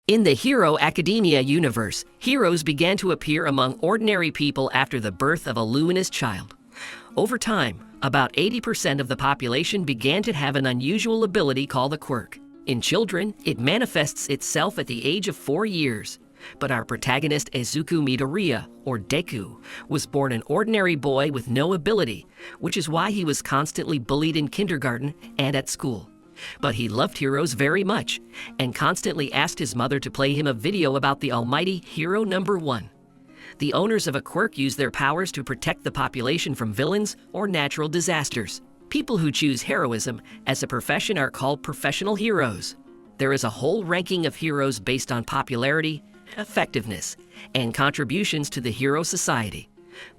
In the Hero Academia universe, heroes began to appear among ordinary people after the birth of a luminous child. Over time, about 80% of the population began to have an unusual ability called a quirk. In children, it manifests itself at the age of 4 years. But our protagonist Izuku Midoriya, or Deku, was born an ordinary boy with no ability, which is why he was constantly bullied in kindergarten and at school. But he loved heroes very much, and constantly asked his mother to play him a video about the almighty Hero Number 1. The owners of a quirk use their powers to protect the population from villains or natural disasters. People who choose heroism as a profession are called professional heroes. There is a whole ranking of heroes based on popularity, effectiveness, and contributions to the hero society.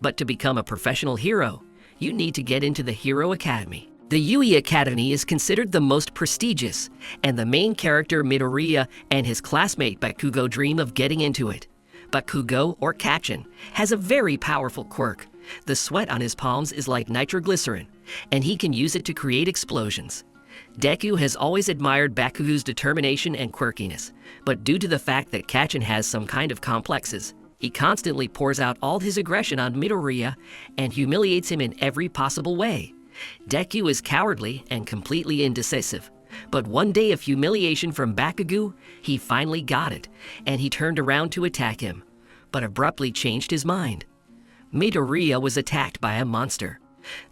But to become a professional hero, you need to get into the Hero Academy. The Yui Academy is considered the most prestigious, and the main character Midoriya and his classmate Bakugo dream of getting into it. Bakugo, or Kachin, has a very powerful quirk. The sweat on his palms is like nitroglycerin, and he can use it to create explosions. Deku has always admired Bakugo's determination and quirkiness, but due to the fact that Kachin has some kind of complexes, he constantly pours out all his aggression on Midoriya and humiliates him in every possible way. Deku is cowardly and completely indecisive, but one day of humiliation from Bakugo, he finally got it, and he turned around to attack him, but abruptly changed his mind. Midoriya was attacked by a monster.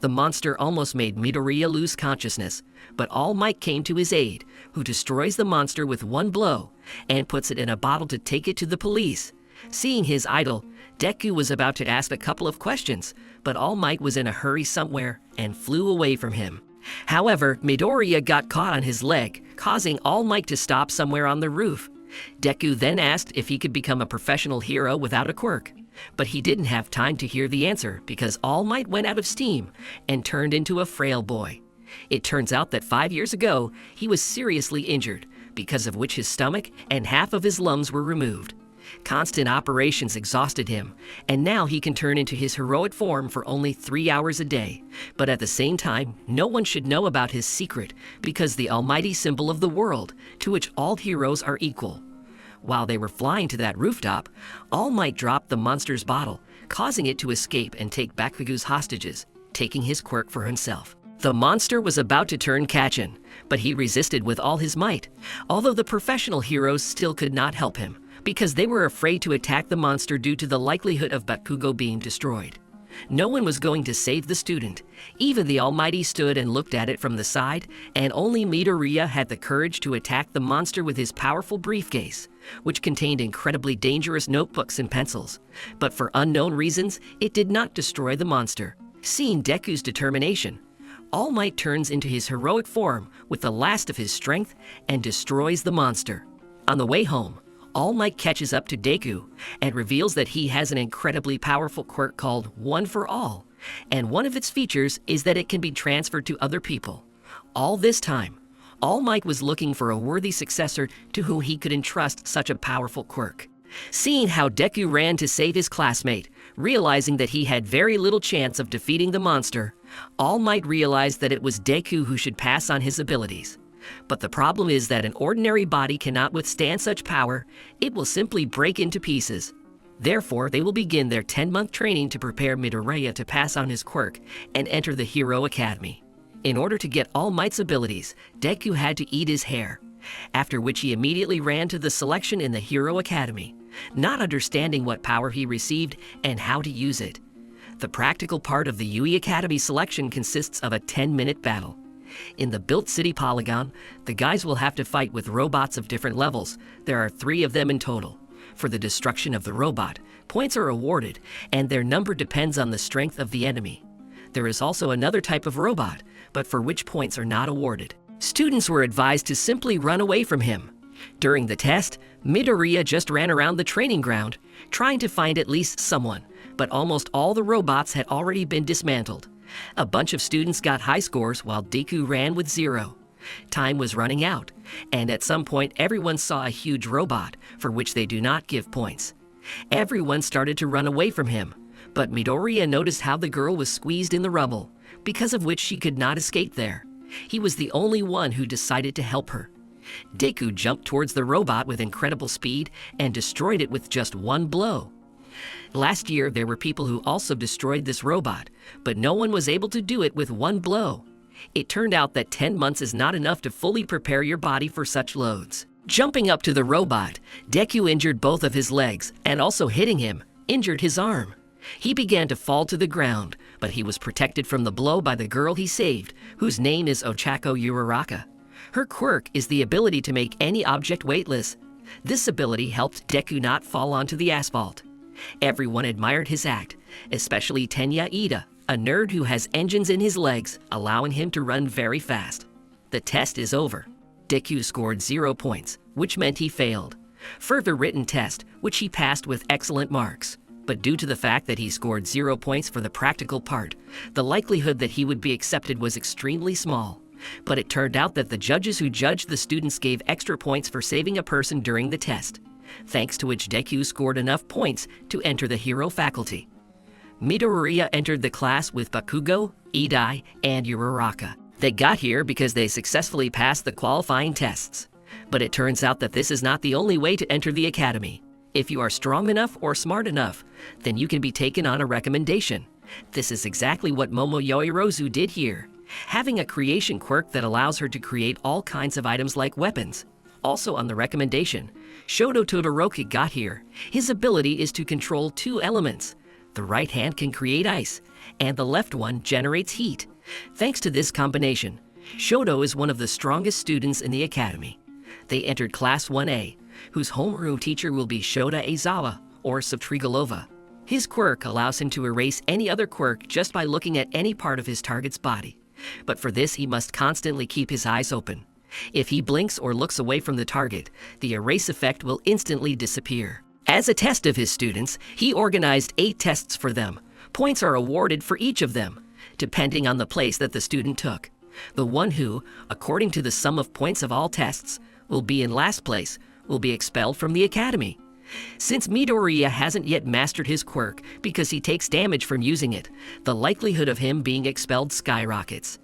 The monster almost made Midoriya lose consciousness, but All Might came to his aid, who destroys the monster with one blow and puts it in a bottle to take it to the police. Seeing his idol, Deku was about to ask a couple of questions, but All Might was in a hurry somewhere and flew away from him. However, Midoriya got caught on his leg, causing All Might to stop somewhere on the roof. Deku then asked if he could become a professional hero without a quirk, but he didn't have time to hear the answer because All Might went out of steam and turned into a frail boy. It turns out that 5 years ago, he was seriously injured, because of which his stomach and half of his lungs were removed. Constant operations exhausted him, and now he can turn into his heroic form for only 3 hours a day. But at the same time, no one should know about his secret, because the almighty symbol of the world, to which all heroes are equal. While they were flying to that rooftop, All Might dropped the monster's bottle, causing it to escape and take Bakugo's hostages, taking his quirk for himself. The monster was about to turn Kachin, but he resisted with all his might, although the professional heroes still could not help him, because they were afraid to attack the monster due to the likelihood of Bakugo being destroyed. No one was going to save the student. Even the Almighty stood and looked at it from the side, and only Midoriya had the courage to attack the monster with his powerful briefcase, which contained incredibly dangerous notebooks and pencils. But for unknown reasons, it did not destroy the monster. Seeing Deku's determination, All Might turns into his heroic form with the last of his strength and destroys the monster. On the way home, All Might catches up to Deku and reveals that he has an incredibly powerful quirk called One for All, and one of its features is that it can be transferred to other people. All this time, All Might was looking for a worthy successor to whom he could entrust such a powerful quirk. Seeing how Deku ran to save his classmate, realizing that he had very little chance of defeating the monster, All Might realized that it was Deku who should pass on his abilities. But the problem is that an ordinary body cannot withstand such power. It will simply break into pieces. Therefore, they will begin their 10-month training to prepare Midoriya to pass on his quirk and enter the Hero Academy. In order to get All Might's abilities, Deku had to eat his hair, after which he immediately ran to the selection in the Hero Academy, not understanding what power he received and how to use it. The practical part of the Yui Academy selection consists of a 10-minute battle. In the built city polygon, the guys will have to fight with robots of different levels. There are 3 of them in total. For the destruction of the robot, points are awarded, and their number depends on the strength of the enemy. There is also another type of robot, but for which points are not awarded. Students were advised to simply run away from him. During the test, Midoriya just ran around the training ground, trying to find at least someone, but almost all the robots had already been dismantled. A bunch of students got high scores while Deku ran with 0. Time was running out, and at some point everyone saw a huge robot, for which they do not give points. Everyone started to run away from him, but Midoriya noticed how the girl was squeezed in the rubble, because of which she could not escape there. He was the only one who decided to help her. Deku jumped towards the robot with incredible speed and destroyed it with just one blow. Last year, there were people who also destroyed this robot, but no one was able to do it with one blow. It turned out that 10 months is not enough to fully prepare your body for such loads. Jumping up to the robot, Deku injured both of his legs, and also hitting him, injured his arm. He began to fall to the ground, but he was protected from the blow by the girl he saved, whose name is Ochako Uraraka. Her quirk is the ability to make any object weightless. This ability helped Deku not fall onto the asphalt. Everyone admired his act, especially Tenya Ida, a nerd who has engines in his legs, allowing him to run very fast. The test is over. Deku scored 0 points, which meant he failed. Further written test, which he passed with excellent marks. But due to the fact that he scored 0 points for the practical part, the likelihood that he would be accepted was extremely small. But it turned out that the judges who judged the students gave extra points for saving a person during the test, thanks to which Deku scored enough points to enter the hero faculty. Midoriya entered the class with Bakugo, Idai, and Uraraka. They got here because they successfully passed the qualifying tests. But it turns out that this is not the only way to enter the academy. If you are strong enough or smart enough, then you can be taken on a recommendation. This is exactly what Momo Yoirozu did here, having a creation quirk that allows her to create all kinds of items like weapons. Also on the recommendation, Shoto Todoroki got here. His ability is to control 2 elements. The right hand can create ice, and the left one generates heat. Thanks to this combination, Shoto is one of the strongest students in the academy. They entered Class 1A, whose homeroom teacher will be Shota Aizawa, or Subtrigalova. His quirk allows him to erase any other quirk just by looking at any part of his target's body. But for this, he must constantly keep his eyes open. If he blinks or looks away from the target, the erase effect will instantly disappear. As a test of his students, he organized 8 tests for them. Points are awarded for each of them, depending on the place that the student took. The one who, according to the sum of points of all tests, will be in last place will be expelled from the academy. Since Midoriya hasn't yet mastered his quirk because he takes damage from using it, the likelihood of him being expelled skyrockets.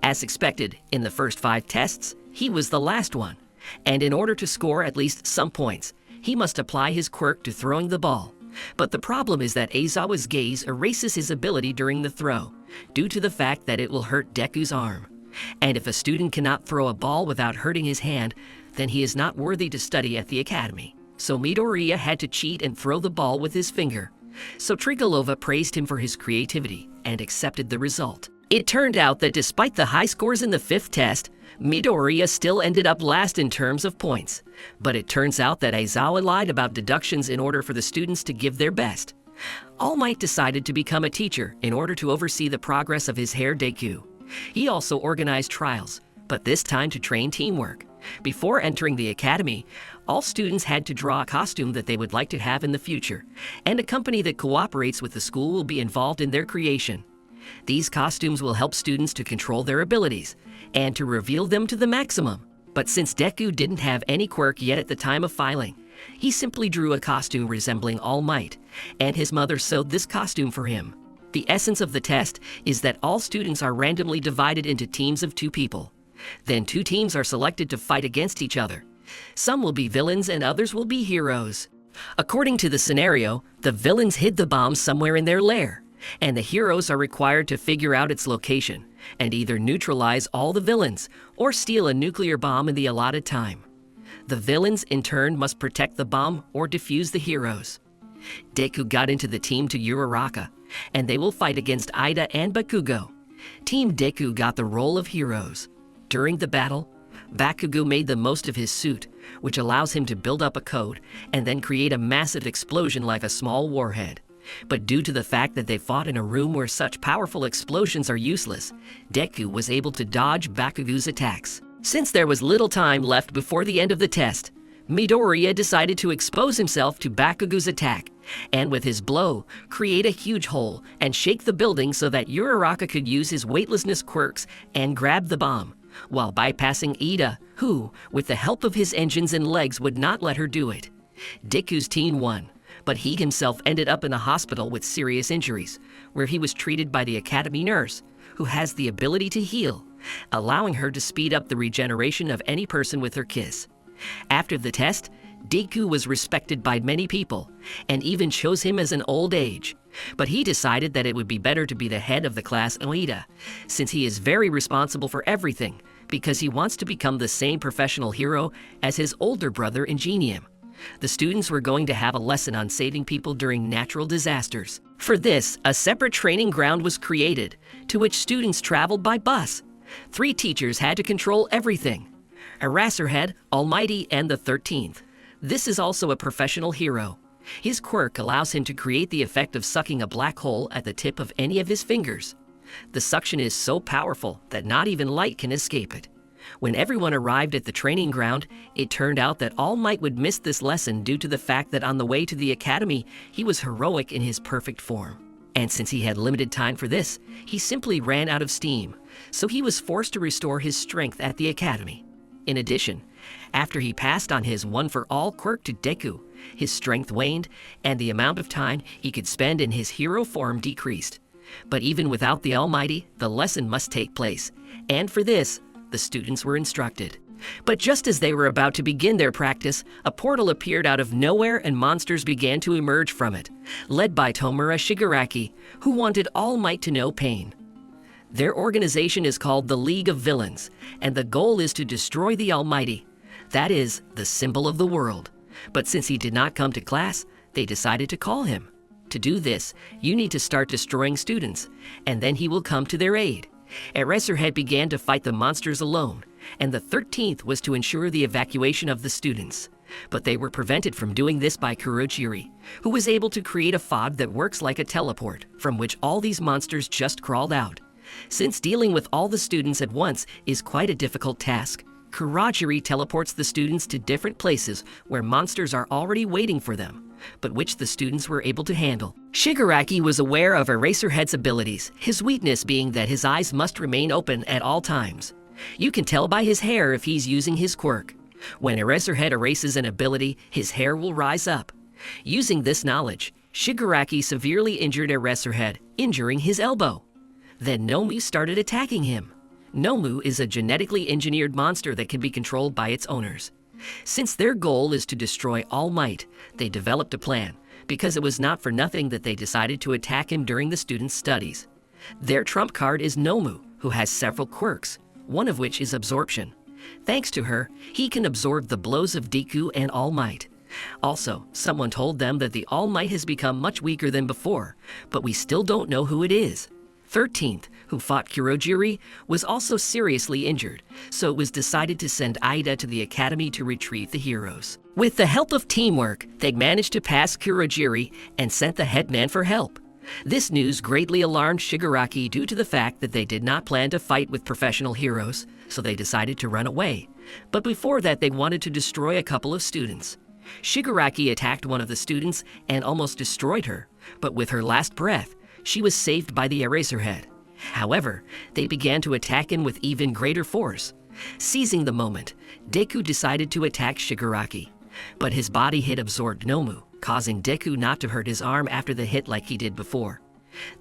As expected, in the first 5 tests, he was the last one, and in order to score at least some points, he must apply his quirk to throwing the ball. But the problem is that Aizawa's gaze erases his ability during the throw, due to the fact that it will hurt Deku's arm. And if a student cannot throw a ball without hurting his hand, then he is not worthy to study at the academy. So Midoriya had to cheat and throw the ball with his finger. So Trigalova praised him for his creativity and accepted the result. It turned out that despite the high scores in the 5th test, Midoriya still ended up last in terms of points. But it turns out that Aizawa lied about deductions in order for the students to give their best. All Might decided to become a teacher in order to oversee the progress of his heir Deku. He also organized trials, but this time to train teamwork. Before entering the academy, all students had to draw a costume that they would like to have in the future, and a company that cooperates with the school will be involved in their creation. These costumes will help students to control their abilities and to reveal them to the maximum. But since Deku didn't have any quirk yet at the time of filing, he simply drew a costume resembling All Might, and his mother sewed this costume for him. The essence of the test is that all students are randomly divided into teams of 2 people. Then 2 teams are selected to fight against each other. Some will be villains and others will be heroes. According to the scenario, the villains hid the bomb somewhere in their lair, and the heroes are required to figure out its location and either neutralize all the villains or steal a nuclear bomb in the allotted time. The villains, in turn, must protect the bomb or defuse the heroes. Deku got into the team to Uraraka, and they will fight against Ida and Bakugo. Team Deku got the role of heroes. During the battle, Bakugo made the most of his suit, which allows him to build up a code and then create a massive explosion like a small warhead. But due to the fact that they fought in a room where such powerful explosions are useless, Deku was able to dodge Bakugo's attacks. Since there was little time left before the end of the test, Midoriya decided to expose himself to Bakugo's attack, and with his blow, create a huge hole and shake the building so that Uraraka could use his weightlessness quirks and grab the bomb, while bypassing Ida, who, with the help of his engines and legs, would not let her do it. Deku's team won, but he himself ended up in a hospital with serious injuries, where he was treated by the academy nurse, who has the ability to heal, allowing her to speed up the regeneration of any person with her kiss. After the test, Deku was respected by many people, and even chose him as an old age. But he decided that it would be better to be the head of the class Oida, since he is very responsible for everything, because he wants to become the same professional hero as his older brother Ingenium. The students were going to have a lesson on saving people during natural disasters. For this, a separate training ground was created, to which students traveled by bus. 3 teachers had to control everything: Eraserhead, Almighty, and the 13th. This is also a professional hero. His quirk allows him to create the effect of sucking a black hole at the tip of any of his fingers. The suction is so powerful that not even light can escape it. When everyone arrived at the training ground, it turned out that All Might would miss this lesson due to the fact that on the way to the academy, he was heroic in his perfect form. And since he had limited time for this, he simply ran out of steam, so he was forced to restore his strength at the academy. In addition, after he passed on his one-for-all quirk to Deku, his strength waned, and the amount of time he could spend in his hero form decreased. But even without the Almighty, the lesson must take place, and for this, the students were instructed. But just as they were about to begin their practice, a portal appeared out of nowhere and monsters began to emerge from it, led by Tomura Shigaraki, who wanted All Might to know pain. Their organization is called the League of Villains, and the goal is to destroy the Almighty. That is, the symbol of the world. But since he did not come to class, they decided to call him. To do this, you need to start destroying students, and then he will come to their aid. Eraserhead began to fight the monsters alone, and the 13th was to ensure the evacuation of the students. But they were prevented from doing this by Kurogiri, who was able to create a fog that works like a teleport, from which all these monsters just crawled out. Since dealing with all the students at once is quite a difficult task, Kurogiri teleports the students to different places where monsters are already waiting for them, but which the students were able to handle. Shigaraki was aware of Eraserhead's abilities, his weakness being that his eyes must remain open at all times. You can tell by his hair if he's using his quirk. When Eraserhead erases an ability, his hair will rise up. Using this knowledge, Shigaraki severely injured Eraserhead, injuring his elbow. Then Nomu started attacking him. Nomu is a genetically engineered monster that can be controlled by its owners. Since their goal is to destroy All Might, they developed a plan, because it was not for nothing that they decided to attack him during the students' studies. Their trump card is Nomu, who has several quirks, one of which is absorption. Thanks to her, he can absorb the blows of Deku and All Might. Also, someone told them that the All Might has become much weaker than before, but we still don't know who it is. 13th, who fought Kurogiri, was also seriously injured, so it was decided to send Ida to the academy to retrieve the heroes. With the help of teamwork, they managed to pass Kurogiri and sent the headman for help. This news greatly alarmed Shigaraki due to the fact that they did not plan to fight with professional heroes, so they decided to run away. But before that, they wanted to destroy a couple of students. Shigaraki attacked one of the students and almost destroyed her, but with her last breath, she was saved by the Eraserhead. However, they began to attack him with even greater force. Seizing the moment, Deku decided to attack Shigaraki, but his body hit absorbed Nomu, causing Deku not to hurt his arm after the hit like he did before.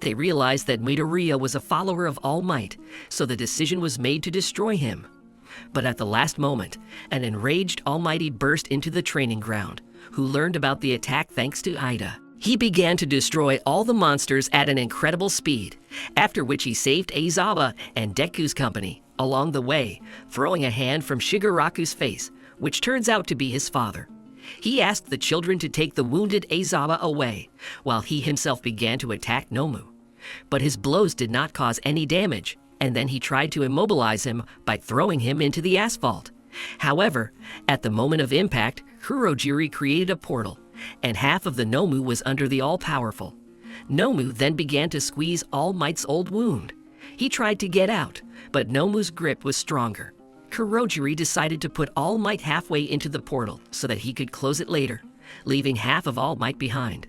They realized that Midoriya was a follower of All Might, so the decision was made to destroy him. But at the last moment, an enraged Almighty burst into the training ground, who learned about the attack thanks to Ida. He began to destroy all the monsters at an incredible speed, after which he saved Aizawa and Deku's company along the way, throwing a hand from Shigaraku's face, which turns out to be his father. He asked the children to take the wounded Aizawa away, while he himself began to attack Nomu. But his blows did not cause any damage, and then he tried to immobilize him by throwing him into the asphalt. However, at the moment of impact, Kurogiri created a portal, and half of the Nomu was under the all-powerful. Nomu then began to squeeze All Might's old wound. He tried to get out, but Nomu's grip was stronger. Kurogiri decided to put All Might halfway into the portal so that he could close it later, leaving half of All Might behind.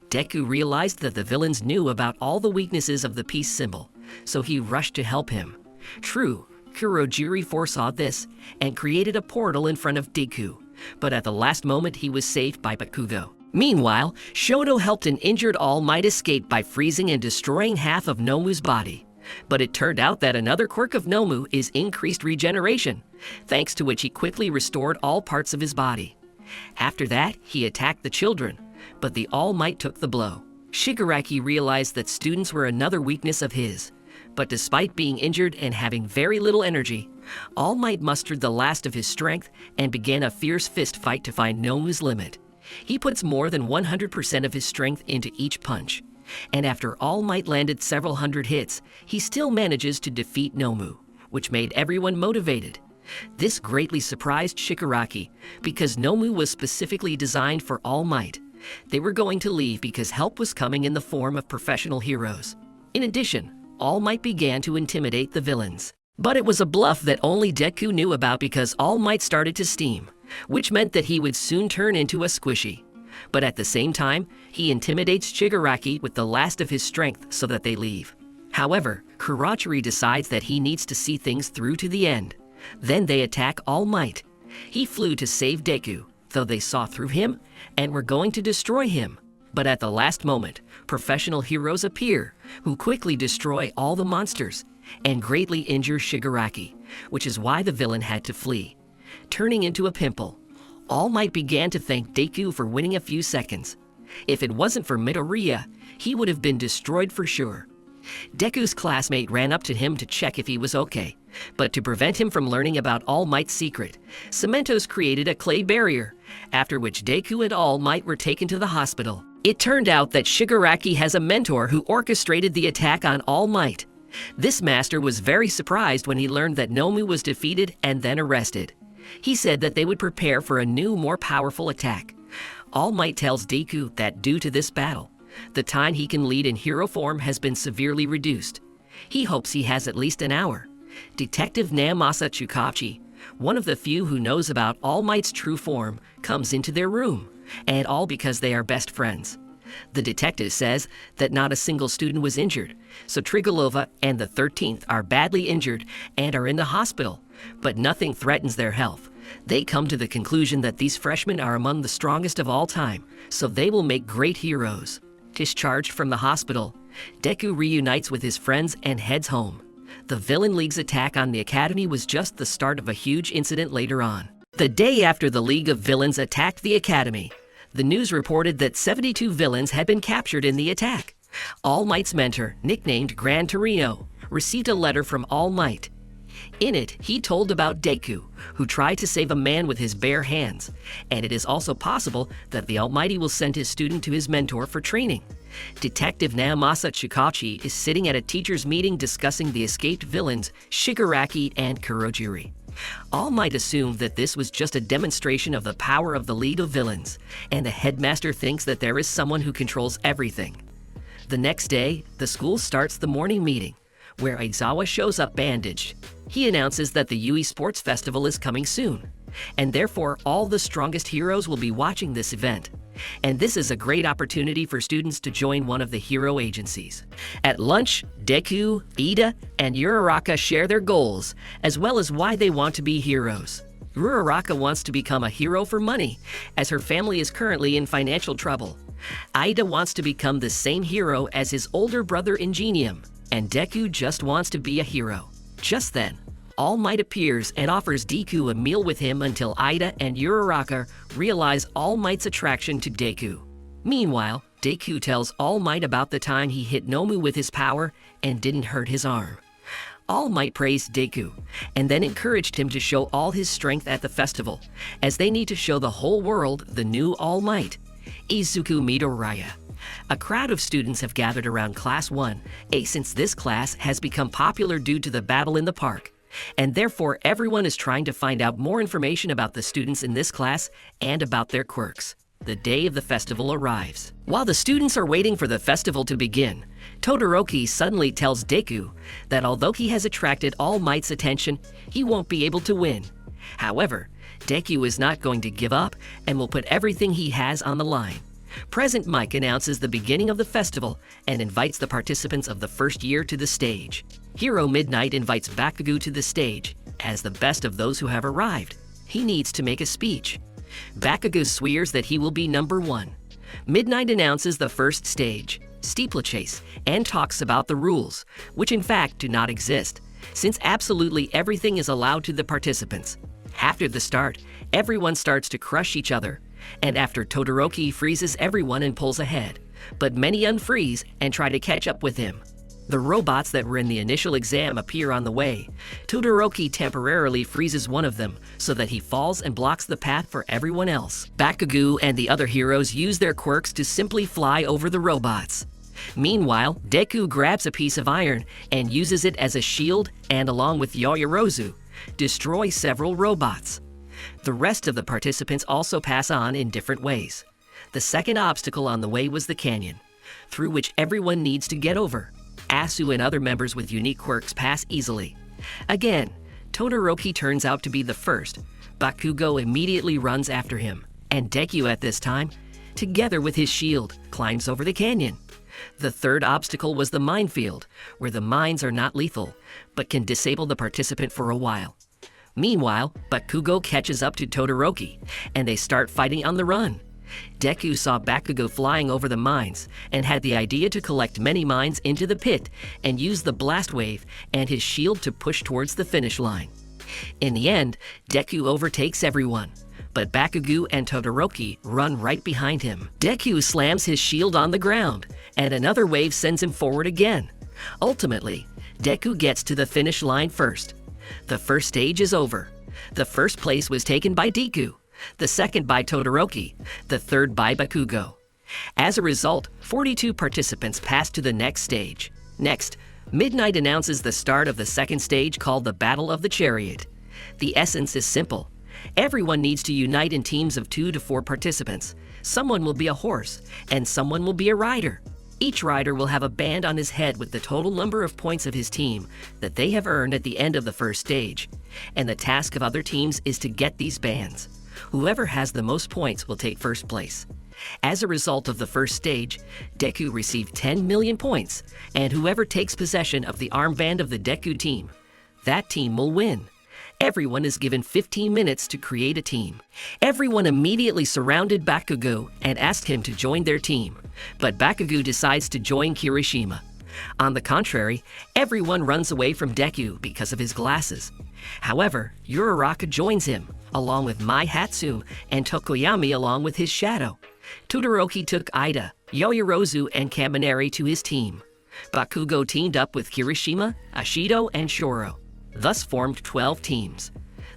Deku realized that the villains knew about all the weaknesses of the peace symbol, so he rushed to help him. True, Kurogiri foresaw this and created a portal in front of Deku, but at the last moment he was saved by Bakugo. Meanwhile, Shoto helped an injured All Might escape by freezing and destroying half of Nomu's body. But it turned out that another quirk of Nomu is increased regeneration, thanks to which he quickly restored all parts of his body. After that, he attacked the children, but the All Might took the blow. Shigaraki realized that students were another weakness of his, but despite being injured and having very little energy, All Might mustered the last of his strength and began a fierce fist fight to find Nomu's limit. He puts more than 100% of his strength into each punch, and after All Might landed several hundred hits, he still manages to defeat Nomu, which made everyone motivated. This greatly surprised Shigaraki because Nomu was specifically designed for All Might. They were going to leave because help was coming in the form of professional heroes. In addition, All Might began to intimidate the villains. But it was a bluff that only Deku knew about because All Might started to steam, which meant that he would soon turn into a squishy. But at the same time, he intimidates Shigaraki with the last of his strength so that they leave. However, Kurachiri decides that he needs to see things through to the end. Then they attack All Might. He flew to save Deku, though they saw through him and were going to destroy him. But at the last moment, professional heroes appear, who quickly destroy all the monsters and greatly injure Shigaraki, which is why the villain had to flee. Turning into a pimple, All Might began to thank Deku for winning a few seconds. If it wasn't for Midoriya, he would have been destroyed for sure. Deku's classmate ran up to him to check if he was okay, but to prevent him from learning about All Might's secret, Cementos created a clay barrier, after which Deku and All Might were taken to the hospital. It turned out that Shigaraki has a mentor who orchestrated the attack on All Might. This master was very surprised when he learned that Nomu was defeated and then arrested. He said that they would prepare for a new, more powerful attack. All Might tells Deku that due to this battle, the time he can lead in hero form has been severely reduced. He hopes he has at least an hour. Detective Naomasa Tsukachi, one of the few who knows about All Might's true form, comes into their room, and all because they are best friends. The detective says that not a single student was injured, so Trigolova and the 13th are badly injured and are in the hospital, but nothing threatens their health. They come to the conclusion that these freshmen are among the strongest of all time, so they will make great heroes. Discharged from the hospital, Deku reunites with his friends and heads home. The Villain League's attack on the Academy was just the start of a huge incident later on. The day after the League of Villains attacked the Academy, the news reported that 72 villains had been captured in the attack. All Might's mentor, nicknamed Gran Torino, received a letter from All Might. In it, he told about Deku, who tried to save a man with his bare hands, and it is also possible that the Almighty will send his student to his mentor for training. Detective Naomasa Tsukachi is sitting at a teacher's meeting discussing the escaped villains Shigaraki and Kurojiri. All Might assumed that this was just a demonstration of the power of the League of Villains, and the headmaster thinks that there is someone who controls everything. The next day, the school starts the morning meeting, where Aizawa shows up bandaged. He announces that the Yui Sports Festival is coming soon, and therefore all the strongest heroes will be watching this event. And this is a great opportunity for students to join one of the hero agencies. At lunch, Deku, Ida, and Uraraka share their goals, as well as why they want to be heroes. Uraraka wants to become a hero for money, as her family is currently in financial trouble. Ida wants to become the same hero as his older brother Ingenium, and Deku just wants to be a hero. Just then, All Might appears and offers Deku a meal with him until Ida and Uraraka realize All Might's attraction to Deku. Meanwhile, Deku tells All Might about the time he hit Nomu with his power and didn't hurt his arm. All Might praised Deku, and then encouraged him to show all his strength at the festival, as they need to show the whole world the new All Might, Izuku Midoriya. A crowd of students have gathered around Class 1A since this class has become popular due to the battle in the park, and therefore everyone is trying to find out more information about the students in this class and about their quirks. The day of the festival arrives. While the students are waiting for the festival to begin, Todoroki suddenly tells Deku that although he has attracted All Might's attention, he won't be able to win. However, Deku is not going to give up and will put everything he has on the line. Present Mike announces the beginning of the festival and invites the participants of the first year to the stage. Hero Midnight invites Bakugo to the stage as the best of those who have arrived. He needs to make a speech. Bakugo swears that he will be number one. Midnight announces the first stage, steeplechase, and talks about the rules, which in fact do not exist, since absolutely everything is allowed to the participants. After the start, everyone starts to crush each other, and after Todoroki freezes everyone and pulls ahead, but many unfreeze and try to catch up with him. The robots that were in the initial exam appear on the way. Todoroki temporarily freezes one of them so that he falls and blocks the path for everyone else. Bakugo and the other heroes use their quirks to simply fly over the robots. Meanwhile, Deku grabs a piece of iron and uses it as a shield and, along with Yaoyorozu, destroy several robots. The rest of the participants also pass on in different ways. The second obstacle on the way was the canyon, through which everyone needs to get over. Asu and other members with unique quirks pass easily. Again, Todoroki turns out to be the first. Bakugo immediately runs after him, and Deku at this time, together with his shield, climbs over the canyon. The third obstacle was the minefield, where the mines are not lethal, but can disable the participant for a while. Meanwhile, Bakugo catches up to Todoroki, and they start fighting on the run. Deku saw Bakugo flying over the mines and had the idea to collect many mines into the pit and use the blast wave and his shield to push towards the finish line. In the end, Deku overtakes everyone, but Bakugo and Todoroki run right behind him. Deku slams his shield on the ground, and another wave sends him forward again. Ultimately, Deku gets to the finish line first. The first stage is over. The first place was taken by Deku, the second by Todoroki, the third by Bakugo. As a result, 42 participants passed to the next stage. Next, Midnight announces the start of the second stage called the Battle of the Chariot. The essence is simple. Everyone needs to unite in teams of 2 to 4 participants. Someone will be a horse, and someone will be a rider. Each rider will have a band on his head with the total number of points of his team that they have earned at the end of the first stage, and the task of other teams is to get these bands. Whoever has the most points will take first place. As a result of the first stage, Deku received 10 million points, and whoever takes possession of the armband of the Deku team, that team will win. Everyone is given 15 minutes to create a team. Everyone immediately surrounded Bakugo and asked him to join their team, but Bakugo decides to join Kirishima. On the contrary, everyone runs away from Deku because of his glasses. However, Uraraka joins him, along with Mai Hatsume and Tokoyami along with his shadow. Todoroki took Ida, Yaoyorozu, and Kaminari to his team. Bakugo teamed up with Kirishima, Ashido, and Shoro, thus formed 12 teams.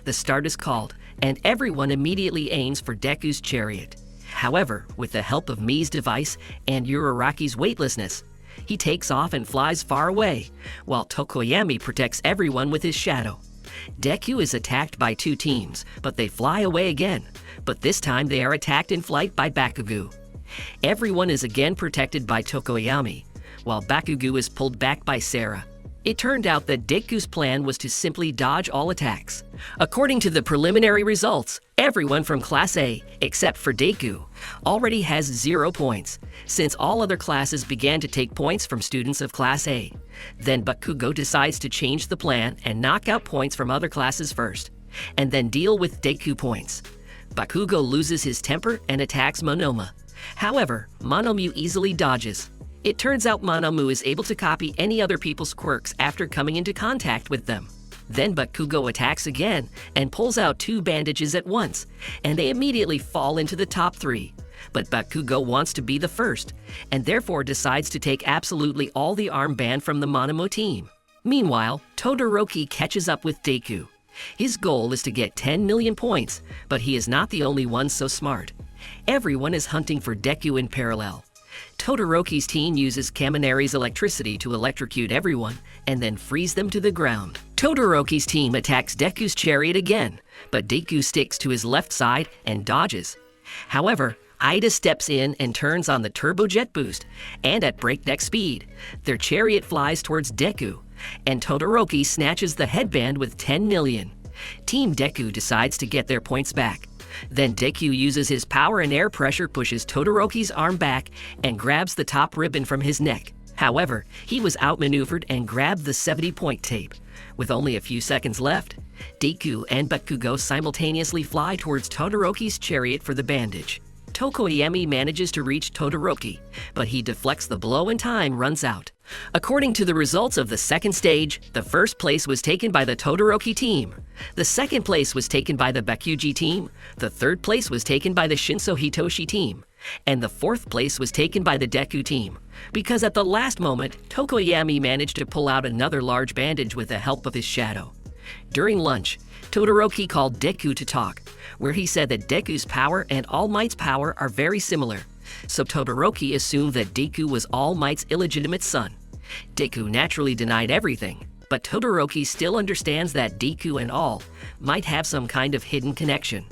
The start is called, and everyone immediately aims for Deku's chariot. However, with the help of Mii's device and Uraraki's weightlessness, he takes off and flies far away, while Tokoyami protects everyone with his shadow. Deku is attacked by 2 teams, but they fly away again, but this time they are attacked in flight by Bakugo. Everyone is again protected by Tokoyami, while Bakugo is pulled back by Sarah. It turned out that Deku's plan was to simply dodge all attacks. According to the preliminary results, everyone from Class A, except for Deku, already has 0 points, since all other classes began to take points from students of Class A. Then Bakugo decides to change the plan and knock out points from other classes first, and then deal with Deku points. Bakugo loses his temper and attacks Monoma. However, Monomu easily dodges. It turns out Monomu is able to copy any other people's quirks after coming into contact with them. Then Bakugo attacks again and pulls out 2 bandages at once, and they immediately fall into the top 3. But Bakugo wants to be the first, and therefore decides to take absolutely all the armband from the Monomu team. Meanwhile, Todoroki catches up with Deku. His goal is to get 10 million points, but he is not the only one so smart. Everyone is hunting for Deku in parallel. Todoroki's team uses Kaminari's electricity to electrocute everyone and then freeze them to the ground. Todoroki's team attacks Deku's chariot again, but Deku sticks to his left side and dodges. However, Ida steps in and turns on the turbojet boost, and at breakneck speed, their chariot flies towards Deku, and Todoroki snatches the headband with 10 million. Team Deku decides to get their points back. Then Deku uses his power and air pressure pushes Todoroki's arm back and grabs the top ribbon from his neck. However, he was outmaneuvered and grabbed the 70-point tape. With only a few seconds left, Deku and Bakugo simultaneously fly towards Todoroki's chariot for the bandage. Tokoyami manages to reach Todoroki, but he deflects the blow and time runs out. According to the results of the second stage, the first place was taken by the Todoroki team. The second place was taken by the Bakuji team. The third place was taken by the Shinso Hitoshi team. And the fourth place was taken by the Deku team. Because at the last moment, Tokoyami managed to pull out another large bandage with the help of his shadow. During lunch, Todoroki called Deku to talk, where he said that Deku's power and All Might's power are very similar. So Todoroki assumed that Deku was All Might's illegitimate son. Deku naturally denied everything, but Todoroki still understands that Deku and All might have some kind of hidden connection.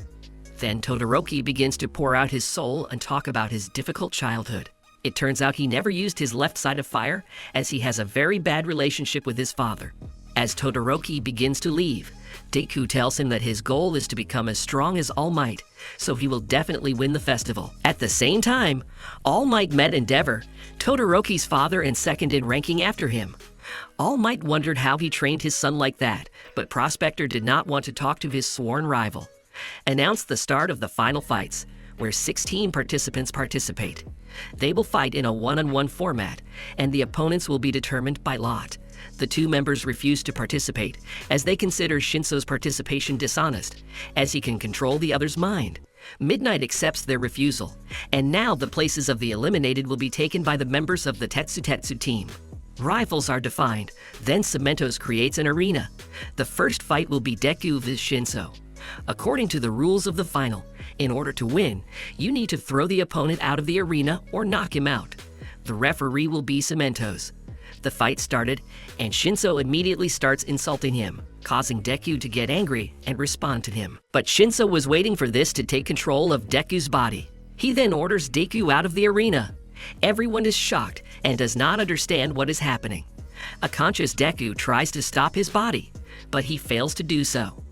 Then Todoroki begins to pour out his soul and talk about his difficult childhood. It turns out he never used his left side of fire, as he has a very bad relationship with his father. As Todoroki begins to leave, Deku tells him that his goal is to become as strong as All Might, so he will definitely win the festival. At the same time, All Might met Endeavor, Todoroki's father and second in ranking after him. All Might wondered how he trained his son like that, but Prospector did not want to talk to his sworn rival. Announced the start of the final fights, where 16 participants participate. They will fight in a one-on-one format, and the opponents will be determined by lot. The two members refuse to participate, as they consider Shinso's participation dishonest, as he can control the other's mind. Midnight accepts their refusal, and now the places of the eliminated will be taken by the members of the Tetsu team. Rivals are defined, then Cementos creates an arena. The first fight will be Deku vs Shinso. According to the rules of the final, in order to win, you need to throw the opponent out of the arena or knock him out. The referee will be Cementos. The fight started, and Shinso immediately starts insulting him, causing Deku to get angry and respond to him. But Shinso was waiting for this to take control of Deku's body. He then orders Deku out of the arena. Everyone is shocked and does not understand what is happening. A conscious Deku tries to stop his body, but he fails to do so.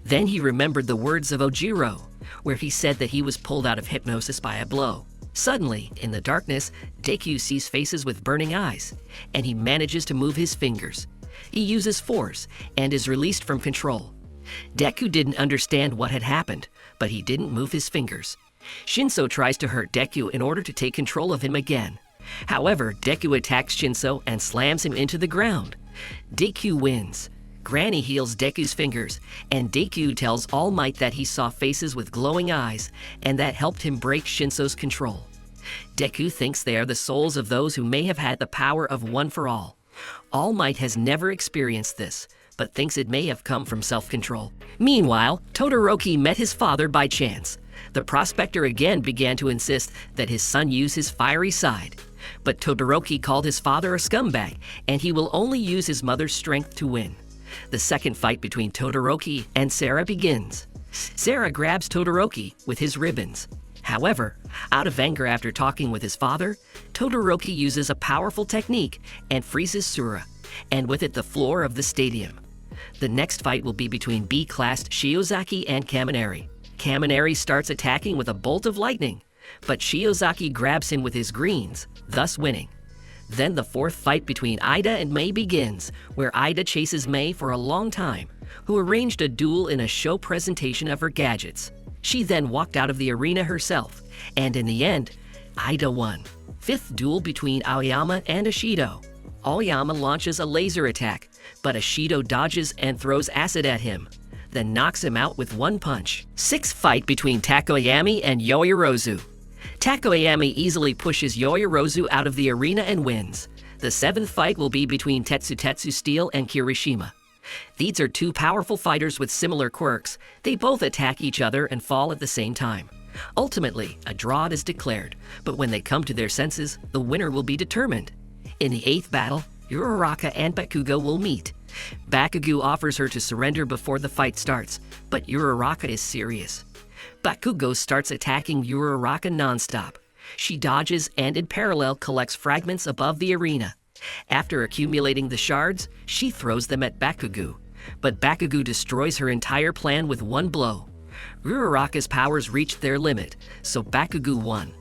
Then he remembered the words of Ojiro, where he said that he was pulled out of hypnosis by a blow. Suddenly, in the darkness, Deku sees faces with burning eyes, and he manages to move his fingers. He uses force and is released from control. Deku didn't understand what had happened, but he didn't move his fingers. Shinso tries to hurt Deku in order to take control of him again. However, Deku attacks Shinso and slams him into the ground. Deku wins. Granny heals Deku's fingers, and Deku tells All Might that he saw faces with glowing eyes, and that helped him break Shinso's control. Deku thinks they are the souls of those who may have had the power of One for All. All Might has never experienced this, but thinks it may have come from self-control. Meanwhile, Todoroki met his father by chance. The prospector again began to insist that his son use his fiery side. But Todoroki called his father a scumbag, and he will only use his mother's strength to win. The second fight between Todoroki and Sarah begins. Sarah grabs Todoroki with his ribbons. However, out of anger after talking with his father, Todoroki uses a powerful technique and freezes Sura, and with it the floor of the stadium. The next fight will be between B-classed Shiozaki and Kaminari. Kaminari starts attacking with a bolt of lightning, but Shiozaki grabs him with his greens, thus winning. Then the fourth fight between Ida and Mei begins, where Ida chases Mei for a long time, who arranged a duel in a show presentation of her gadgets. She then walked out of the arena herself, and in the end, Ida won. Fifth duel between Aoyama and Ashido. Aoyama launches a laser attack, but Ashido dodges and throws acid at him, then knocks him out with one punch. Sixth fight between Takoyami and Yoyorozu. Takoyami easily pushes Yoyorozu out of the arena and wins. The seventh fight will be between Tetsu Steel and Kirishima. These are two powerful fighters with similar quirks. They both attack each other and fall at the same time. Ultimately, a draw is declared, but when they come to their senses, the winner will be determined. In the eighth battle, Uraraka and Bakugo will meet. Bakugo offers her to surrender before the fight starts, but Uraraka is serious. Bakugo starts attacking Uraraka non-stop. She dodges and in parallel collects fragments above the arena. After accumulating the shards, she throws them at Bakugo, but Bakugo destroys her entire plan with one blow. Uraraka's powers reached their limit, so Bakugo won.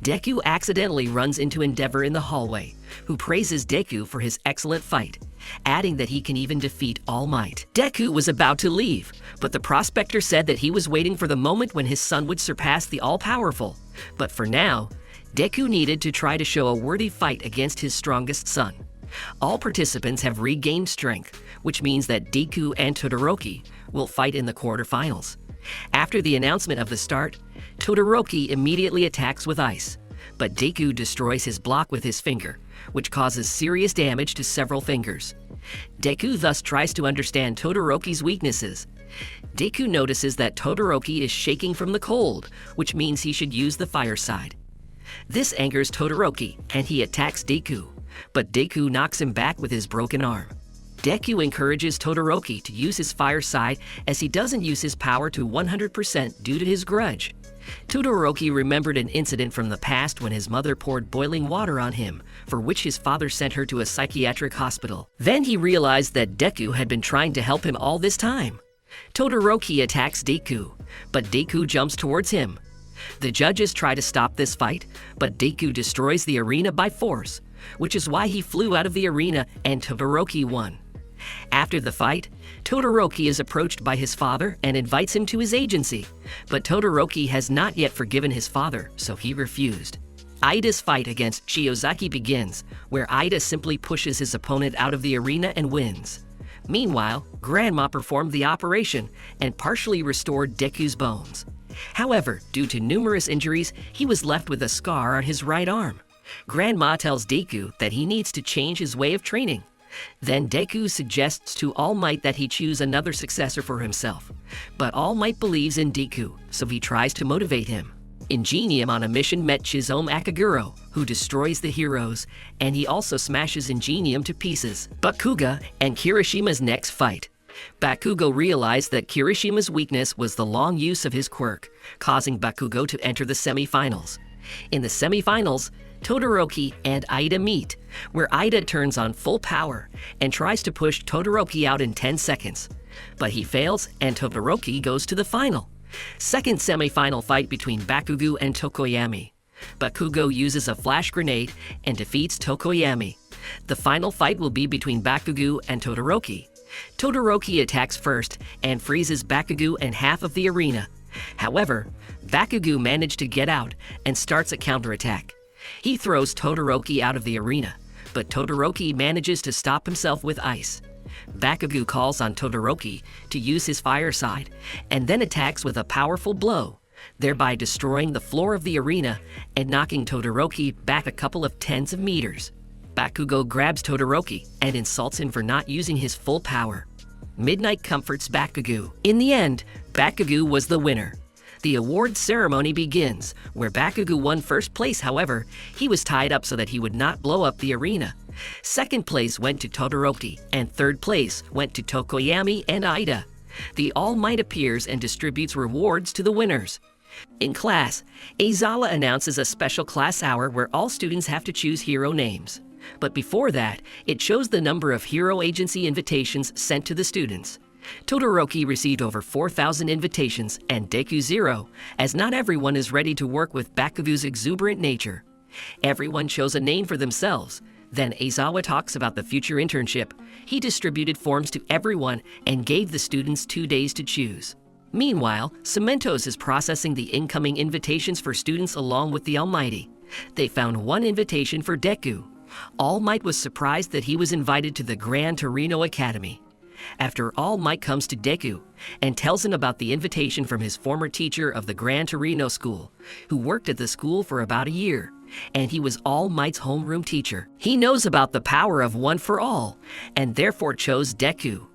Deku accidentally runs into Endeavor in the hallway, who praises Deku for his excellent fight, adding that he can even defeat All Might. Deku was about to leave, but the prospector said that he was waiting for the moment when his son would surpass the all-powerful. But for now, Deku needed to try to show a worthy fight against his strongest son. All participants have regained strength, which means that Deku and Todoroki will fight in the quarterfinals. After the announcement of the start, Todoroki immediately attacks with ice, but Deku destroys his block with his finger, which causes serious damage to several fingers. Deku thus tries to understand Todoroki's weaknesses. Deku notices that Todoroki is shaking from the cold, which means he should use the fire side. This angers Todoroki, and he attacks Deku, but Deku knocks him back with his broken arm. Deku encourages Todoroki to use his fire side as he doesn't use his power to 100% due to his grudge. Todoroki remembered an incident from the past when his mother poured boiling water on him, for which his father sent her to a psychiatric hospital. Then he realized that Deku had been trying to help him all this time. Todoroki attacks Deku, but Deku jumps towards him. The judges try to stop this fight, but Deku destroys the arena by force, which is why he flew out of the arena and Todoroki won. After the fight, Todoroki is approached by his father and invites him to his agency, but Todoroki has not yet forgiven his father, so he refused. Ida's fight against Shiozaki begins, where Ida simply pushes his opponent out of the arena and wins. Meanwhile, Grandma performed the operation and partially restored Deku's bones. However, due to numerous injuries, he was left with a scar on his right arm. Grandma tells Deku that he needs to change his way of training. Then Deku suggests to All Might that he choose another successor for himself. But All Might believes in Deku, so he tries to motivate him. Ingenium on a mission met Chizome Akaguro, who destroys the heroes, and he also smashes Ingenium to pieces. Bakugo and Kirishima's next fight. Bakugo realized that Kirishima's weakness was the long use of his quirk, causing Bakugo to enter the semi-finals. In the semi-finals, Todoroki and Ida meet, where Ida turns on full power and tries to push Todoroki out in 10 seconds. But he fails and Todoroki goes to the final. Second semi-final fight between Bakugo and Tokoyami. Bakugo uses a flash grenade and defeats Tokoyami. The final fight will be between Bakugo and Todoroki. Todoroki attacks first and freezes Bakugo and half of the arena. However, Bakugo managed to get out and starts a counterattack. He throws Todoroki out of the arena, but Todoroki manages to stop himself with ice. Bakugo calls on Todoroki to use his fire side and then attacks with a powerful blow, thereby destroying the floor of the arena and knocking Todoroki back a couple of tens of meters. Bakugo grabs Todoroki and insults him for not using his full power. Midnight comforts Bakugo. In the end, Bakugo was the winner. The award ceremony begins, where Bakugo won first place. However, he was tied up so that he would not blow up the arena. Second place went to Todoroki, and third place went to Tokoyami and Ida. The All Might appears and distributes rewards to the winners. In class, Aizawa announces a special class hour where all students have to choose hero names. But before that, it shows the number of hero agency invitations sent to the students. Todoroki received over 4,000 invitations and Deku 0, as not everyone is ready to work with Bakugo's exuberant nature. Everyone chose a name for themselves. Then Aizawa talks about the future internship. He distributed forms to everyone and gave the students 2 days to choose. Meanwhile, Cementos is processing the incoming invitations for students along with the Almighty. They found one invitation for Deku. All Might was surprised that he was invited to the Gran Torino Academy. After All Might comes to Deku and tells him about the invitation from his former teacher of the Gran Torino school, who worked at the school for about a year, and he was All Might's homeroom teacher. He knows about the power of one for all, and therefore chose Deku.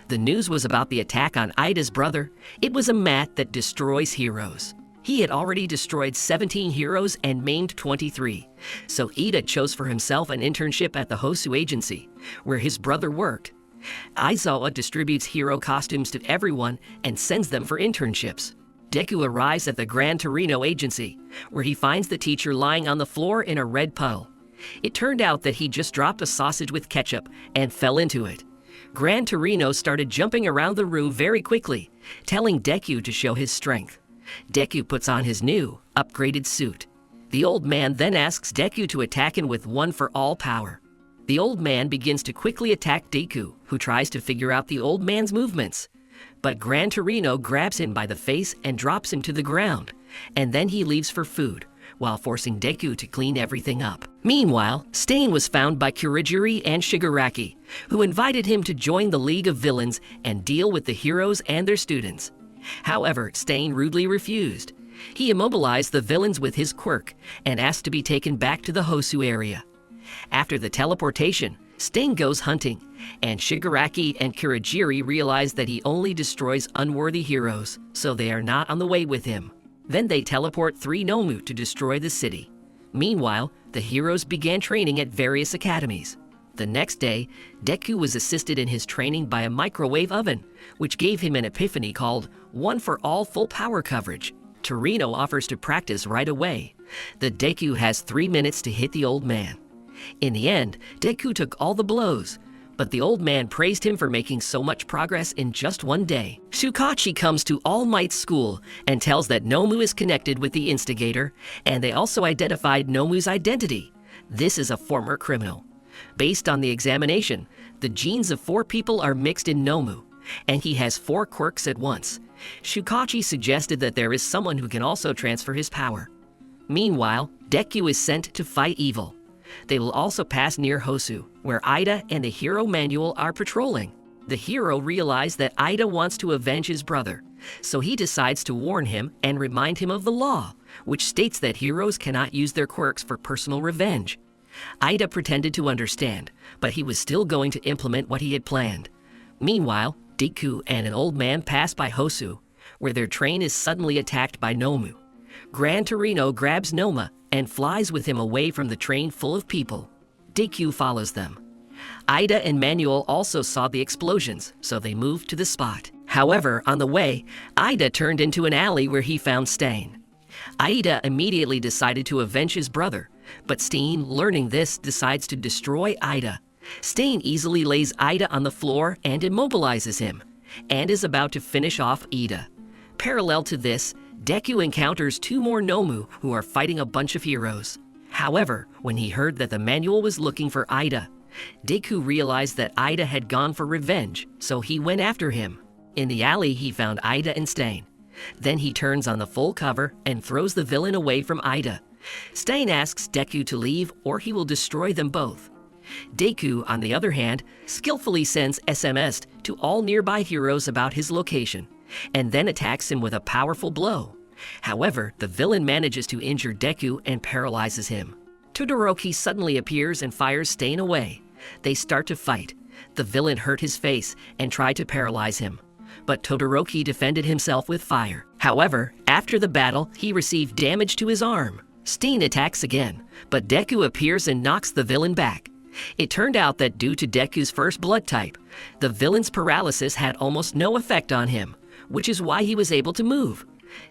The news was about the attack on Ida's brother. It was a mat that destroys heroes. He had already destroyed 17 heroes and maimed 23, so Ida chose for himself an internship at the Hosu Agency, where his brother worked. Aizawa distributes hero costumes to everyone and sends them for internships. Deku arrives at the Gran Torino Agency, where he finds the teacher lying on the floor in a red puddle. It turned out that he just dropped a sausage with ketchup and fell into it. Gran Torino started jumping around the room very quickly, telling Deku to show his strength. Deku puts on his new, upgraded suit. The old man then asks Deku to attack him with one for all power. The old man begins to quickly attack Deku, who tries to figure out the old man's movements. But Gran Torino grabs him by the face and drops him to the ground, and then he leaves for food, while forcing Deku to clean everything up. Meanwhile, Stain was found by Kurogiri and Shigaraki, who invited him to join the League of Villains and deal with the heroes and their students. However, Stain rudely refused. He immobilized the villains with his quirk and asked to be taken back to the Hosu area. After the teleportation, Stain goes hunting, and Shigaraki and Kurogiri realize that he only destroys unworthy heroes, so they are not on the way with him. Then they teleport 3 Nomu to destroy the city. Meanwhile, the heroes began training at various academies. The next day, Deku was assisted in his training by a microwave oven, which gave him an epiphany called One for All Full Power Coverage. Torino offers to practice right away. The Deku has 3 minutes to hit the old man. In the end, Deku took all the blows, but the old man praised him for making so much progress in just 1 day. Shukachi comes to All Might's school and tells that Nomu is connected with the instigator, and they also identified Nomu's identity. This is a former criminal. Based on the examination, the genes of 4 people are mixed in Nomu, and he has 4 quirks at once. Shukachi suggested that there is someone who can also transfer his power. Meanwhile, Deku is sent to fight evil. They will also pass near Hosu, where Ida and the hero Manuel are patrolling. The hero realizes that Ida wants to avenge his brother, so he decides to warn him and remind him of the law, which states that heroes cannot use their quirks for personal revenge. Ida pretended to understand, but he was still going to implement what he had planned. Meanwhile, Deku and an old man pass by Hosu, where their train is suddenly attacked by Nomu. Gran Torino grabs Noma and flies with him away from the train full of people. Deku follows them. Ida and Manuel also saw the explosions, so they moved to the spot. However, on the way, Ida turned into an alley where he found Stain. Ida immediately decided to avenge his brother, but Stain, learning this, decides to destroy Ida. Stain easily lays Ida on the floor and immobilizes him, and is about to finish off Ida. Parallel to this, Deku encounters 2 more Nomu who are fighting a bunch of heroes. However, when he heard that the manual was looking for Ida, Deku realized that Ida had gone for revenge, so he went after him. In the alley, he found Ida and Stain. Then he turns on the full cover and throws the villain away from Ida. Stain asks Deku to leave or he will destroy them both. Deku, on the other hand, skillfully sends SMS to all nearby heroes about his location, and then attacks him with a powerful blow. However, the villain manages to injure Deku and paralyzes him. Todoroki suddenly appears and fires Stain away. They start to fight. The villain hurt his face and tried to paralyze him, but Todoroki defended himself with fire. However, after the battle, he received damage to his arm. Stain attacks again, but Deku appears and knocks the villain back. It turned out that due to Deku's first blood type, the villain's paralysis had almost no effect on him, which is why he was able to move.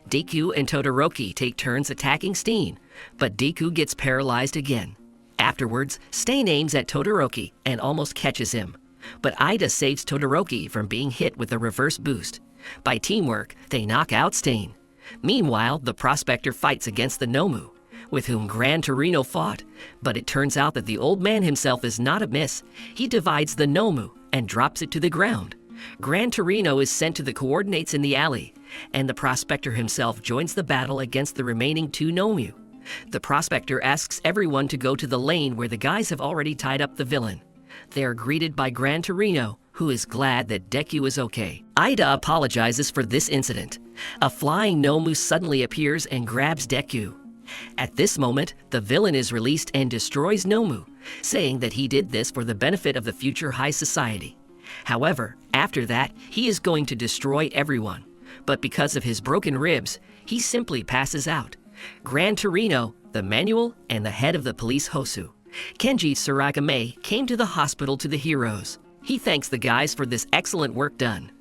Deku and Todoroki take turns attacking Stain, but Deku gets paralyzed again. Afterwards, Stain aims at Todoroki and almost catches him, but Ida saves Todoroki from being hit with a reverse boost. By teamwork, they knock out Stain. Meanwhile, the prospector fights against the Nomu, with whom Gran Torino fought, but it turns out that the old man himself is not amiss. He divides the Nomu and drops it to the ground. Gran Torino is sent to the coordinates in the alley, and the prospector himself joins the battle against the remaining 2 Nomu. The prospector asks everyone to go to the lane where the guys have already tied up the villain. They are greeted by Gran Torino, who is glad that Deku is okay. Ida apologizes for this incident. A flying Nomu suddenly appears and grabs Deku. At this moment, the villain is released and destroys Nomu, saying that he did this for the benefit of the future high society. However, after that, he is going to destroy everyone, but because of his broken ribs, he simply passes out. Gran Torino, the manual, and the head of the police Hosu, Kenji Tsuragame, came to the hospital to the heroes. He thanks the guys for this excellent work done.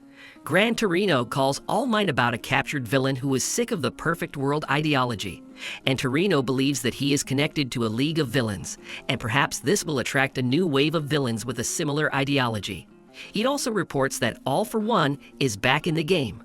Gran Torino calls All Might about a captured villain who is sick of the perfect world ideology, and Torino believes that he is connected to a league of villains, and perhaps this will attract a new wave of villains with a similar ideology. He also reports that All for One is back in the game.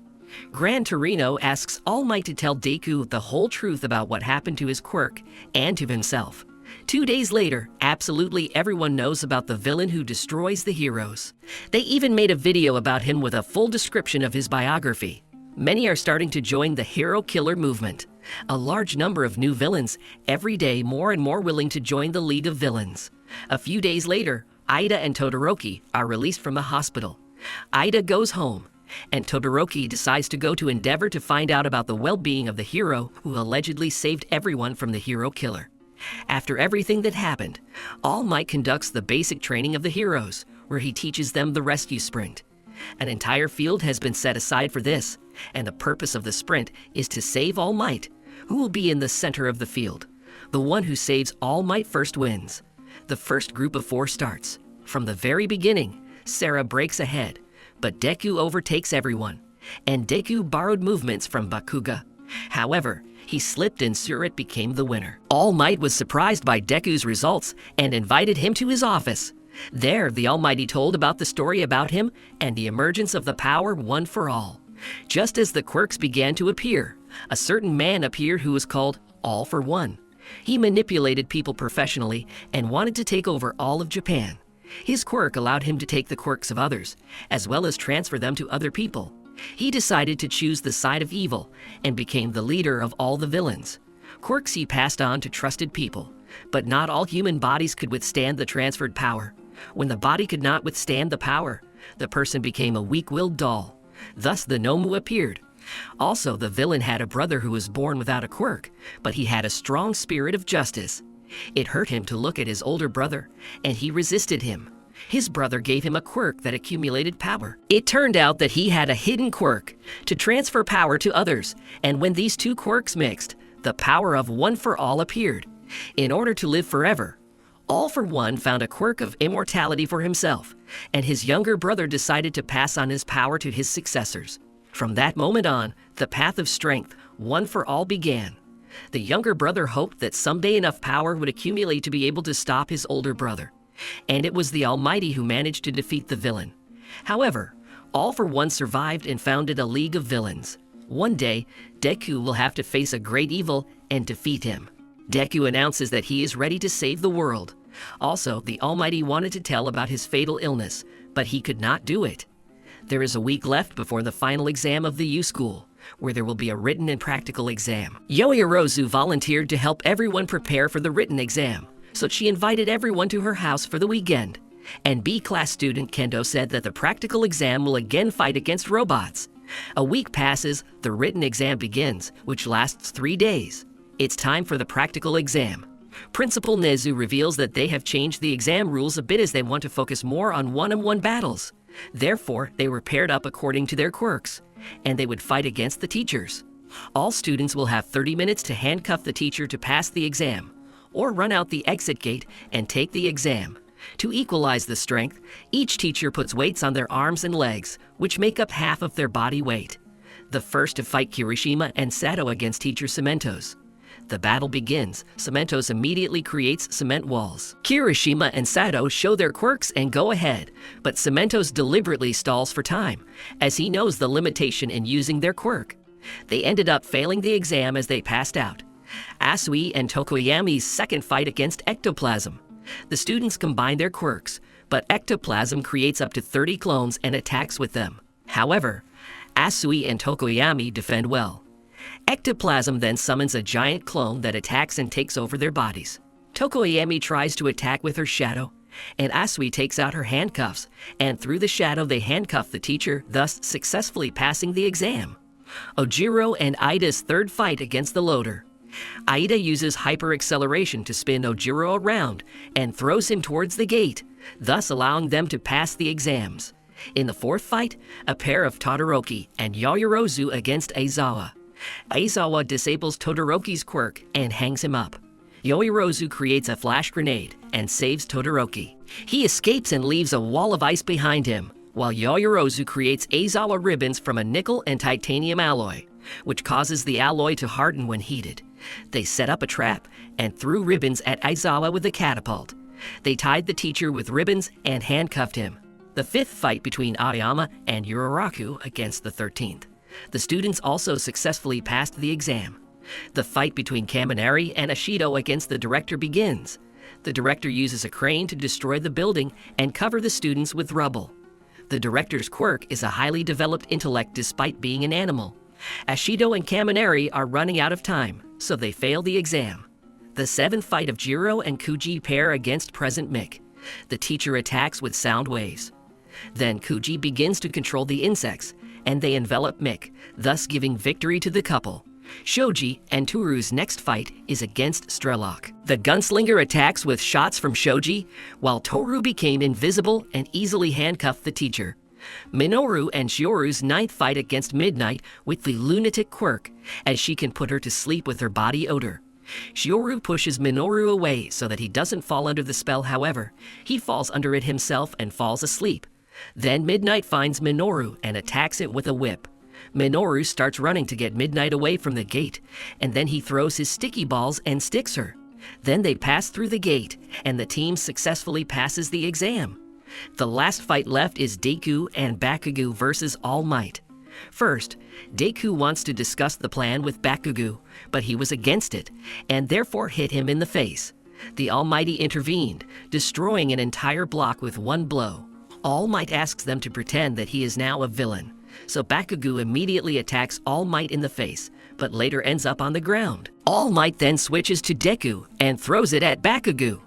Gran Torino asks All Might to tell Deku the whole truth about what happened to his quirk and to himself. 2 days later, absolutely everyone knows about the villain who destroys the heroes. They even made a video about him with a full description of his biography. many are starting to join the hero killer movement. A large number of new villains, every day more and more willing to join the League of Villains. A few days later, Ida and Todoroki are released from the hospital. Ida goes home, and Todoroki decides to go to endeavor to find out about the well-being of the hero who allegedly saved everyone from the hero killer. After everything that happened, All Might conducts the basic training of the heroes, where he teaches them the rescue sprint. An entire field has been set aside for this, and the purpose of the sprint is to save All Might, who will be in the center of the field. The one who saves All Might first wins. The first group of 4 starts. From the very beginning, Sarah breaks ahead, but Deku overtakes everyone, and Deku borrowed movements from Bakuga. However, he slipped and Surut became the winner. All Might was surprised by Deku's results and invited him to his office. There, the Almighty told about the story about him and the emergence of the power one for all. Just as the quirks began to appear, a certain man appeared who was called All for One. He manipulated people professionally and wanted to take over all of Japan. His quirk allowed him to take the quirks of others, as well as transfer them to other people. He decided to choose the side of evil and became the leader of all the villains. Quirks he passed on to trusted people, but not all human bodies could withstand the transferred power. When the body could not withstand the power, the person became a weak-willed doll. Thus the Nomu appeared. Also, the villain had a brother who was born without a quirk, but he had a strong spirit of justice. It hurt him to look at his older brother, and he resisted him. His brother gave him a quirk that accumulated power. It turned out that he had a hidden quirk to transfer power to others, and when these 2 quirks mixed, the power of One for All appeared. In order to live forever, All for One found a quirk of immortality for himself, and his younger brother decided to pass on his power to his successors. From that moment on, the path of strength, One for All, began. The younger brother hoped that someday enough power would accumulate to be able to stop his older brother. And it was the Almighty who managed to defeat the villain. However, All for One survived and founded a League of Villains. One day, Deku will have to face a great evil and defeat him. Deku announces that he is ready to save the world. Also, the Almighty wanted to tell about his fatal illness, but he could not do it. There is a week left before the final exam of the U-School, where there will be a written and practical exam. Yoirozu volunteered to help everyone prepare for the written exam, so she invited everyone to her house for the weekend. And B-class student Kendo said that the practical exam will again fight against robots. A week passes, the written exam begins, which lasts 3 days. It's time for the practical exam. Principal Nezu reveals that they have changed the exam rules a bit as they want to focus more on one-on-one battles. Therefore, they were paired up according to their quirks, and they would fight against the teachers. All students will have 30 minutes to handcuff the teacher to pass the exam, or run out the exit gate and take the exam. To equalize the strength, each teacher puts weights on their arms and legs, which make up half of their body weight. The first to fight Kirishima and Sato against teacher Cementos. The battle begins. Cementos immediately creates cement walls. Kirishima and Sato show their quirks and go ahead, but Cementos deliberately stalls for time, as he knows the limitation in using their quirk. They ended up failing the exam as they passed out. Asui and Tokoyami's second fight against ectoplasm. The students combine their quirks, but ectoplasm creates up to 30 clones and attacks with them. However, Asui and Tokoyami defend well. Ectoplasm then summons a giant clone that attacks and takes over their bodies. Tokoyami tries to attack with her shadow, and Asui takes out her handcuffs, and through the shadow they handcuff the teacher, thus successfully passing the exam. Ojiro and Ida's third fight against the loader. Ida uses hyper-acceleration to spin Ojiro around and throws him towards the gate, thus allowing them to pass the exams. In the fourth fight, a pair of Todoroki and Yoirozu against Aizawa. Aizawa disables Todoroki's quirk and hangs him up. Yoirozu creates a flash grenade and saves Todoroki. He escapes and leaves a wall of ice behind him, while Yoirozu creates Aizawa ribbons from a nickel and titanium alloy, which causes the alloy to harden when heated. They set up a trap and threw ribbons at Aizawa with a catapult. They tied the teacher with ribbons and handcuffed him. The fifth fight between Aoyama and Yuraraku against the 13th. The students also successfully passed the exam. The fight between Kaminari and Ashido against the director begins. The director uses a crane to destroy the building and cover the students with rubble. The director's quirk is a highly developed intellect despite being an animal. Ashido and Kaminari are running out of time, so they fail the exam. The seventh fight of Jiro and Kuji pair against present Mick. The teacher attacks with sound waves. Then Kuji begins to control the insects, and they envelop Mick, thus giving victory to the couple. Shoji and Toru's next fight is against Strelok. The gunslinger attacks with shots from Shoji, while Toru became invisible and easily handcuffed the teacher. Minoru and Shioru's ninth fight against Midnight with the lunatic quirk, as she can put her to sleep with her body odor. Shioru pushes Minoru away so that he doesn't fall under the spell. However, he falls under it himself and falls asleep. Then Midnight finds Minoru and attacks it with a whip. Minoru starts running to get Midnight away from the gate, and then he throws his sticky balls and sticks her. Then they pass through the gate, and the team successfully passes the exam. The last fight left is Deku and Bakugo versus All Might. First, Deku wants to discuss the plan with Bakugo, but he was against it, and therefore hit him in the face. The Almighty intervened, destroying an entire block with one blow. All Might asks them to pretend that he is now a villain, so Bakugo immediately attacks All Might in the face, but later ends up on the ground. All Might then switches to Deku and throws it at Bakugo.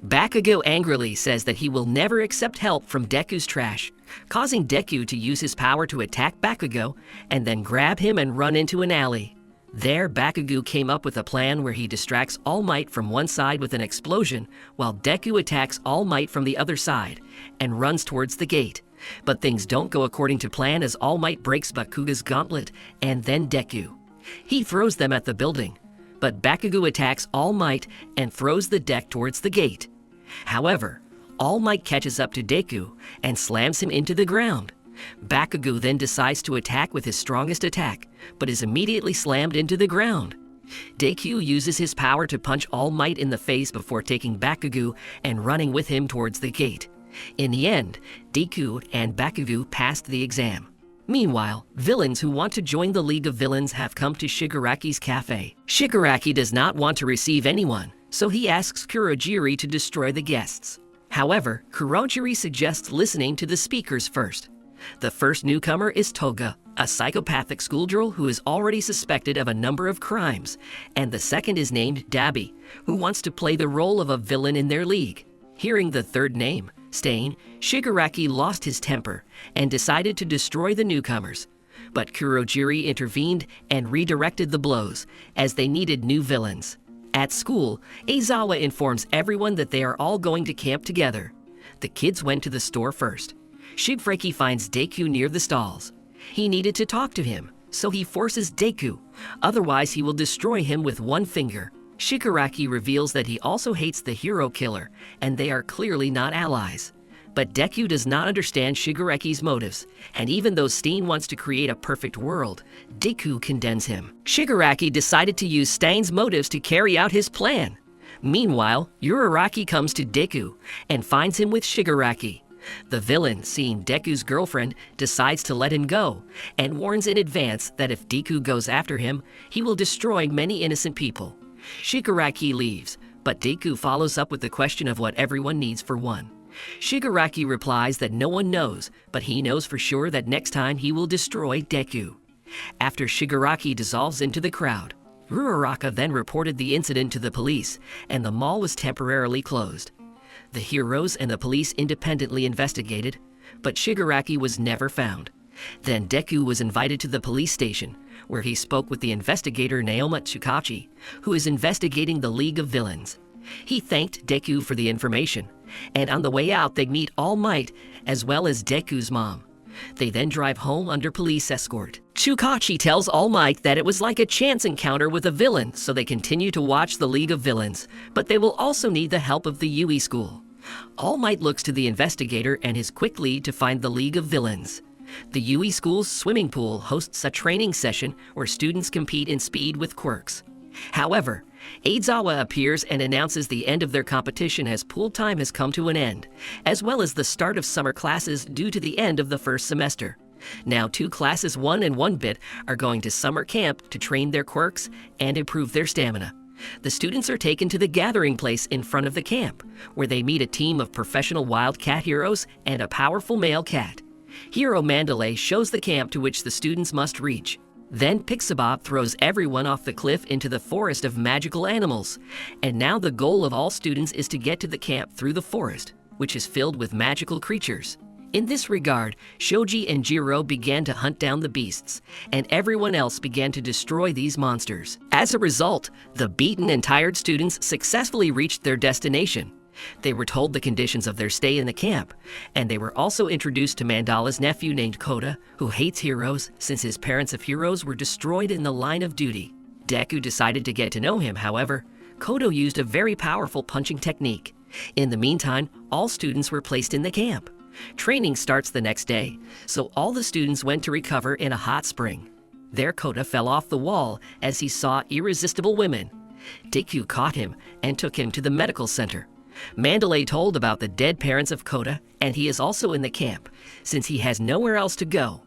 Bakugo angrily says that he will never accept help from Deku's trash, causing Deku to use his power to attack Bakugo and then grab him and run into an alley. There, Bakugo came up with a plan where he distracts All Might from one side with an explosion, while Deku attacks All Might from the other side and runs towards the gate. But things don't go according to plan as All Might breaks Bakugo's gauntlet and then Deku. He throws them at the building, but Bakugo attacks All Might and throws the deck towards the gate. However, All Might catches up to Deku and slams him into the ground. Bakugo then decides to attack with his strongest attack, but is immediately slammed into the ground. Deku uses his power to punch All Might in the face before taking Bakugo and running with him towards the gate. In the end, Deku and Bakugo passed the exam. Meanwhile, villains who want to join the League of Villains have come to Shigaraki's cafe. Shigaraki does not want to receive anyone, so he asks Kurogiri to destroy the guests. However, Kurogiri suggests listening to the speakers first. The first newcomer is Toga, a psychopathic schoolgirl who is already suspected of a number of crimes, and the second is named Dabi, who wants to play the role of a villain in their league. Hearing the third name, Stain, Shigaraki lost his temper and decided to destroy the newcomers. But Kurogiri intervened and redirected the blows, as they needed new villains. At school, Aizawa informs everyone that they are all going to camp together. The kids went to the store first. Shigfreki finds Deku near the stalls. He needed to talk to him, so he forces Deku, otherwise he will destroy him with one finger. Shigaraki reveals that he also hates the hero killer, and they are clearly not allies. But Deku does not understand Shigaraki's motives, and even though Steen wants to create a perfect world, Deku condemns him. Shigaraki decided to use Stain's motives to carry out his plan. Meanwhile, Uraraki comes to Deku and finds him with Shigaraki. The villain, seeing Deku's girlfriend, decides to let him go, and warns in advance that if Deku goes after him, he will destroy many innocent people. Shigaraki leaves, but Deku follows up with the question of what everyone needs for one. Shigaraki replies that no one knows, but he knows for sure that next time he will destroy Deku. After Shigaraki dissolves into the crowd, Uraraka then reported the incident to the police, and the mall was temporarily closed. The heroes and the police independently investigated, but Shigaraki was never found. Then Deku was invited to the police station, where he spoke with the investigator Naoma Tsukachi, who is investigating the League of Villains. He thanked Deku for the information, and on the way out they meet All Might as well as Deku's mom. They then drive home under police escort. Tsukachi tells All Might that it was like a chance encounter with a villain, so they continue to watch the League of Villains, but they will also need the help of the Yui School. All Might looks to the investigator and his quick lead to find the League of Villains. The Yui School's swimming pool hosts a training session where students compete in speed with quirks. However, Aizawa appears and announces the end of their competition as pool time has come to an end, as well as the start of summer classes due to the end of the first semester. Now 2 classes 1 and 1-bit are going to summer camp to train their quirks and improve their stamina. The students are taken to the gathering place in front of the camp, where they meet a team of professional wild cat heroes and a powerful male cat. Hero Mandalay shows the camp to which the students must reach. Then Pixabop throws everyone off the cliff into the forest of magical animals. And now the goal of all students is to get to the camp through the forest, which is filled with magical creatures. In this regard, Shoji and Jiro began to hunt down the beasts, and everyone else began to destroy these monsters. As a result, the beaten and tired students successfully reached their destination. They were told the conditions of their stay in the camp, and they were also introduced to Mandala's nephew named Kota, who hates heroes since his parents of heroes were destroyed in the line of duty. Deku decided to get to know him, however. Kota used a very powerful punching technique. In the meantime, all students were placed in the camp. Training starts the next day, so all the students went to recover in a hot spring. There Kota fell off the wall as he saw irresistible women. Deku caught him and took him to the medical center. Mandalay told about the dead parents of Kota, and he is also in the camp, since he has nowhere else to go.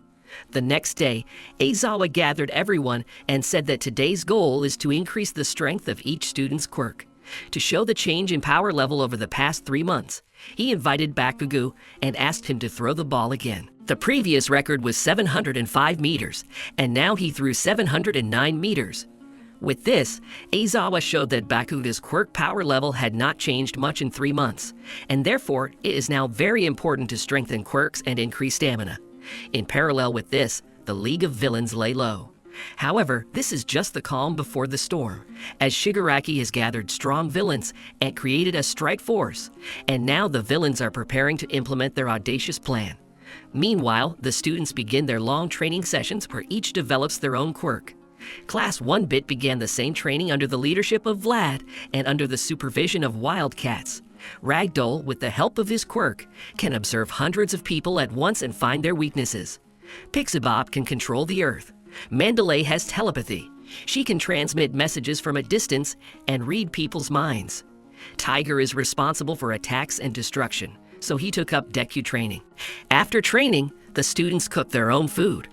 The next day, Aizawa gathered everyone and said that today's goal is to increase the strength of each student's quirk. To show the change in power level over the past 3 months, he invited Bakugo and asked him to throw the ball again. The previous record was 705 meters, and now he threw 709 meters. With this, Aizawa showed that Bakugo's quirk power level had not changed much in 3 months, and therefore it is now very important to strengthen quirks and increase stamina. In parallel with this, the League of Villains lay low. However, this is just the calm before the storm, as Shigaraki has gathered strong villains and created a strike force, and now the villains are preparing to implement their audacious plan. Meanwhile, the students begin their long training sessions where each develops their own quirk. Class 1-bit began the same training under the leadership of Vlad and under the supervision of Wildcats. Ragdoll, with the help of his quirk, can observe hundreds of people at once and find their weaknesses. Pixabop can control the earth. Mandalay has telepathy. She can transmit messages from a distance and read people's minds. Tiger is responsible for attacks and destruction, so he took up Deku training. After training, the students cooked their own food.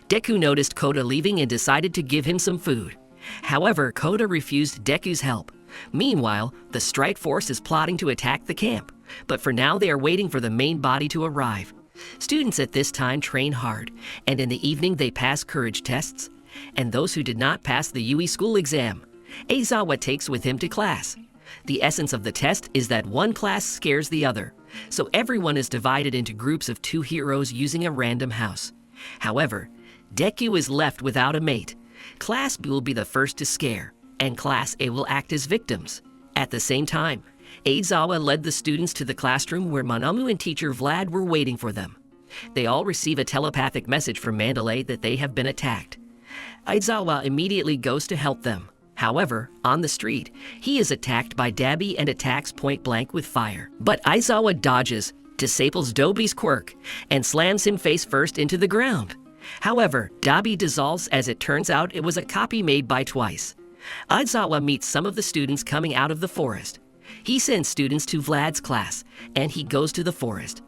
Deku noticed Kota leaving and decided to give him some food. However, Kota refused Deku's help. Meanwhile, the strike force is plotting to attack the camp, but for now they are waiting for the main body to arrive. Students at this time train hard, and in the evening they pass courage tests, and those who did not pass the UE school exam, Aizawa takes with him to class. The essence of the test is that one class scares the other, so everyone is divided into groups of 2 heroes using a random house. However, Deku is left without a mate. Class B will be the first to scare, and Class A will act as victims. At the same time, Aizawa led the students to the classroom where Manamu and teacher Vlad were waiting for them. They all receive a telepathic message from Mandalay that they have been attacked. Aizawa immediately goes to help them. However, on the street, he is attacked by Dabi and attacks point blank with fire. But Aizawa dodges, disables Dobi's quirk, and slams him face first into the ground. However, Dabi dissolves as it turns out it was a copy made by Twice. Aizawa meets some of the students coming out of the forest. He sends students to Vlad's class, and he goes to the forest.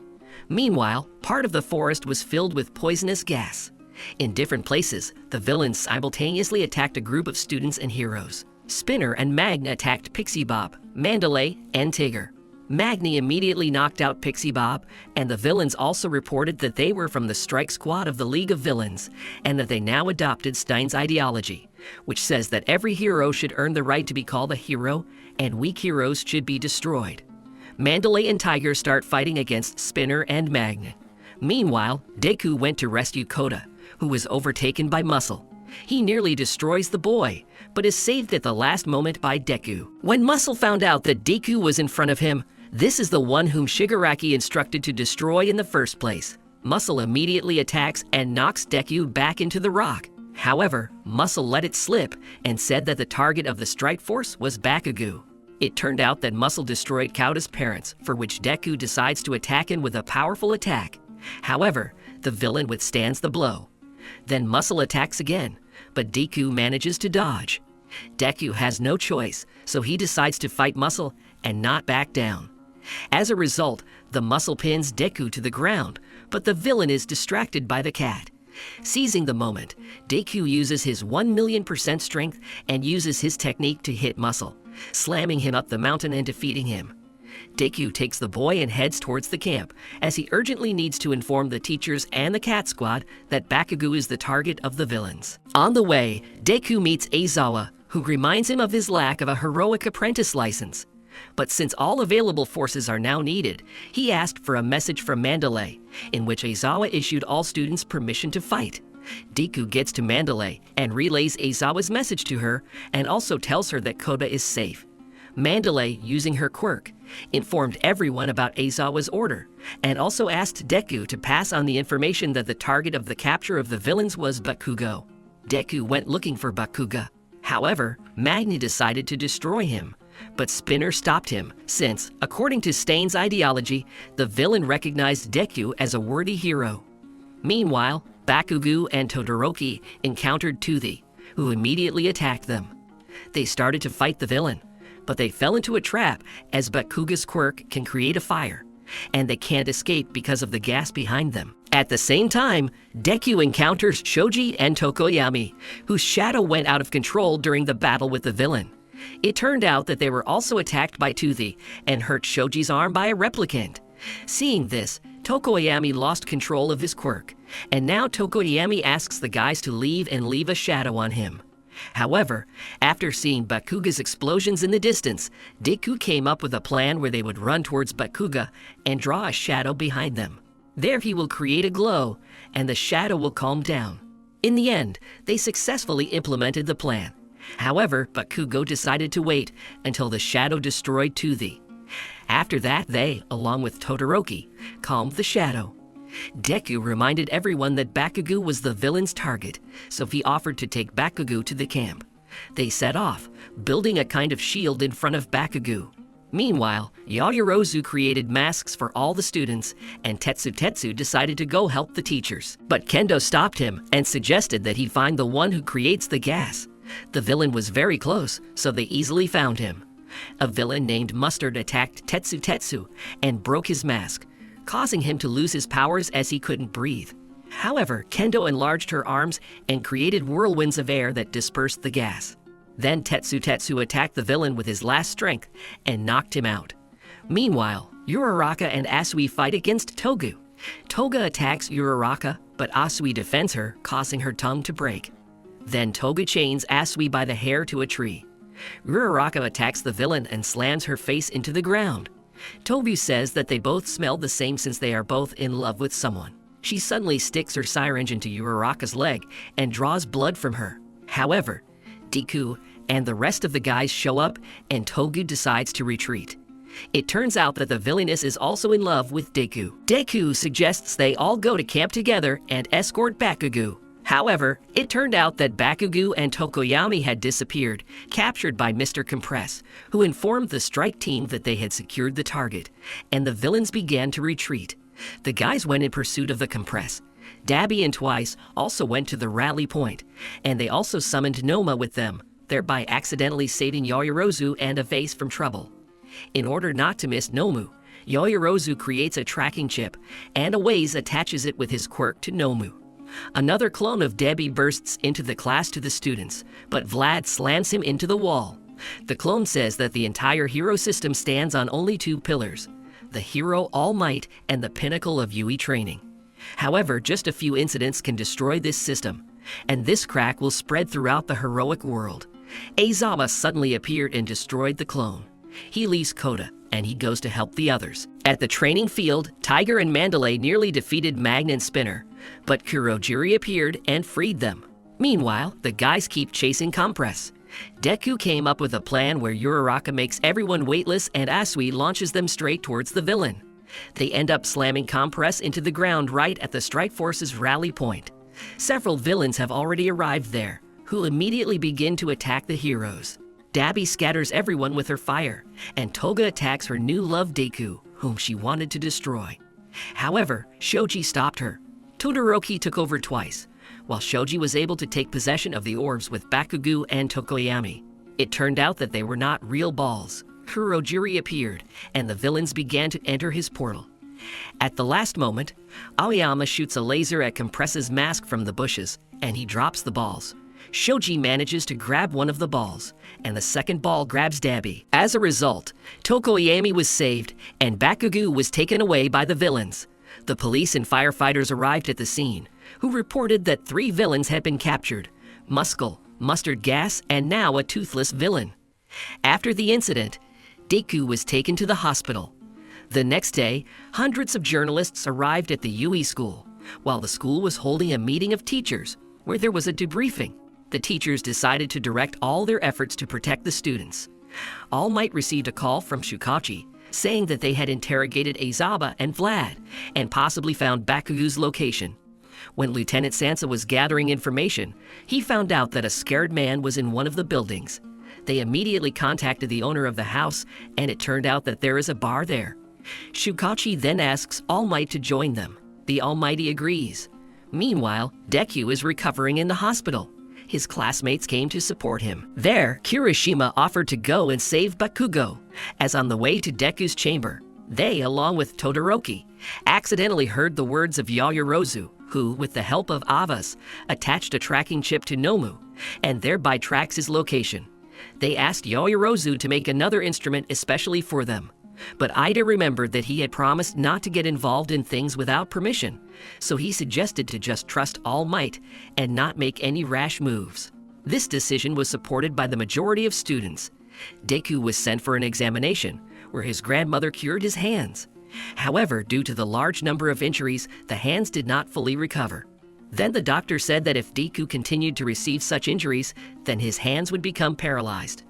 Meanwhile, part of the forest was filled with poisonous gas. In different places, the villains simultaneously attacked a group of students and heroes. Spinner and Magna attacked Pixie Bob, Mandalay, and Tigger. Magni immediately knocked out Pixie Bob, and the villains also reported that they were from the strike squad of the League of Villains, and that they now adopted Stein's ideology, which says that every hero should earn the right to be called a hero, and weak heroes should be destroyed. Mandalay and Tiger start fighting against Spinner and Magna. Meanwhile, Deku went to rescue Kota, who was overtaken by Muscle. He nearly destroys the boy, but is saved at the last moment by Deku. When Muscle found out that Deku was in front of him, this is the one whom Shigaraki instructed to destroy in the first place. Muscle immediately attacks and knocks Deku back into the rock. However, Muscle let it slip and said that the target of the strike force was Bakugo. It turned out that Muscle destroyed Kouta's parents, for which Deku decides to attack him with a powerful attack. However, the villain withstands the blow. Then Muscle attacks again, but Deku manages to dodge. Deku has no choice, so he decides to fight Muscle and not back down. As a result, the Muscle pins Deku to the ground, but the villain is distracted by the cat. Seizing the moment, Deku uses his 1,000,000% strength and uses his technique to hit Muscle, slamming him up the mountain and defeating him. Deku takes the boy and heads towards the camp, as he urgently needs to inform the teachers and the cat squad that Bakugo is the target of the villains. On the way, Deku meets Aizawa, who reminds him of his lack of a heroic apprentice license. But since all available forces are now needed, he asked for a message from Mandalay, in which Aizawa issued all students permission to fight. Deku gets to Mandalay and relays Aizawa's message to her, and also tells her that Koda is safe. Mandalay, using her quirk, informed everyone about Aizawa's order, and also asked Deku to pass on the information that the target of the capture of the villains was Bakugo. Deku went looking for Bakugo. However, Magni decided to destroy him, but Spinner stopped him since, according to Stain's ideology, the villain recognized Deku as a worthy hero. Meanwhile, Bakugo and Todoroki encountered Toothie, who immediately attacked them. They started to fight the villain, but they fell into a trap as Bakugo's quirk can create a fire, and they can't escape because of the gas behind them. At the same time, Deku encounters Shoji and Tokoyami, whose shadow went out of control during the battle with the villain. It turned out that they were also attacked by Toothie and hurt Shoji's arm by a replicant. Seeing this, Tokoyami lost control of his quirk, and now Tokoyami asks the guys to leave and leave a shadow on him. However, after seeing Bakugo's explosions in the distance, Deku came up with a plan where they would run towards Bakugo and draw a shadow behind them. There he will create a glow, and the shadow will calm down. In the end, they successfully implemented the plan. However, Bakugo decided to wait until the shadow destroyed Toothie. After that, they, along with Todoroki, calmed the shadow. Deku reminded everyone that Bakugo was the villain's target, so he offered to take Bakugo to the camp. They set off, building a kind of shield in front of Bakugo. Meanwhile, Yaoyorozu created masks for all the students, and Tetsu decided to go help the teachers. But Kendo stopped him and suggested that he find the one who creates the gas. The villain was very close, so they easily found him. A villain named Mustard attacked Tetsu and broke his mask, causing him to lose his powers as he couldn't breathe. However, Kendo enlarged her arms and created whirlwinds of air that dispersed the gas. Then Tetsu attacked the villain with his last strength and knocked him out. Meanwhile, Uraraka and Asui fight against Togu. Toga attacks Uraraka, but Asui defends her, causing her tongue to break. Then Toga chains Asui by the hair to a tree. Uraraka attacks the villain and slams her face into the ground. Tobu says that they both smell the same since they are both in love with someone. She suddenly sticks her syringe into Uraraka's leg and draws blood from her. However, Deku and the rest of the guys show up, and Togu decides to retreat. It turns out that the villainess is also in love with Deku. Deku suggests they all go to camp together and escort Bakugo. However, it turned out that Bakugo and Tokoyami had disappeared, captured by Mr. Compress, who informed the strike team that they had secured the target, and the villains began to retreat. The guys went in pursuit of the Compress. Dabi and Twice also went to the rally point, and they also summoned Noma with them, thereby accidentally saving Yaoyorozu and a vase from trouble. In order not to miss Nomu, Yaoyorozu creates a tracking chip, and Awaze attaches it with his quirk to Nomu. Another clone of Debbie bursts into the class to the students, but Vlad slams him into the wall. The clone says that the entire hero system stands on only two pillars: the hero All Might and the pinnacle of Yui training. However, just a few incidents can destroy this system, and this crack will spread throughout the heroic world. Aizawa suddenly appeared and destroyed the clone. He leaves Koda, and he goes to help the others. At the training field, Tiger and Mandalay nearly defeated Magna and Spinner, but Kurojiri appeared and freed them. Meanwhile, the guys keep chasing Compress. Deku came up with a plan where Uraraka makes everyone weightless and Asui launches them straight towards the villain. They end up slamming Compress into the ground right at the Strike Force's rally point. Several villains have already arrived there, who immediately begin to attack the heroes. Dabi scatters everyone with her fire, and Toga attacks her new love Deku, whom she wanted to destroy. However, Shoji stopped her. Todoroki took over twice, while Shoji was able to take possession of the orbs with Bakugo and Tokoyami. It turned out that they were not real balls. Kurojiri appeared, and the villains began to enter his portal. At the last moment, Aoyama shoots a laser at Compress's mask from the bushes, and he drops the balls. Shoji manages to grab one of the balls, and the second ball grabs Dabi. As a result, Tokoyami was saved, and Bakugo was taken away by the villains. The police and firefighters arrived at the scene, who reported that 3 villains had been captured: Muscle, Mustard Gas, and now a toothless villain. After the incident, Deku was taken to the hospital. The next day, hundreds of journalists arrived at the UE school, while the school was holding a meeting of teachers, where there was a debriefing. The teachers decided to direct all their efforts to protect the students. All Might received a call from Shukachi, saying that they had interrogated Azaba and Vlad, and possibly found Bakugo's location. When Lieutenant Sansa was gathering information, he found out that a scared man was in one of the buildings. They immediately contacted the owner of the house, and it turned out that there is a bar there. Shukachi then asks All Might to join them. The Almighty agrees. Meanwhile, Deku is recovering in the hospital. His classmates came to support him. There, Kirishima offered to go and save Bakugo, as on the way to Deku's chamber, they, along with Todoroki, accidentally heard the words of Yaoyorozu, who, with the help of Avas, attached a tracking chip to Nomu, and thereby tracks his location. They asked Yaoyorozu to make another instrument especially for them. But Ida remembered that he had promised not to get involved in things without permission, so he suggested to just trust All Might and not make any rash moves. This decision was supported by the majority of students. Deku was sent for an examination, where his grandmother cured his hands. However, due to the large number of injuries, the hands did not fully recover. Then the doctor said that if Deku continued to receive such injuries, then his hands would become paralyzed.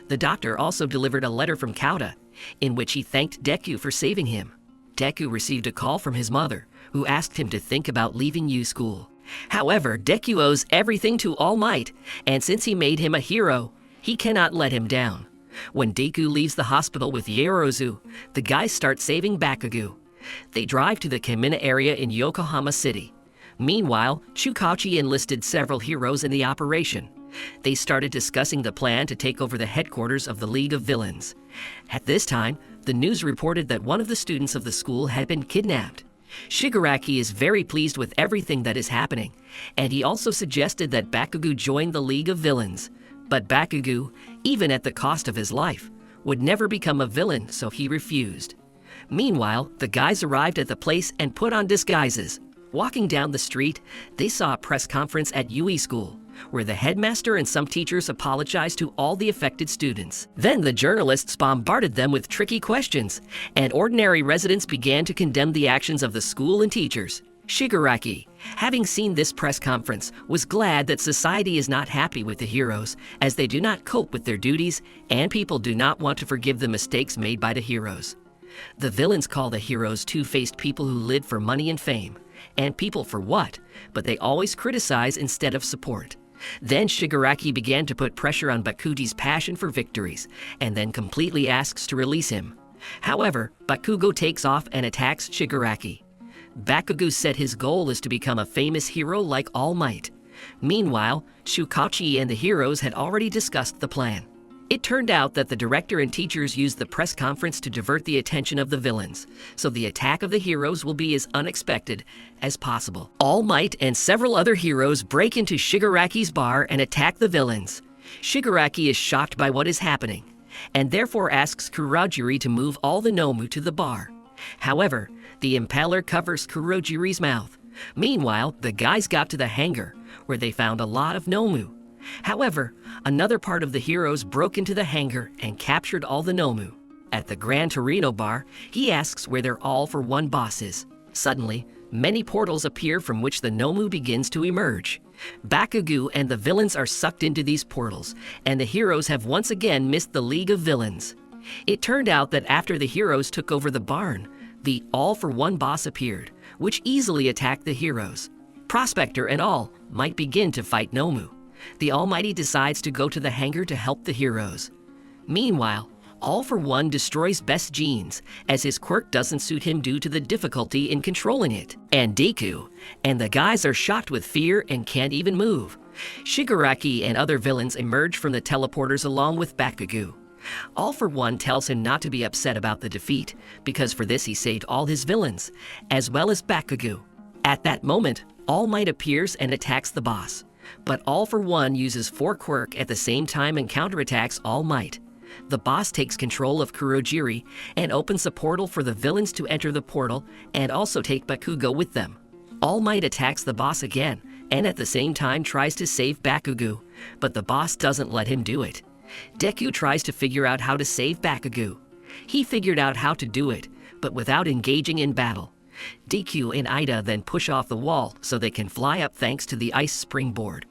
The doctor also delivered a letter from Kauta, in which he thanked Deku for saving him. Deku received a call from his mother, who asked him to think about leaving U School. However, Deku owes everything to All Might, and since he made him a hero, he cannot let him down. When Deku leaves the hospital with Yaoyorozu, the guys start saving Bakugo. They drive to the Kamina area in Yokohama City. Meanwhile, Shukachi enlisted several heroes in the operation. They started discussing the plan to take over the headquarters of the League of Villains. At this time, the news reported that one of the students of the school had been kidnapped. Shigaraki is very pleased with everything that is happening, and he also suggested that Bakugo join the League of Villains. But Bakugo, even at the cost of his life, would never become a villain, so he refused. Meanwhile, the guys arrived at the place and put on disguises. Walking down the street, they saw a press conference at UE School, where the headmaster and some teachers apologized to all the affected students. Then the journalists bombarded them with tricky questions, and ordinary residents began to condemn the actions of the school and teachers. Shigaraki, having seen this press conference, was glad that society is not happy with the heroes, as they do not cope with their duties, and people do not want to forgive the mistakes made by the heroes. The villains call the heroes two-faced people who live for money and fame. And people for what? But they always criticize instead of support. Then Shigaraki began to put pressure on Bakugo's passion for victories, and then completely asks to release him. However, Bakugo takes off and attacks Shigaraki. Bakugo said his goal is to become a famous hero like All Might. Meanwhile, Shukachi and the heroes had already discussed the plan. It turned out that the director and teachers used the press conference to divert the attention of the villains, so the attack of the heroes will be as unexpected as possible. All Might and several other heroes break into Shigaraki's bar and attack the villains. Shigaraki is shocked by what is happening, and therefore asks Kurogiri to move all the Nomu to the bar. However, the impaler covers Kurogiri's mouth. Meanwhile, the guys got to the hangar, where they found a lot of Nomu. However, another part of the heroes broke into the hangar and captured all the Nomu. At the Gran Torino bar, he asks where their all-for-one boss is. Suddenly, many portals appear from which the Nomu begins to emerge. Bakugo and the villains are sucked into these portals, and the heroes have once again missed the League of Villains. It turned out that after the heroes took over the barn, the all-for-one boss appeared, which easily attacked the heroes. Prospector and All Might begin to fight Nomu. The Almighty decides to go to the hangar to help the heroes. Meanwhile, All for One destroys Best Jeans, as his quirk doesn't suit him due to the difficulty in controlling it. And Deku and the guys are shocked with fear and can't even move. Shigaraki and other villains emerge from the teleporters along with Bakugo. All for One tells him not to be upset about the defeat, because for this he saved all his villains, as well as Bakugo. At that moment, All Might appears and attacks the boss. But All for One uses 4 quirk at the same time and counterattacks All Might. The boss takes control of Kurogiri and opens a portal for the villains to enter the portal and also take Bakugo with them. All Might attacks the boss again and at the same time tries to save Bakugo, but the boss doesn't let him do it. Deku tries to figure out how to save Bakugo. He figured out how to do it, but without engaging in battle. Deku and Ida then push off the wall so they can fly up thanks to the ice springboard.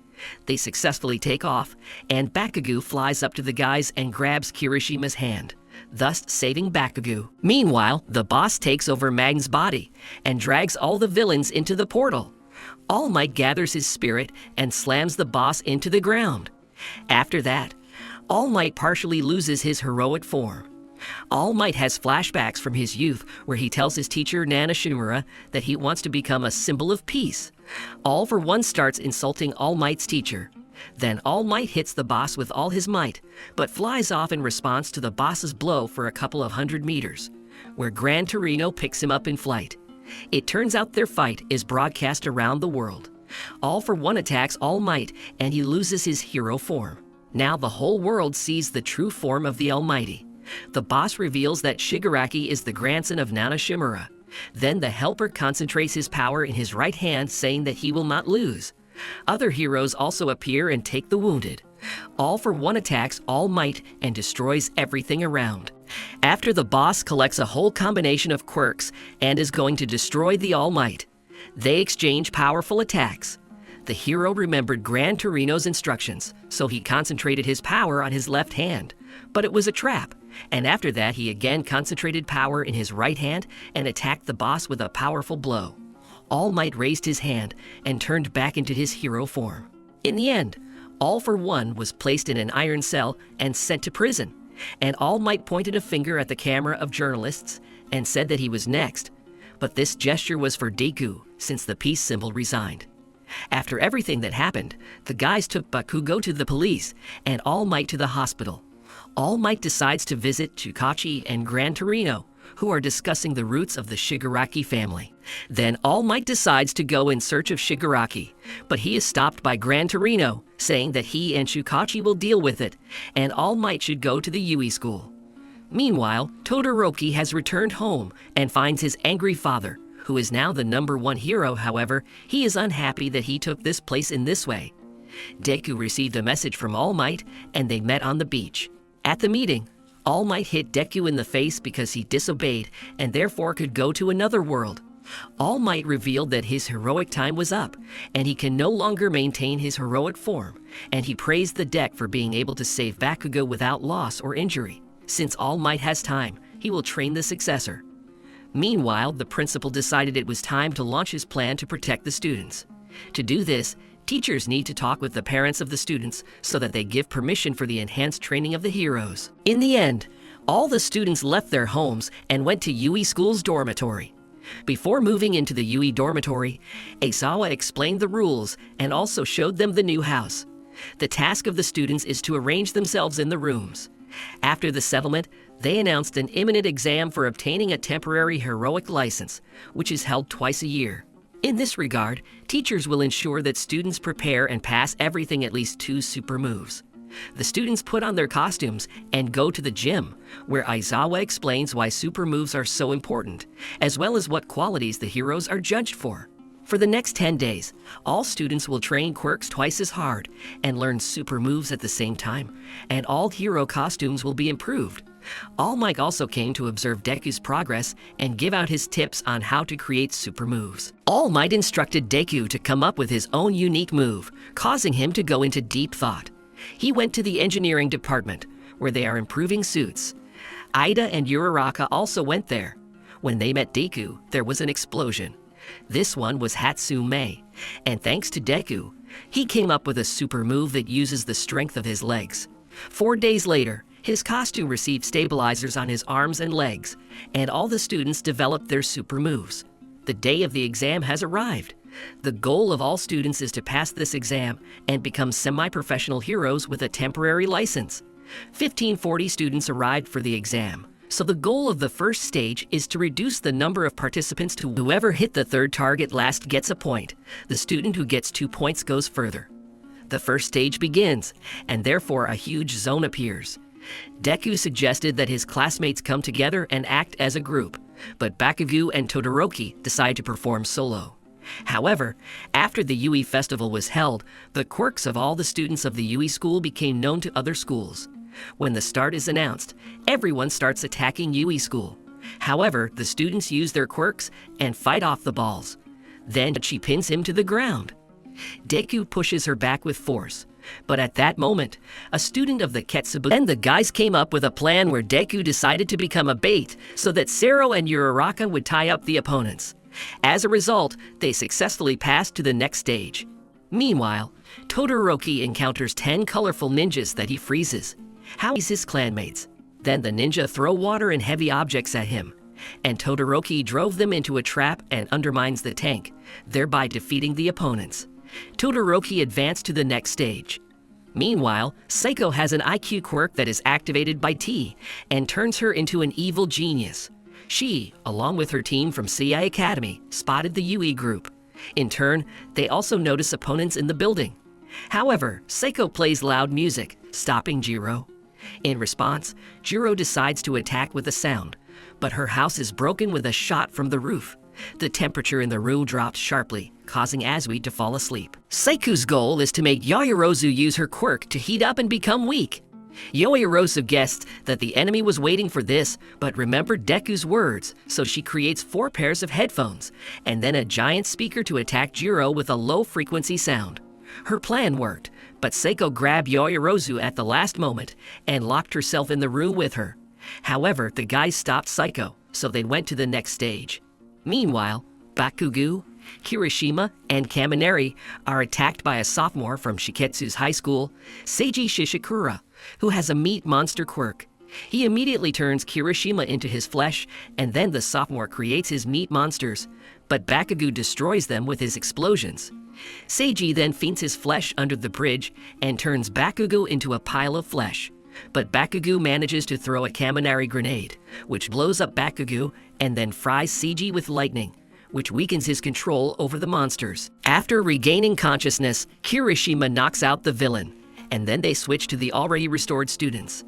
They successfully take off, and Bakugo flies up to the guys and grabs Kirishima's hand, thus saving Bakugo. Meanwhile, the boss takes over Magn's body and drags all the villains into the portal. All Might gathers his spirit and slams the boss into the ground. After that, All Might partially loses his heroic form. All Might has flashbacks from his youth where he tells his teacher Nana Shimura that he wants to become a symbol of peace. All for One starts insulting All Might's teacher. Then All Might hits the boss with all his might, but flies off in response to the boss's blow for a couple of 100 meters, where Gran Torino picks him up in flight. It turns out their fight is broadcast around the world. All for One attacks All Might and he loses his hero form. Now the whole world sees the true form of the Almighty. The boss reveals that Shigaraki is the grandson of Nana Shimura. Then the helper concentrates his power in his right hand, saying that he will not lose. Other heroes also appear and take the wounded. All for One attacks All Might and destroys everything around. After the boss collects a whole combination of quirks and is going to destroy the All Might, they exchange powerful attacks. The hero remembered Gran Torino's instructions, so he concentrated his power on his left hand. But it was a trap, and after that he again concentrated power in his right hand and attacked the boss with a powerful blow. All Might raised his hand and turned back into his hero form. In the end, All for One was placed in an iron cell and sent to prison, and All Might pointed a finger at the camera of journalists and said that he was next. But this gesture was for Deku, since the peace symbol resigned. After everything that happened, the guys took Bakugo to the police and All Might to the hospital. All Might decides to visit Chukachi and Gran Torino, who are discussing the roots of the Shigaraki family. Then All Might decides to go in search of Shigaraki, but he is stopped by Gran Torino, saying that he and Chukachi will deal with it, and All Might should go to the Yui school. Meanwhile, Todoroki has returned home and finds his angry father, who is now the #1 hero. However, he is unhappy that he took this place in this way. Deku received a message from All Might, and they met on the beach. At the meeting, All Might hit Deku in the face because he disobeyed and therefore could go to another world. All Might revealed that his heroic time was up, and he can no longer maintain his heroic form, and he praised the deck for being able to save Bakugo without loss or injury. Since All Might has time, he will train the successor. Meanwhile, the principal decided it was time to launch his plan to protect the students. To do this, teachers need to talk with the parents of the students so that they give permission for the enhanced training of the heroes. In the end, all the students left their homes and went to Yui School's dormitory. Before moving into the Yui dormitory, Aizawa explained the rules and also showed them the new house. The task of the students is to arrange themselves in the rooms. After the settlement, they announced an imminent exam for obtaining a temporary heroic license, which is held twice a year. In this regard, teachers will ensure that students prepare and pass everything at least 2 super moves. The students put on their costumes and go to the gym, where Aizawa explains why super moves are so important, as well as what qualities the heroes are judged for. For the next 10 days, all students will train quirks twice as hard and learn super moves at the same time, and all hero costumes will be improved. All Might also came to observe Deku's progress and give out his tips on how to create super moves. All Might instructed Deku to come up with his own unique move, causing him to go into deep thought. He went to the engineering department, where they are improving suits. Ida and Uraraka also went there. When they met Deku, there was an explosion. This one was Hatsume, and thanks to Deku, he came up with a super move that uses the strength of his legs. 4 days later, his costume received stabilizers on his arms and legs, and all the students developed their super moves. The day of the exam has arrived. The goal of all students is to pass this exam and become semi-professional heroes with a temporary license. 1540 students arrived for the exam. So the goal of the first stage is to reduce the number of participants to whoever hit the third target last gets a point. The student who gets 2 points goes further. The first stage begins, and therefore a huge zone appears. Deku suggested that his classmates come together and act as a group, but Bakugo and Todoroki decide to perform solo. However, after the Yui festival was held, the quirks of all the students of the Yui school became known to other schools. When the start is announced, everyone starts attacking Yui school. However, the students use their quirks and fight off the balls. Then she pins him to the ground. Deku pushes her back with force. But at that moment, a student of the Ketsubu and the guys came up with a plan where Deku decided to become a bait so that Sero and Uraraka would tie up the opponents. As a result, they successfully passed to the next stage. Meanwhile, Todoroki encounters 10 colorful ninjas that he freezes. How is his clanmates? Then the ninja throw water and heavy objects at him, and Todoroki drove them into a trap and undermines the tank, thereby defeating the opponents. Todoroki advanced to the next stage. Meanwhile, Seiko has an IQ quirk that is activated by T and turns her into an evil genius. She, along with her team from CI Academy, spotted the Yui group. In turn, they also notice opponents in the building. However, Seiko plays loud music, stopping Jiro. In response, Jiro decides to attack with a sound, but her house is broken with a shot from the roof. The temperature in the room drops sharply, causing Azui to fall asleep. Seiku's goal is to make Yaoyorozu use her quirk to heat up and become weak. Yaoyorozu guessed that the enemy was waiting for this, but remembered Deku's words, so she creates 4 pairs of headphones, and then a giant speaker to attack Jiro with a low-frequency sound. Her plan worked, but Seiko grabbed Yaoyorozu at the last moment and locked herself in the room with her. However, the guys stopped Seiko, so they went to the next stage. Meanwhile, Bakugo, Kirishima, and Kaminari are attacked by a sophomore from Shiketsu's high school, Seiji Shishikura, who has a meat monster quirk. He immediately turns Kirishima into his flesh, and then the sophomore creates his meat monsters, but Bakugo destroys them with his explosions. Seiji then feeds his flesh under the bridge and turns Bakugo into a pile of flesh. But Bakugo manages to throw a Kaminari grenade, which blows up Bakugo and then fries Seiji with lightning, which weakens his control over the monsters. After regaining consciousness, Kirishima knocks out the villain, and then they switch to the already restored students.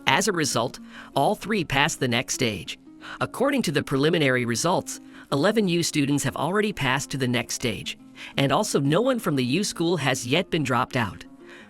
As a result, all 3 pass the next stage. According to the preliminary results, 11 U students have already passed to the next stage, and also no one from the U school has yet been dropped out.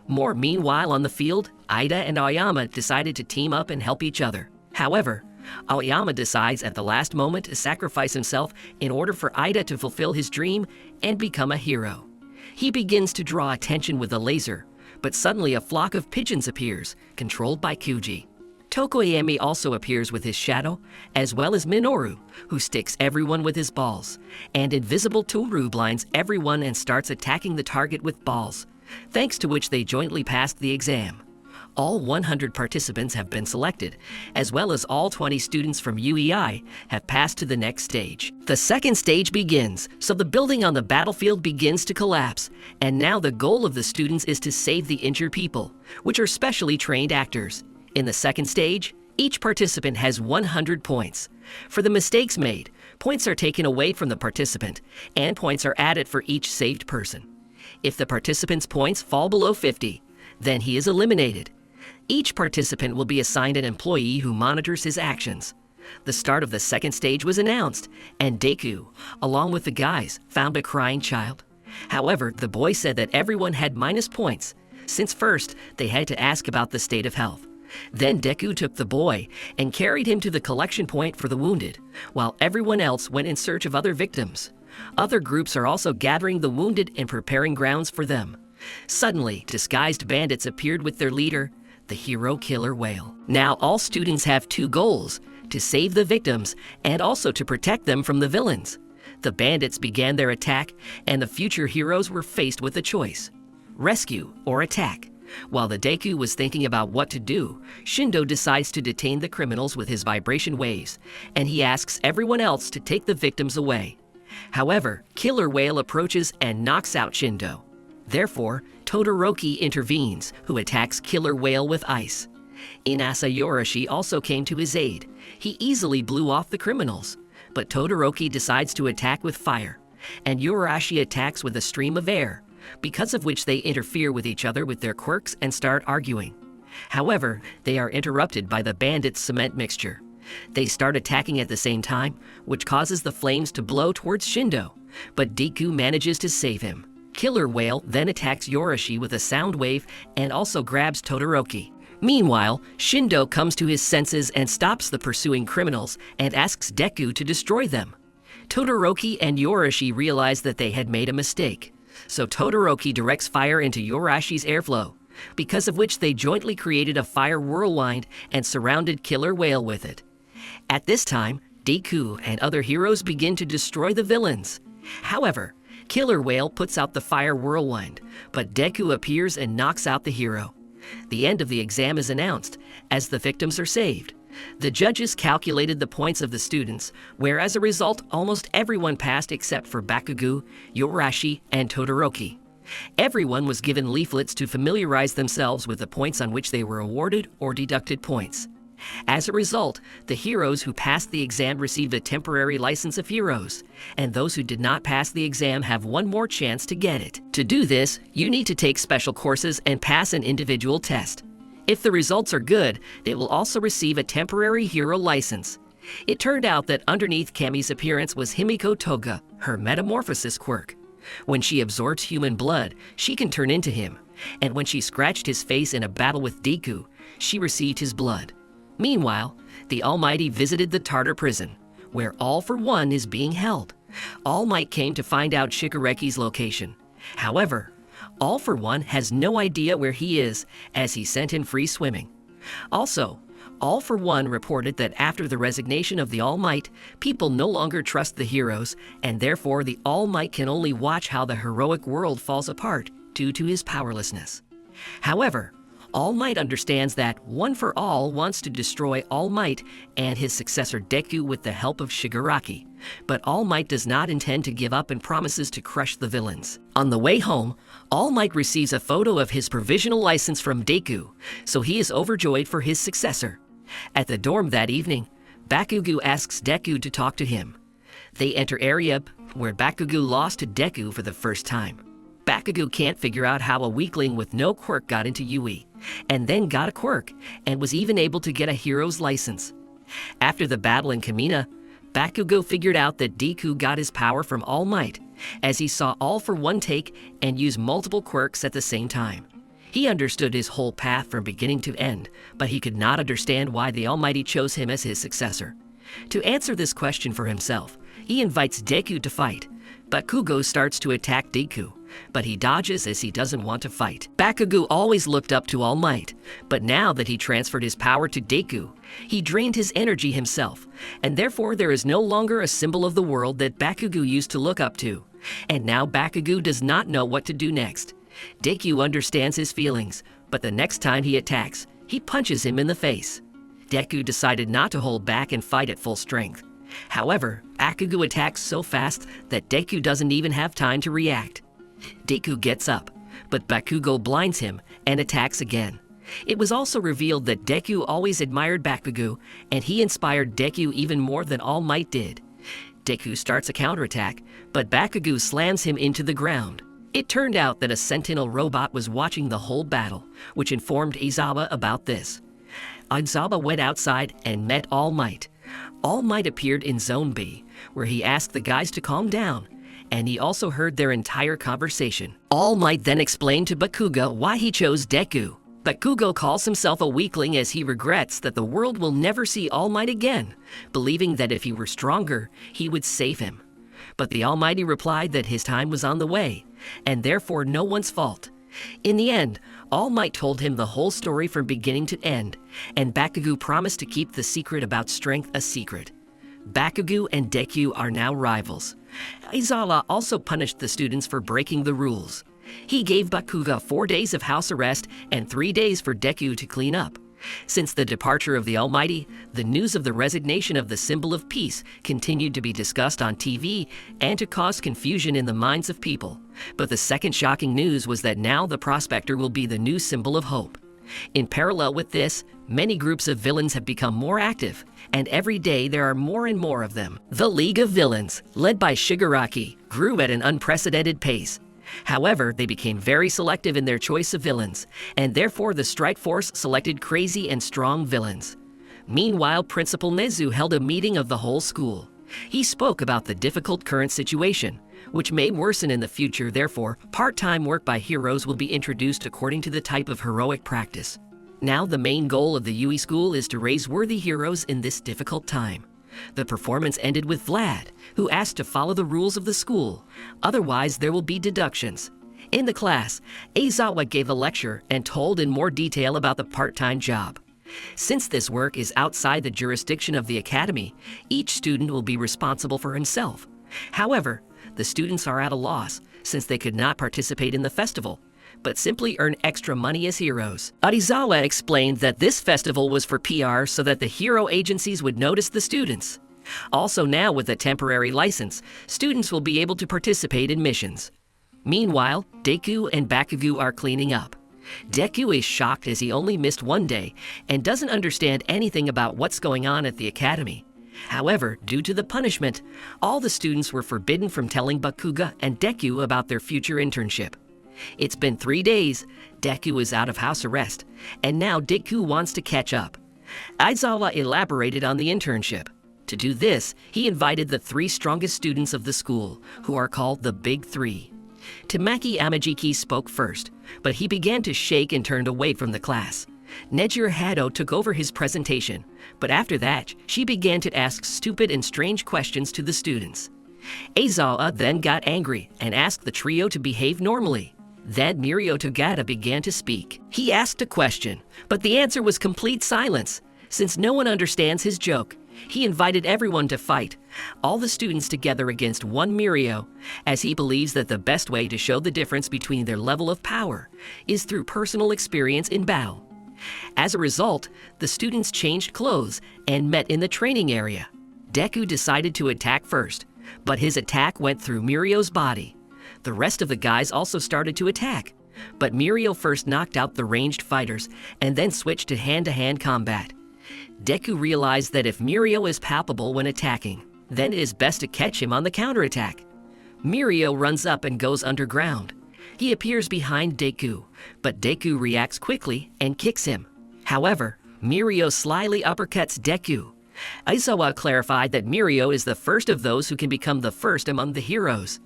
Meanwhile on the field, Ida and Aoyama decided to team up and help each other. However, Aoyama decides at the last moment to sacrifice himself in order for Ida to fulfill his dream and become a hero. He begins to draw attention with a laser, but suddenly a flock of pigeons appears, controlled by Kuji. Tokoyami also appears with his shadow, as well as Minoru, who sticks everyone with his balls, and Invisible Toru blinds everyone and starts attacking the target with balls, thanks to which they jointly passed the exam. All 100 participants have been selected, as well as all 20 students from UEI have passed to the next stage. The second stage begins, so the building on the battlefield begins to collapse, and now the goal of the students is to save the injured people, which are specially trained actors. In the second stage, each participant has 100 points. For the mistakes made, points are taken away from the participant, and points are added for each saved person. If the participant's points fall below 50, then he is eliminated. Each participant will be assigned an employee who monitors his actions. The start of the second stage was announced, and Deku, along with the guys, found a crying child. However, the boy said that everyone had minus points, since first they had to ask about the state of health. Then Deku took the boy and carried him to the collection point for the wounded, while everyone else went in search of other victims. Other groups are also gathering the wounded and preparing grounds for them. Suddenly, disguised bandits appeared with their leader, the hero killer whale. Now all students have 2 goals: to save the victims and also to protect them from the villains. The bandits began their attack, and the future heroes were faced with a choice: rescue or attack. While the Deku was thinking about what to do, Shindo decides to detain the criminals with his vibration waves, and he asks everyone else to take the victims away. However, Killer Whale approaches and knocks out Shindo. Therefore, Todoroki intervenes, who attacks Killer Whale with ice. Inasa Yorashi also came to his aid. He easily blew off the criminals, but Todoroki decides to attack with fire, and Yorashi attacks with a stream of air. because of which they interfere with each other with their quirks and start arguing. However, they are interrupted by the bandits' cement mixture. They start attacking at the same time, which causes the flames to blow towards Shindo, but Deku manages to save him. Killer Whale then attacks Yorashi with a sound wave and also grabs Todoroki. Meanwhile, Shindo comes to his senses and stops the pursuing criminals and asks Deku to destroy them. Todoroki and Yorashi realize that they had made a mistake, so Todoroki directs fire into Yorashi's airflow, because of which they jointly created a fire whirlwind and surrounded Killer Whale with it. At this time, Deku and other heroes begin to destroy the villains. However, Killer Whale puts out the fire whirlwind, but Deku appears and knocks out the hero. The end of the exam is announced, as the victims are saved. The judges calculated the points of the students, where as a result almost everyone passed except for Bakugo, Yorashi, and Todoroki. Everyone was given leaflets to familiarize themselves with the points on which they were awarded or deducted points. As a result, the heroes who passed the exam received a temporary license of heroes, and those who did not pass the exam have one more chance to get it. To do this, you need to take special courses and pass an individual test. If the results are good, they will also receive a temporary hero license. It turned out that underneath Kami's appearance was Himiko Toga, her metamorphosis quirk. When she absorbs human blood, she can turn into him, and when she scratched his face in a battle with Deku, she received his blood. Meanwhile, the Almighty visited the Tartar prison, where All for One is being held. All Might came to find out Shikareki's location. However, All for One has no idea where he is, as he sent him free swimming. Also, All for One reported that after the resignation of the All Might, people no longer trust the heroes, and therefore the All Might can only watch how the heroic world falls apart due to his powerlessness. However, All Might understands that One for All wants to destroy All Might and his successor Deku with the help of Shigaraki, but All Might does not intend to give up and promises to crush the villains. On the way home, All Might receives a photo of his provisional license from Deku, so he is overjoyed for his successor. At the dorm that evening, Bakugo asks Deku to talk to him. They enter area where Bakugo lost to Deku for the first time. Bakugo can't figure out how a weakling with no quirk got into Yui, and then got a quirk, and was even able to get a hero's license. After the battle in Kamina, Bakugo figured out that Deku got his power from All Might, as he saw All for One take and use multiple quirks at the same time. He understood his whole path from beginning to end, but he could not understand why the Almighty chose him as his successor. To answer this question for himself, he invites Deku to fight. Bakugo starts to attack Deku, but he dodges as he doesn't want to fight. Bakugo always looked up to All Might, but now that he transferred his power to Deku, he drained his energy himself, and therefore there is no longer a symbol of the world that Bakugo used to look up to. And now Bakugo does not know what to do next. Deku understands his feelings, but the next time he attacks, he punches him in the face. Deku decided not to hold back and fight at full strength. However, Bakugo attacks so fast that Deku doesn't even have time to react. Deku gets up, but Bakugo blinds him and attacks again. It was also revealed that Deku always admired Bakugo, and he inspired Deku even more than All Might did. Deku starts a counterattack, but Bakugo slams him into the ground. It turned out that a sentinel robot was watching the whole battle, which informed Izawa about this. Izawa went outside and met All Might. All Might appeared in Zone B, where he asked the guys to calm down, and he also heard their entire conversation. All Might then explained to Bakugo why he chose Deku. Bakugo calls himself a weakling as he regrets that the world will never see All Might again, believing that if he were stronger, he would save him. But the Almighty replied that his time was on the way, and therefore no one's fault. In the end, All Might told him the whole story from beginning to end, and Bakugo promised to keep the secret about strength a secret. Bakugo and Deku are now rivals. Izawa also punished the students for breaking the rules. He gave Bakugo 4 days of house arrest and 3 days for Deku to clean up. Since the departure of the Almighty, the news of the resignation of the symbol of peace continued to be discussed on TV and to cause confusion in the minds of people. But the second shocking news was that now the prospector will be the new symbol of hope. In parallel with this, many groups of villains have become more active, and every day there are more and more of them. The League of Villains, led by Shigaraki, grew at an unprecedented pace. However, they became very selective in their choice of villains, and therefore the strike force selected crazy and strong villains. Meanwhile, Principal Nezu held a meeting of the whole school. He spoke about the difficult current situation, which may worsen in the future. Therefore, part-time work by heroes will be introduced according to the type of heroic practice. Now, the main goal of the UE school is to raise worthy heroes in this difficult time. The performance ended with Vlad, who asked to follow the rules of the school, otherwise there will be deductions. In the class, Aizawa gave a lecture and told in more detail about the part-time job. Since this work is outside the jurisdiction of the academy, each student will be responsible for himself. However, the students are at a loss since they could not participate in the festival, but simply earn extra money as heroes. Arizawa explained that this festival was for PR so that the hero agencies would notice the students. Also now with a temporary license, students will be able to participate in missions. Meanwhile, Deku and Bakugo are cleaning up. Deku is shocked as he only missed one day and doesn't understand anything about what's going on at the academy. However, due to the punishment, all the students were forbidden from telling Bakugo and Deku about their future internship. It's been 3 days, Deku is out of house arrest, and now Deku wants to catch up. Aizawa elaborated on the internship. To do this, he invited the 3 strongest students of the school, who are called the Big Three. Tamaki Amajiki spoke first, but he began to shake and turned away from the class. Nejiro Hado took over his presentation, but after that, she began to ask stupid and strange questions to the students. Aizawa then got angry and asked the trio to behave normally. Then Mirio Togata began to speak. He asked a question, but the answer was complete silence. Since no one understands his joke, he invited everyone to fight, all the students together against one Mirio, as he believes that the best way to show the difference between their level of power is through personal experience in battle. As a result, the students changed clothes and met in the training area. Deku decided to attack first, but his attack went through Mirio's body. The rest of the guys also started to attack, but Mirio first knocked out the ranged fighters and then switched to hand-to-hand combat. Deku realized that if Mirio is palpable when attacking, then it is best to catch him on the counterattack. Mirio runs up and goes underground. He appears behind Deku, but Deku reacts quickly and kicks him. However, Mirio slyly uppercuts Deku. Aizawa clarified that Mirio is the first of those who can become the first among the heroes.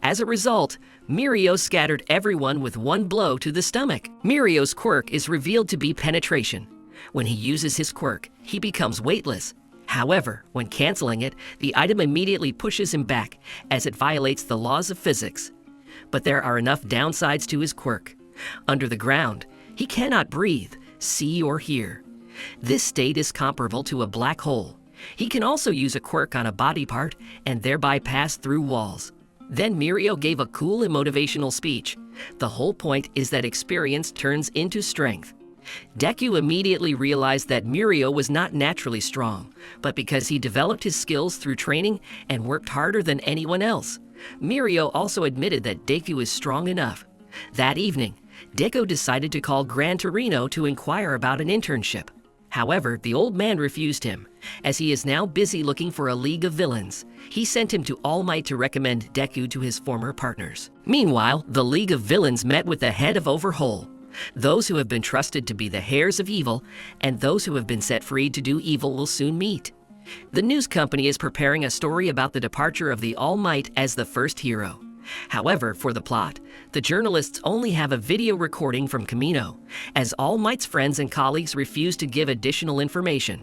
As a result, Mirio scattered everyone with one blow to the stomach. Mirio's quirk is revealed to be penetration. When he uses his quirk, he becomes weightless. However, when canceling it, the item immediately pushes him back, as it violates the laws of physics. But there are enough downsides to his quirk. Under the ground, he cannot breathe, see, or hear. This state is comparable to a black hole. He can also use a quirk on a body part and thereby pass through walls. Then Mirio gave a cool and motivational speech. The whole point is that experience turns into strength. Deku immediately realized that Mirio was not naturally strong, but because he developed his skills through training and worked harder than anyone else. Mirio also admitted that Deku is strong enough. That evening, Deku decided to call Gran Torino to inquire about an internship. However, the old man refused him, as he is now busy looking for a league of villains. He sent him to All Might to recommend Deku to his former partners. Meanwhile, the League of Villains met with the head of Overhaul. Those who have been trusted to be the heirs of evil and those who have been set free to do evil will soon meet. The news company is preparing a story about the departure of the All Might as the first hero. However, for the plot, the journalists only have a video recording from Kamino, as All Might's friends and colleagues refuse to give additional information.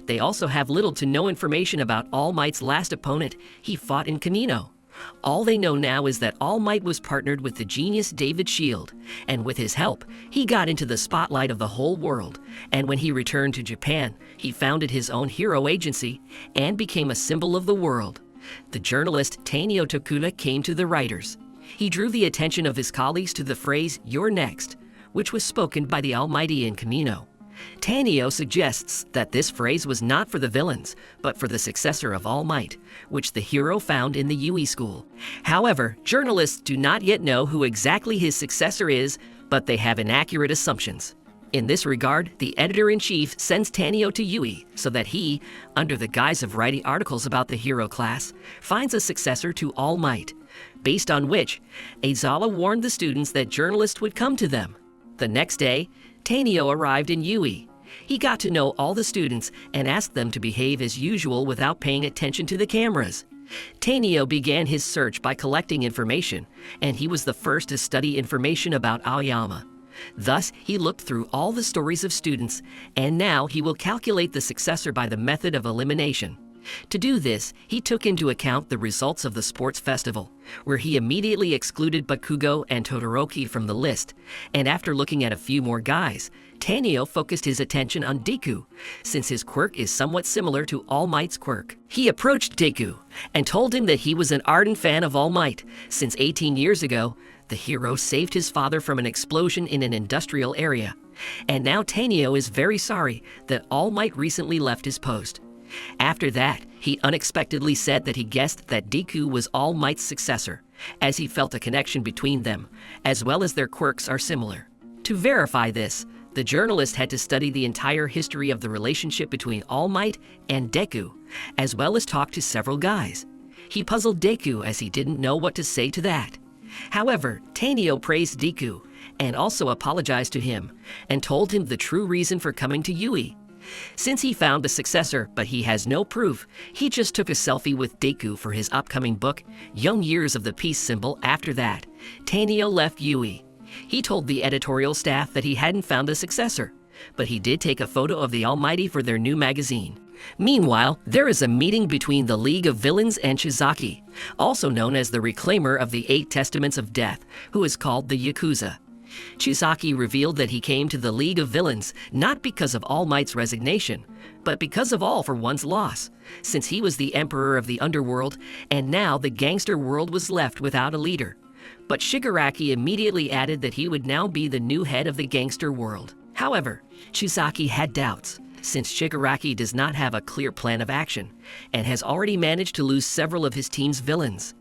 They also have little to no information about All Might's last opponent he fought in Kamino. All they know now is that All Might was partnered with the genius David Shield, and with his help, he got into the spotlight of the whole world, and when he returned to Japan, he founded his own hero agency and became a symbol of the world. The journalist Tanio Tokura came to the writers. He drew the attention of his colleagues to the phrase, "You're next," which was spoken by the Almighty in Kamino. Tanio suggests that this phrase was not for the villains, but for the successor of All Might, which the hero found in the UE school. However, journalists do not yet know who exactly his successor is, but they have inaccurate assumptions. In this regard, the editor-in-chief sends Tanio to UE so that he, under the guise of writing articles about the hero class, finds a successor to All Might. based on which Aizawa warned the students that journalists would come to them. The next day, Tanio arrived in Yui. He got to know all the students and asked them to behave as usual without paying attention to the cameras. Tanio began his search by collecting information, and he was the first to study information about Aoyama. Thus, he looked through all the stories of students, and now he will calculate the successor by the method of elimination. To do this, he took into account the results of the sports festival, where he immediately excluded Bakugo and Todoroki from the list, and after looking at a few more guys, Tanio focused his attention on Deku, since his quirk is somewhat similar to All Might's quirk. He approached Deku and told him that he was an ardent fan of All Might, since 18 years ago, the hero saved his father from an explosion in an industrial area, and now Tanio is very sorry that All Might recently left his post. After that, he unexpectedly said that he guessed that Deku was All Might's successor, as he felt a connection between them, as well as their quirks are similar. To verify this, the journalist had to study the entire history of the relationship between All Might and Deku, as well as talk to several guys. He puzzled Deku as he didn't know what to say to that. However, Tanio praised Deku and also apologized to him and told him the true reason for coming to Yui. Since he found the successor, but he has no proof, he just took a selfie with Deku for his upcoming book, Young Years of the Peace Symbol. After that, Tanio left Yui. He told the editorial staff that he hadn't found a successor, but he did take a photo of the Almighty for their new magazine. Meanwhile, there is a meeting between the League of Villains and Shizaki, also known as the Reclaimer of the Eight Testaments of Death, who is called the Yakuza. Shizaki revealed that he came to the League of Villains not because of All Might's resignation, but because of All for One's loss, since he was the emperor of the underworld and now the gangster world was left without a leader. But Shigaraki immediately added that he would now be the new head of the gangster world. However, Shizaki had doubts, since Shigaraki does not have a clear plan of action and has already managed to lose several of his team's villains.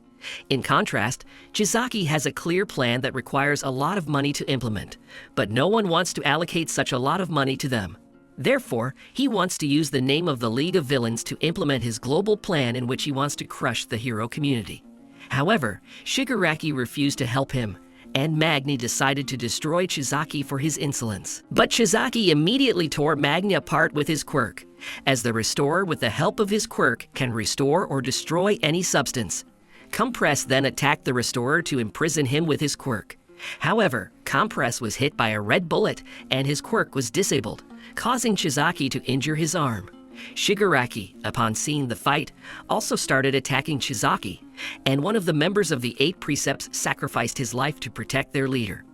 In contrast, Shizaki has a clear plan that requires a lot of money to implement, but no one wants to allocate such a lot of money to them. Therefore, he wants to use the name of the League of Villains to implement his global plan in which he wants to crush the hero community. However, Shigaraki refused to help him, and Magni decided to destroy Shizaki for his insolence. But Shizaki immediately tore Magni apart with his quirk, as the Restorer with the help of his quirk can restore or destroy any substance. Compress then attacked the Restorer to imprison him with his quirk. However, Compress was hit by a red bullet and his quirk was disabled, causing Shizaki to injure his arm. Shigaraki, upon seeing the fight, also started attacking Shizaki, and one of the members of the Eight Precepts sacrificed his life to protect their leader.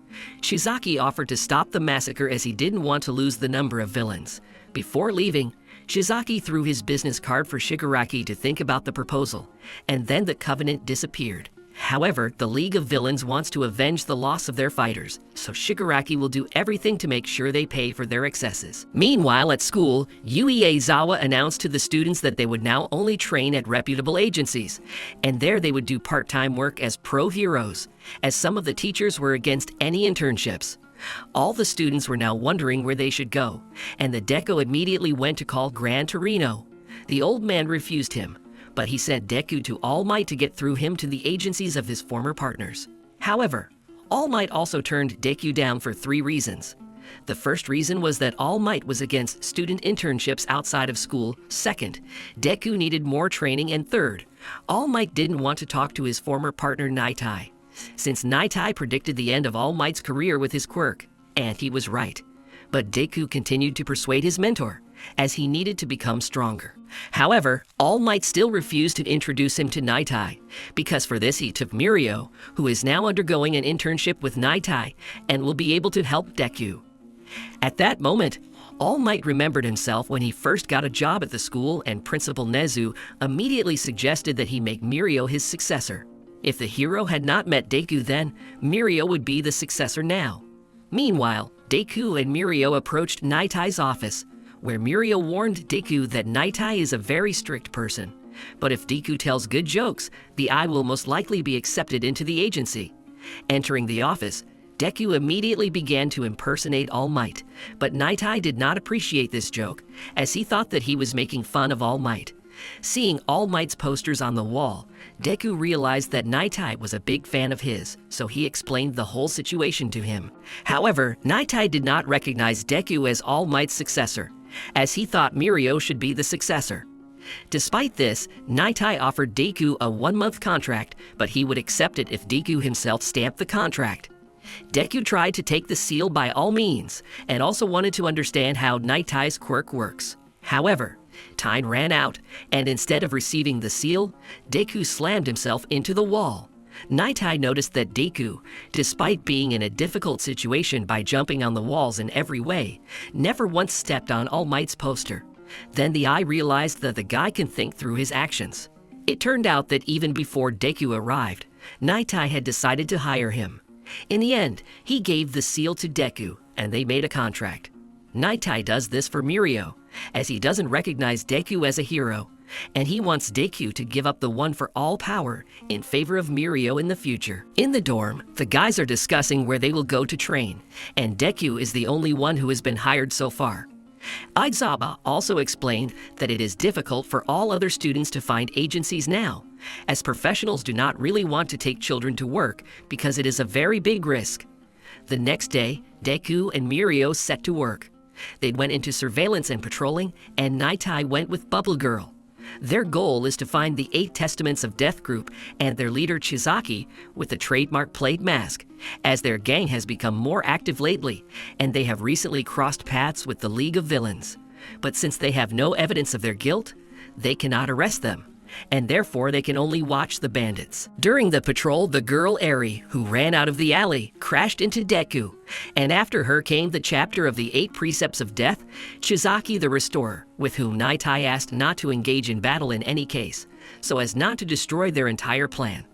Shizaki offered to stop the massacre as he didn't want to lose the number of villains. Before leaving, Shizaki threw his business card for Shigaraki to think about the proposal, and then the Covenant disappeared. However, the League of Villains wants to avenge the loss of their fighters, so Shigaraki will do everything to make sure they pay for their excesses. Meanwhile, at school, Yui Aizawa announced to the students that they would now only train at reputable agencies, and there they would do part-time work as pro-heroes, as some of the teachers were against any internships. All the students were now wondering where they should go, and the Deku immediately went to call Gran Torino. The old man refused him, but he sent Deku to All Might to get through him to the agencies of his former partners. However, All Might also turned Deku down for 3 reasons. The first reason was that All Might was against student internships outside of school. Second, Deku needed more training. And third, All Might didn't want to talk to his former partner Naitai, since Naitai predicted the end of All Might's career with his quirk, and he was right. But Deku continued to persuade his mentor, as he needed to become stronger. However, All Might still refused to introduce him to Naitai, because for this he took Mirio, who is now undergoing an internship with Naitai and will be able to help Deku. At that moment, All Might remembered himself when he first got a job at the school, and Principal Nezu immediately suggested that he make Mirio his successor. If the hero had not met Deku then, Mirio would be the successor now. Meanwhile, Deku and Mirio approached Naitai's office, where Mirio warned Deku that Naitai is a very strict person. But if Deku tells good jokes, the eye will most likely be accepted into the agency. Entering the office, Deku immediately began to impersonate All Might, but Naitai did not appreciate this joke, as he thought that he was making fun of All Might. Seeing All Might's posters on the wall, Deku realized that Naitai was a big fan of his, so he explained the whole situation to him. However, Naitai did not recognize Deku as All Might's successor, as he thought Mirio should be the successor. Despite this, Naitai offered Deku a 1-month contract, but he would accept it if Deku himself stamped the contract. Deku tried to take the seal by all means, and also wanted to understand how Naitai's quirk works. However, time ran out, and instead of receiving the seal, Deku slammed himself into the wall. Naitai noticed that Deku, despite being in a difficult situation by jumping on the walls in every way, never once stepped on All Might's poster. Then the eye realized that the guy can think through his actions. It turned out that even before Deku arrived, Naitai had decided to hire him. In the end, he gave the seal to Deku, and they made a contract. Naitai does this for Mirio, as he doesn't recognize Deku as a hero, and he wants Deku to give up the one for all power in favor of Mirio in the future. In the dorm, the guys are discussing where they will go to train, and Deku is the only one who has been hired so far. Izuku also explained that it is difficult for all other students to find agencies now, as professionals do not really want to take children to work because it is a very big risk. The next day, Deku and Mirio set to work. They went into surveillance and patrolling, and Naitai went with Bubble Girl. Their goal is to find the 8 Testaments of Death group and their leader Chizaki with the trademark plague mask, as their gang has become more active lately, and they have recently crossed paths with the League of Villains. But since they have no evidence of their guilt, they cannot arrest them, and therefore they can only watch the bandits. During the patrol, the girl Eri, who ran out of the alley, crashed into Deku, and after her came the chapter of the 8 Precepts of Death, Chizaki the Restorer, with whom Naitai asked not to engage in battle in any case, so as not to destroy their entire plan.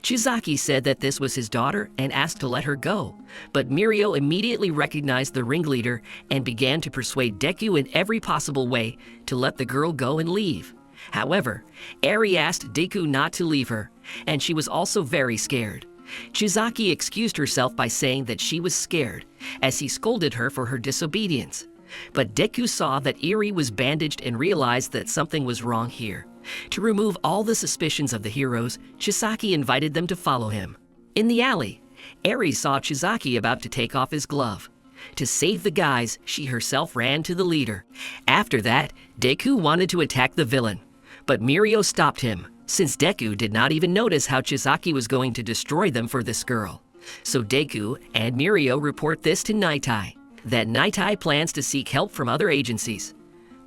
Chizaki said that this was his daughter and asked to let her go, but Mirio immediately recognized the ringleader and began to persuade Deku in every possible way to let the girl go and leave. However, Eri asked Deku not to leave her, and she was also very scared. Chizaki excused herself by saying that she was scared, as he scolded her for her disobedience. But Deku saw that Eri was bandaged and realized that something was wrong here. To remove all the suspicions of the heroes, Chizaki invited them to follow him. In the alley, Eri saw Chizaki about to take off his glove. To save the guys, she herself ran to the leader. After that, Deku wanted to attack the villain, but Mirio stopped him, since Deku did not even notice how Chizaki was going to destroy them for this girl. So Deku and Mirio report this to Naitai, that Naitai plans to seek help from other agencies.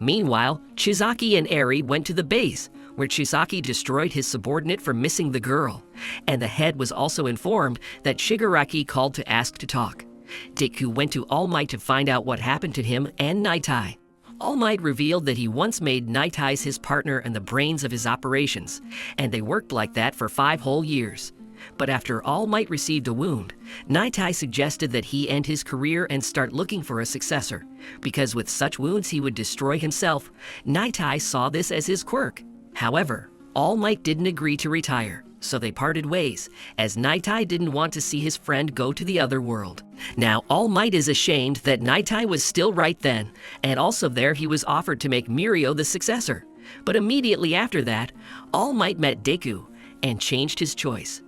Meanwhile, Chizaki and Eri went to the base, where Chizaki destroyed his subordinate for missing the girl, and the head was also informed that Shigaraki called to ask to talk. Deku went to All Might to find out what happened to him and Naitai. All Might revealed that he once made Naitai his partner and the brains of his operations, and they worked like that for 5 whole years. But after All Might received a wound, Naitai suggested that he end his career and start looking for a successor, because with such wounds he would destroy himself. Naitai saw this as his quirk. However, All Might didn't agree to retire, so they parted ways, as Naitai didn't want to see his friend go to the other world. Now, All Might is ashamed that Naitai was still right then, and also there he was offered to make Mirio the successor. But immediately after that, All Might met Deku and changed his choice.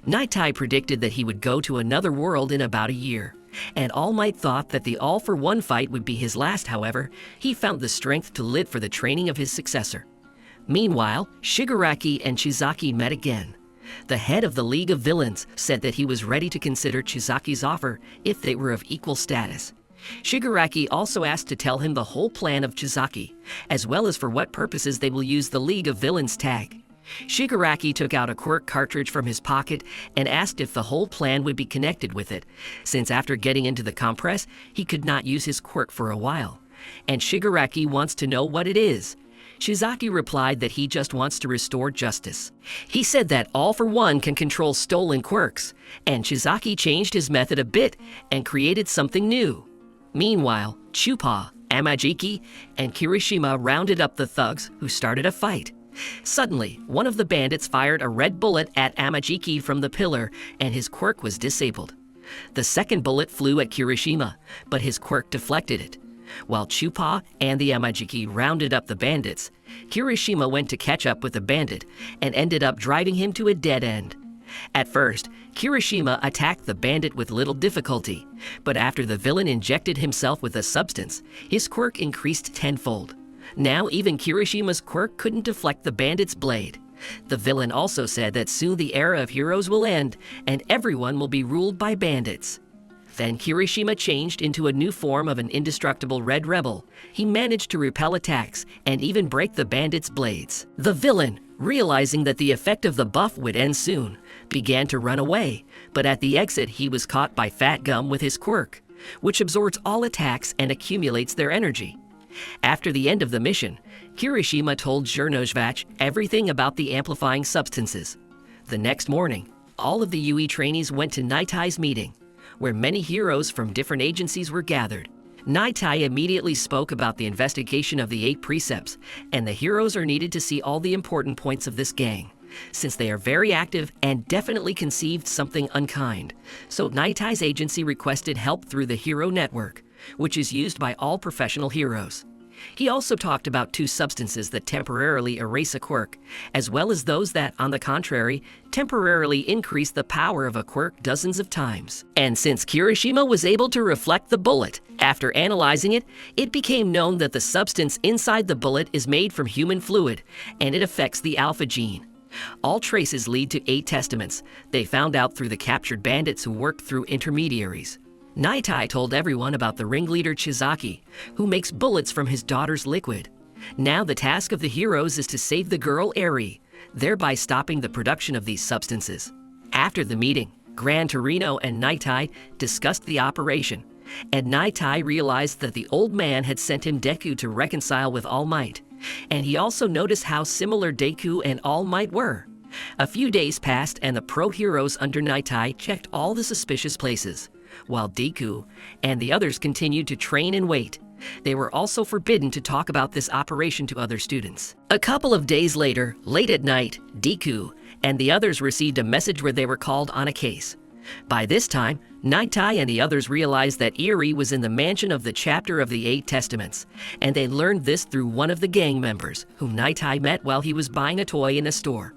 Naitai predicted that he would go to another world in about a year, and All Might thought that the all-for-one fight would be his last. However, he found the strength to live for the training of his successor. Meanwhile, Shigaraki and Chizaki met again. The head of the League of Villains said that he was ready to consider Chizaki's offer if they were of equal status. Shigaraki also asked to tell him the whole plan of Chizaki, as well as for what purposes they will use the League of Villains tag. Shigaraki took out a quirk cartridge from his pocket and asked if the whole plan would be connected with it, since after getting into the compress, he could not use his quirk for a while. And Shigaraki wants to know what it is. Chizaki replied that he just wants to restore justice. He said that All for One can control stolen quirks, and Chizaki changed his method a bit and created something new. Meanwhile, Chupa, Amajiki, and Kirishima rounded up the thugs who started a fight. Suddenly, one of the bandits fired a red bullet at Amajiki from the pillar, and his quirk was disabled. The second bullet flew at Kirishima, but his quirk deflected it. While Chupa and the Yamajiki rounded up the bandits, Kirishima went to catch up with the bandit and ended up driving him to a dead end. At first, Kirishima attacked the bandit with little difficulty, but after the villain injected himself with a substance, his quirk increased tenfold. Now even Kirishima's quirk couldn't deflect the bandit's blade. The villain also said that soon the era of heroes will end and everyone will be ruled by bandits. Then Kirishima changed into a new form of an indestructible red rebel. He managed to repel attacks and even break the bandits' blades. The villain, realizing that the effect of the buff would end soon, began to run away, but at the exit he was caught by Fat Gum with his quirk, which absorbs all attacks and accumulates their energy. After the end of the mission, Kirishima told Zhernozhvach everything about the amplifying substances. The next morning, all of the UE trainees went to Nitai's meeting, where many heroes from different agencies were gathered. Nitai immediately spoke about the investigation of the 8 precepts, and the heroes are needed to see all the important points of this gang, since they are very active and definitely conceived something unkind. So Nitai's agency requested help through the Hero Network, which is used by all professional heroes. He also talked about 2 substances that temporarily erase a quirk, as well as those that, on the contrary, temporarily increase the power of a quirk dozens of times. And since Kirishima was able to reflect the bullet, after analyzing it, it became known that the substance inside the bullet is made from human fluid, and it affects the alpha gene. All traces lead to 8 testaments they found out through the captured bandits who worked through intermediaries. Nitai told everyone about the ringleader Chizaki, who makes bullets from his daughter's liquid. Now the task of the heroes is to save the girl Eri, thereby stopping the production of these substances. After the meeting, Gran Torino and Nitai discussed the operation, and Nitai realized that the old man had sent him Deku to reconcile with All Might, and he also noticed how similar Deku and All Might were. A few days passed and the pro-heroes under Nitai checked all the suspicious places, while Deku and the others continued to train and wait. They were also forbidden to talk about this operation to other students. A couple of days later, late at night, Deku and the others received a message where they were called on a case. By this time, Nitai and the others realized that Eri was in the mansion of the chapter of the 8 Testaments, and they learned this through one of the gang members, whom Nitai met while he was buying a toy in a store.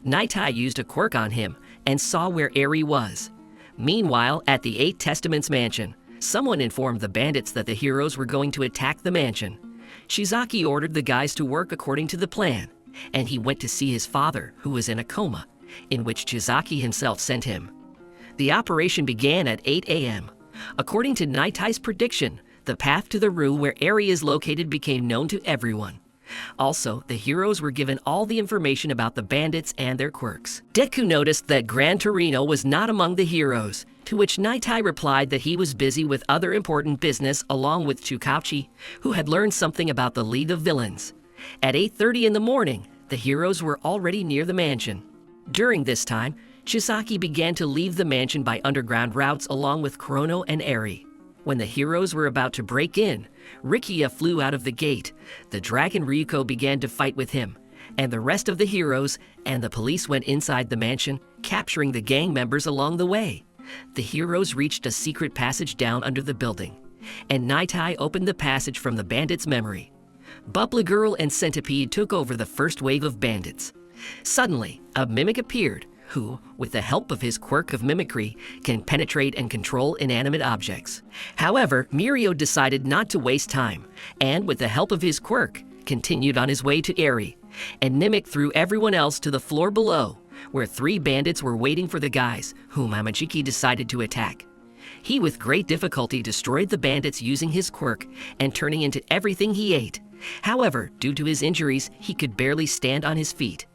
Nitai used a quirk on him and saw where Eri was. Meanwhile, at the 8 Testaments mansion, someone informed the bandits that the heroes were going to attack the mansion. Shizaki ordered the guys to work according to the plan, and he went to see his father, who was in a coma, in which Shizaki himself sent him. The operation began at 8 a.m. According to Nitai's prediction, the path to the room where Eri is located became known to everyone. Also, the heroes were given all the information about the bandits and their quirks. Deku noticed that Gran Torino was not among the heroes, to which Nitai replied that he was busy with other important business along with Chukauchi, who had learned something about the League of Villains. At 8:30 in the morning, the heroes were already near the mansion. During this time, Chisaki began to leave the mansion by underground routes along with Chrono and Eri. When the heroes were about to break in, Rikia flew out of the gate. The dragon Ryuko began to fight with him, and the rest of the heroes and the police went inside the mansion, capturing the gang members along the way. The heroes reached a secret passage down under the building, and Nitai opened the passage from the bandits' memory. Bubbly Girl and Centipede took over the first wave of bandits. Suddenly, a mimic appeared, who, with the help of his quirk of mimicry, can penetrate and control inanimate objects. However, Mirio decided not to waste time, and with the help of his quirk, continued on his way to Eri, and Mimic threw everyone else to the floor below, where 3 bandits were waiting for the guys, whom Amajiki decided to attack. He with great difficulty destroyed the bandits using his quirk and turning into everything he ate. However, due to his injuries, he could barely stand on his feet.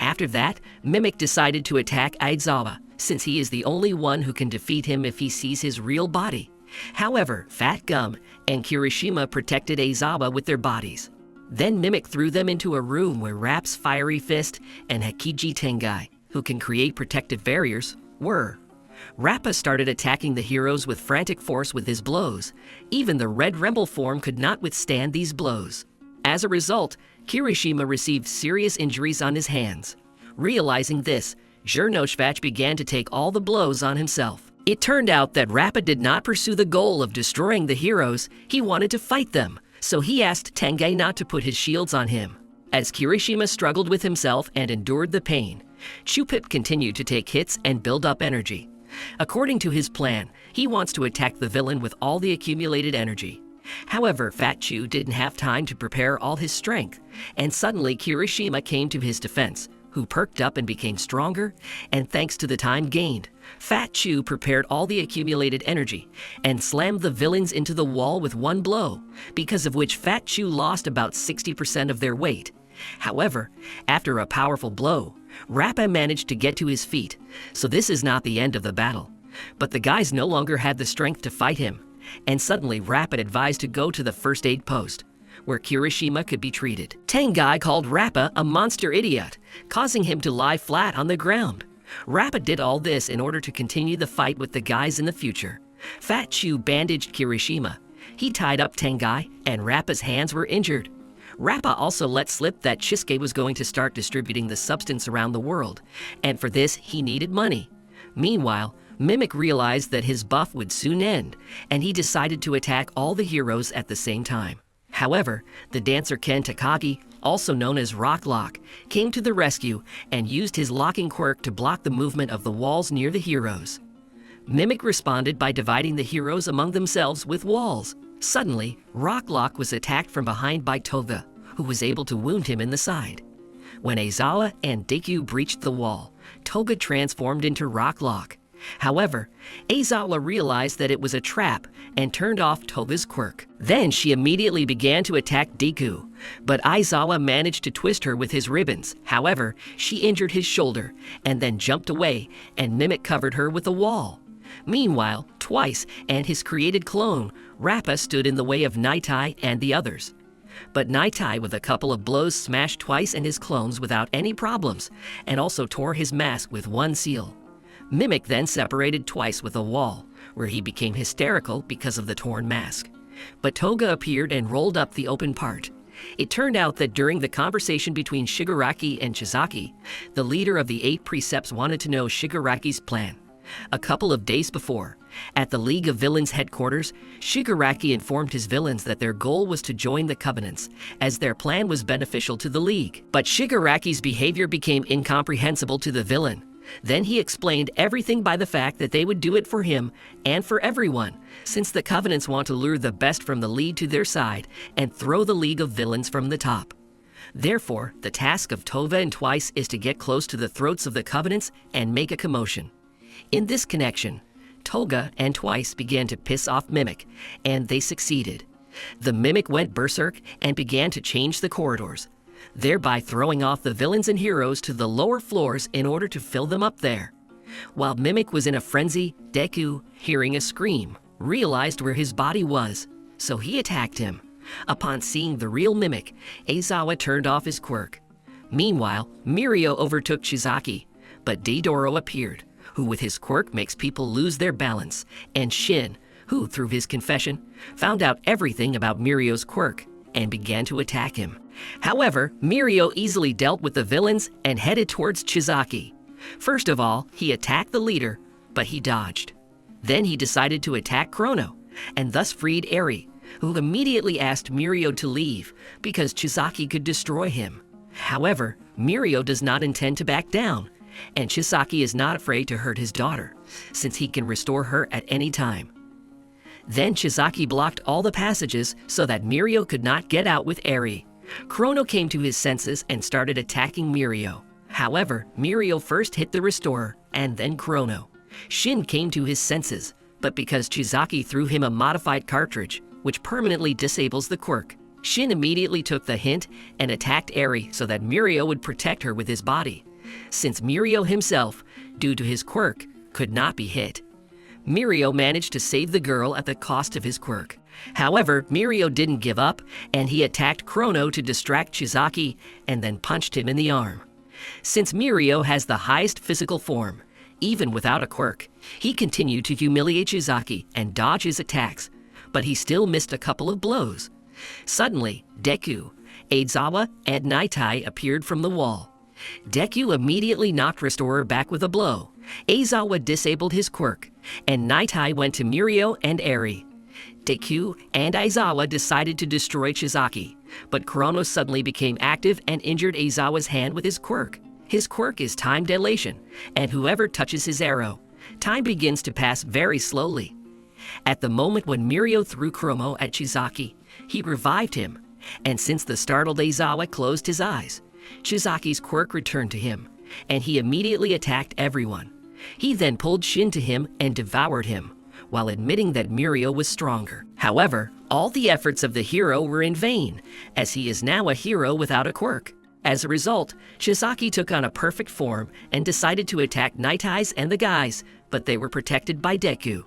After that, Mimic decided to attack Aizawa, since he is the only one who can defeat him if he sees his real body. However, Fat Gum and Kirishima protected Aizawa with their bodies. Then Mimic threw them into a room where Rap's Fiery Fist and Hakiji Tengai, who can create protective barriers, were. Rappa started attacking the heroes with frantic force with his blows. Even the Red Rebel form could not withstand these blows. As a result, Kirishima received serious injuries on his hands. Realizing this, Zhernozhvach began to take all the blows on himself. It turned out that Rappa did not pursue the goal of destroying the heroes, he wanted to fight them, so he asked Tengai not to put his shields on him. As Kirishima struggled with himself and endured the pain, Chupip continued to take hits and build up energy. According to his plan, he wants to attack the villain with all the accumulated energy. However, Fat Chew didn't have time to prepare all his strength, and suddenly Kirishima came to his defense, who perked up and became stronger, and thanks to the time gained, Fat Chew prepared all the accumulated energy and slammed the villains into the wall with one blow, because of which Fat Chew lost about 60% of their weight. However, after a powerful blow, Rappa managed to get to his feet, so this is not the end of the battle. But the guys no longer had the strength to fight him, and suddenly Rappa advised to go to the first aid post, where Kirishima could be treated. Tengai called Rappa a monster idiot, causing him to lie flat on the ground. Rappa did all this in order to continue the fight with the guys in the future. Fat Chew bandaged Kirishima. He tied up Tengai, and Rappa's hands were injured. Rappa also let slip that Chisuke was going to start distributing the substance around the world, and for this he needed money. Meanwhile, Mimic realized that his buff would soon end, and he decided to attack all the heroes at the same time. However, the dancer Ken Takagi, also known as Rock Lock, came to the rescue and used his locking quirk to block the movement of the walls near the heroes. Mimic responded by dividing the heroes among themselves with walls. Suddenly, Rock Lock was attacked from behind by Toga, who was able to wound him in the side. When Aizawa and Deku breached the wall, Toga transformed into Rock Lock. However, Aizawa realized that it was a trap and turned off Toga's quirk. Then she immediately began to attack Deku, but Aizawa managed to twist her with his ribbons. However, she injured his shoulder and then jumped away, and Mimic covered her with a wall. Meanwhile, Twice and his created clone, Rappa, stood in the way of Naitai and the others. But Naitai, with a couple of blows, smashed Twice and his clones without any problems, and also tore his mask with one seal. Mimic then separated Twice with a wall, where he became hysterical because of the torn mask. But Toga appeared and rolled up the open part. It turned out that during the conversation between Shigaraki and Chizaki, the leader of the 8 Precepts wanted to know Shigaraki's plan. A couple of days before, at the League of Villains headquarters, Shigaraki informed his villains that their goal was to join the Covenants, as their plan was beneficial to the League. But Shigaraki's behavior became incomprehensible to the villain. Then he explained everything by the fact that they would do it for him and for everyone, since the Covenants want to lure the best from the League to their side and throw the League of Villains from the top. Therefore, the task of Tova and Twice is to get close to the throats of the Covenants and make a commotion. In this connection, Toga and Twice began to piss off Mimic, and they succeeded. The Mimic went berserk and began to change the corridors, thereby throwing off the villains and heroes to the lower floors in order to fill them up there. While Mimic was in a frenzy, Deku, hearing a scream, realized where his body was, so he attacked him. Upon seeing the real Mimic, Aizawa turned off his quirk. Meanwhile, Mirio overtook Chizaki, but Deidoro appeared, who with his quirk makes people lose their balance, and Shin, who through his confession, found out everything about Mirio's quirk and began to attack him. However, Mirio easily dealt with the villains and headed towards Chizaki. First of all, he attacked the leader, but he dodged. Then he decided to attack Chrono, and thus freed Eri, who immediately asked Mirio to leave because Chizaki could destroy him. However, Mirio does not intend to back down, and Chizaki is not afraid to hurt his daughter, since he can restore her at any time. Then Chizaki blocked all the passages so that Mirio could not get out with Eri. Chrono came to his senses and started attacking Mirio. However, Mirio first hit the restorer, and then Chrono. Shin came to his senses, but because Chizaki threw him a modified cartridge, which permanently disables the quirk, Shin immediately took the hint and attacked Eri so that Mirio would protect her with his body, since Mirio himself, due to his quirk, could not be hit. Mirio managed to save the girl at the cost of his quirk. However, Mirio didn't give up, and he attacked Chrono to distract Chizaki and then punched him in the arm. Since Mirio has the highest physical form, even without a quirk, he continued to humiliate Chizaki and dodge his attacks, but he still missed a couple of blows. Suddenly, Deku, Aizawa, and Naitai appeared from the wall. Deku immediately knocked Restorer back with a blow. Aizawa disabled his quirk, and Nightai went to Mirio and Eri. Deku and Aizawa decided to destroy Chizaki, but Kurono suddenly became active and injured Aizawa's hand with his quirk. His quirk is time dilation, and whoever touches his arrow, time begins to pass very slowly. At the moment when Mirio threw Kurono at Chizaki, he revived him, and since the startled Aizawa closed his eyes, Chizaki's quirk returned to him, and he immediately attacked everyone. He then pulled Shin to him and devoured him, while admitting that Mirio was stronger. However, all the efforts of the hero were in vain, as he is now a hero without a quirk. As a result, Chizaki took on a perfect form and decided to attack Nightai's and the guys, but they were protected by Deku.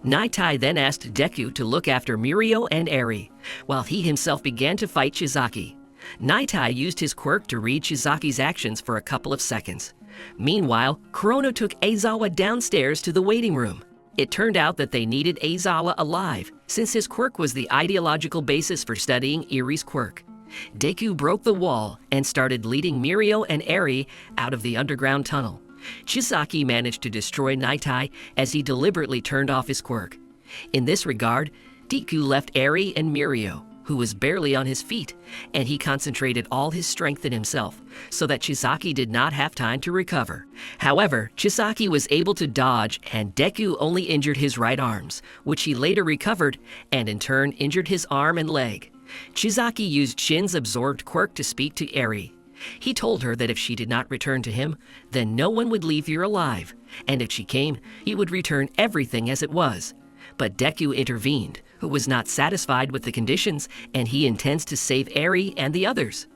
Nightai then asked Deku to look after Mirio and Eri, while he himself began to fight Chizaki. Nightai used his quirk to read Chizaki's actions for a couple of seconds. Meanwhile, Kurono took Aizawa downstairs to the waiting room. It turned out that they needed Aizawa alive, since his quirk was the ideological basis for studying Eri's quirk. Deku broke the wall and started leading Mirio and Eri out of the underground tunnel. Chizaki managed to destroy Nightai as he deliberately turned off his quirk. In this regard, Deku left Eri and Mirio, who was barely on his feet, and he concentrated all his strength in himself, so that Chizaki did not have time to recover. However, Chizaki was able to dodge, and Deku only injured his right arms, which he later recovered, and in turn injured his arm and leg. Chizaki used Shin's absorbed quirk to speak to Eri. He told her that if she did not return to him, then no one would leave here alive, and if she came, he would return everything as it was. But Deku intervened, who was not satisfied with the conditions, and he intends to save Eri and the others.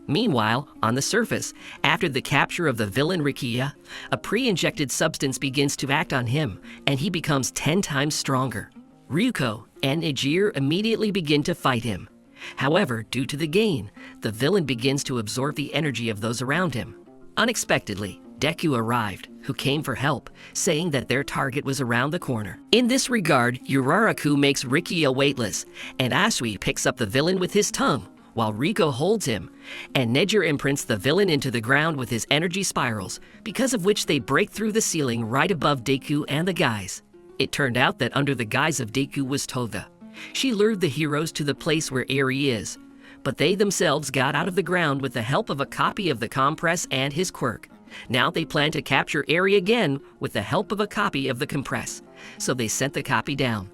Meanwhile, on the surface, after the capture of the villain Rikiya, a pre-injected substance begins to act on him, and he becomes 10 times stronger. Ryuko and Nijir immediately begin to fight him. However, due to the gain, the villain begins to absorb the energy of those around him. Unexpectedly, Deku arrived, who came for help, saying that their target was around the corner. In this regard, Uraraku makes Rikiya weightless, and Asui picks up the villain with his tongue, while Riko holds him, and Nejir imprints the villain into the ground with his energy spirals, because of which they break through the ceiling right above Deku and the guys. It turned out that under the guise of Deku was Toga. She lured the heroes to the place where Eri is, but they themselves got out of the ground with the help of a copy of the compress and his quirk. Now they plan to capture Eri again with the help of a copy of the compress, so they sent the copy down.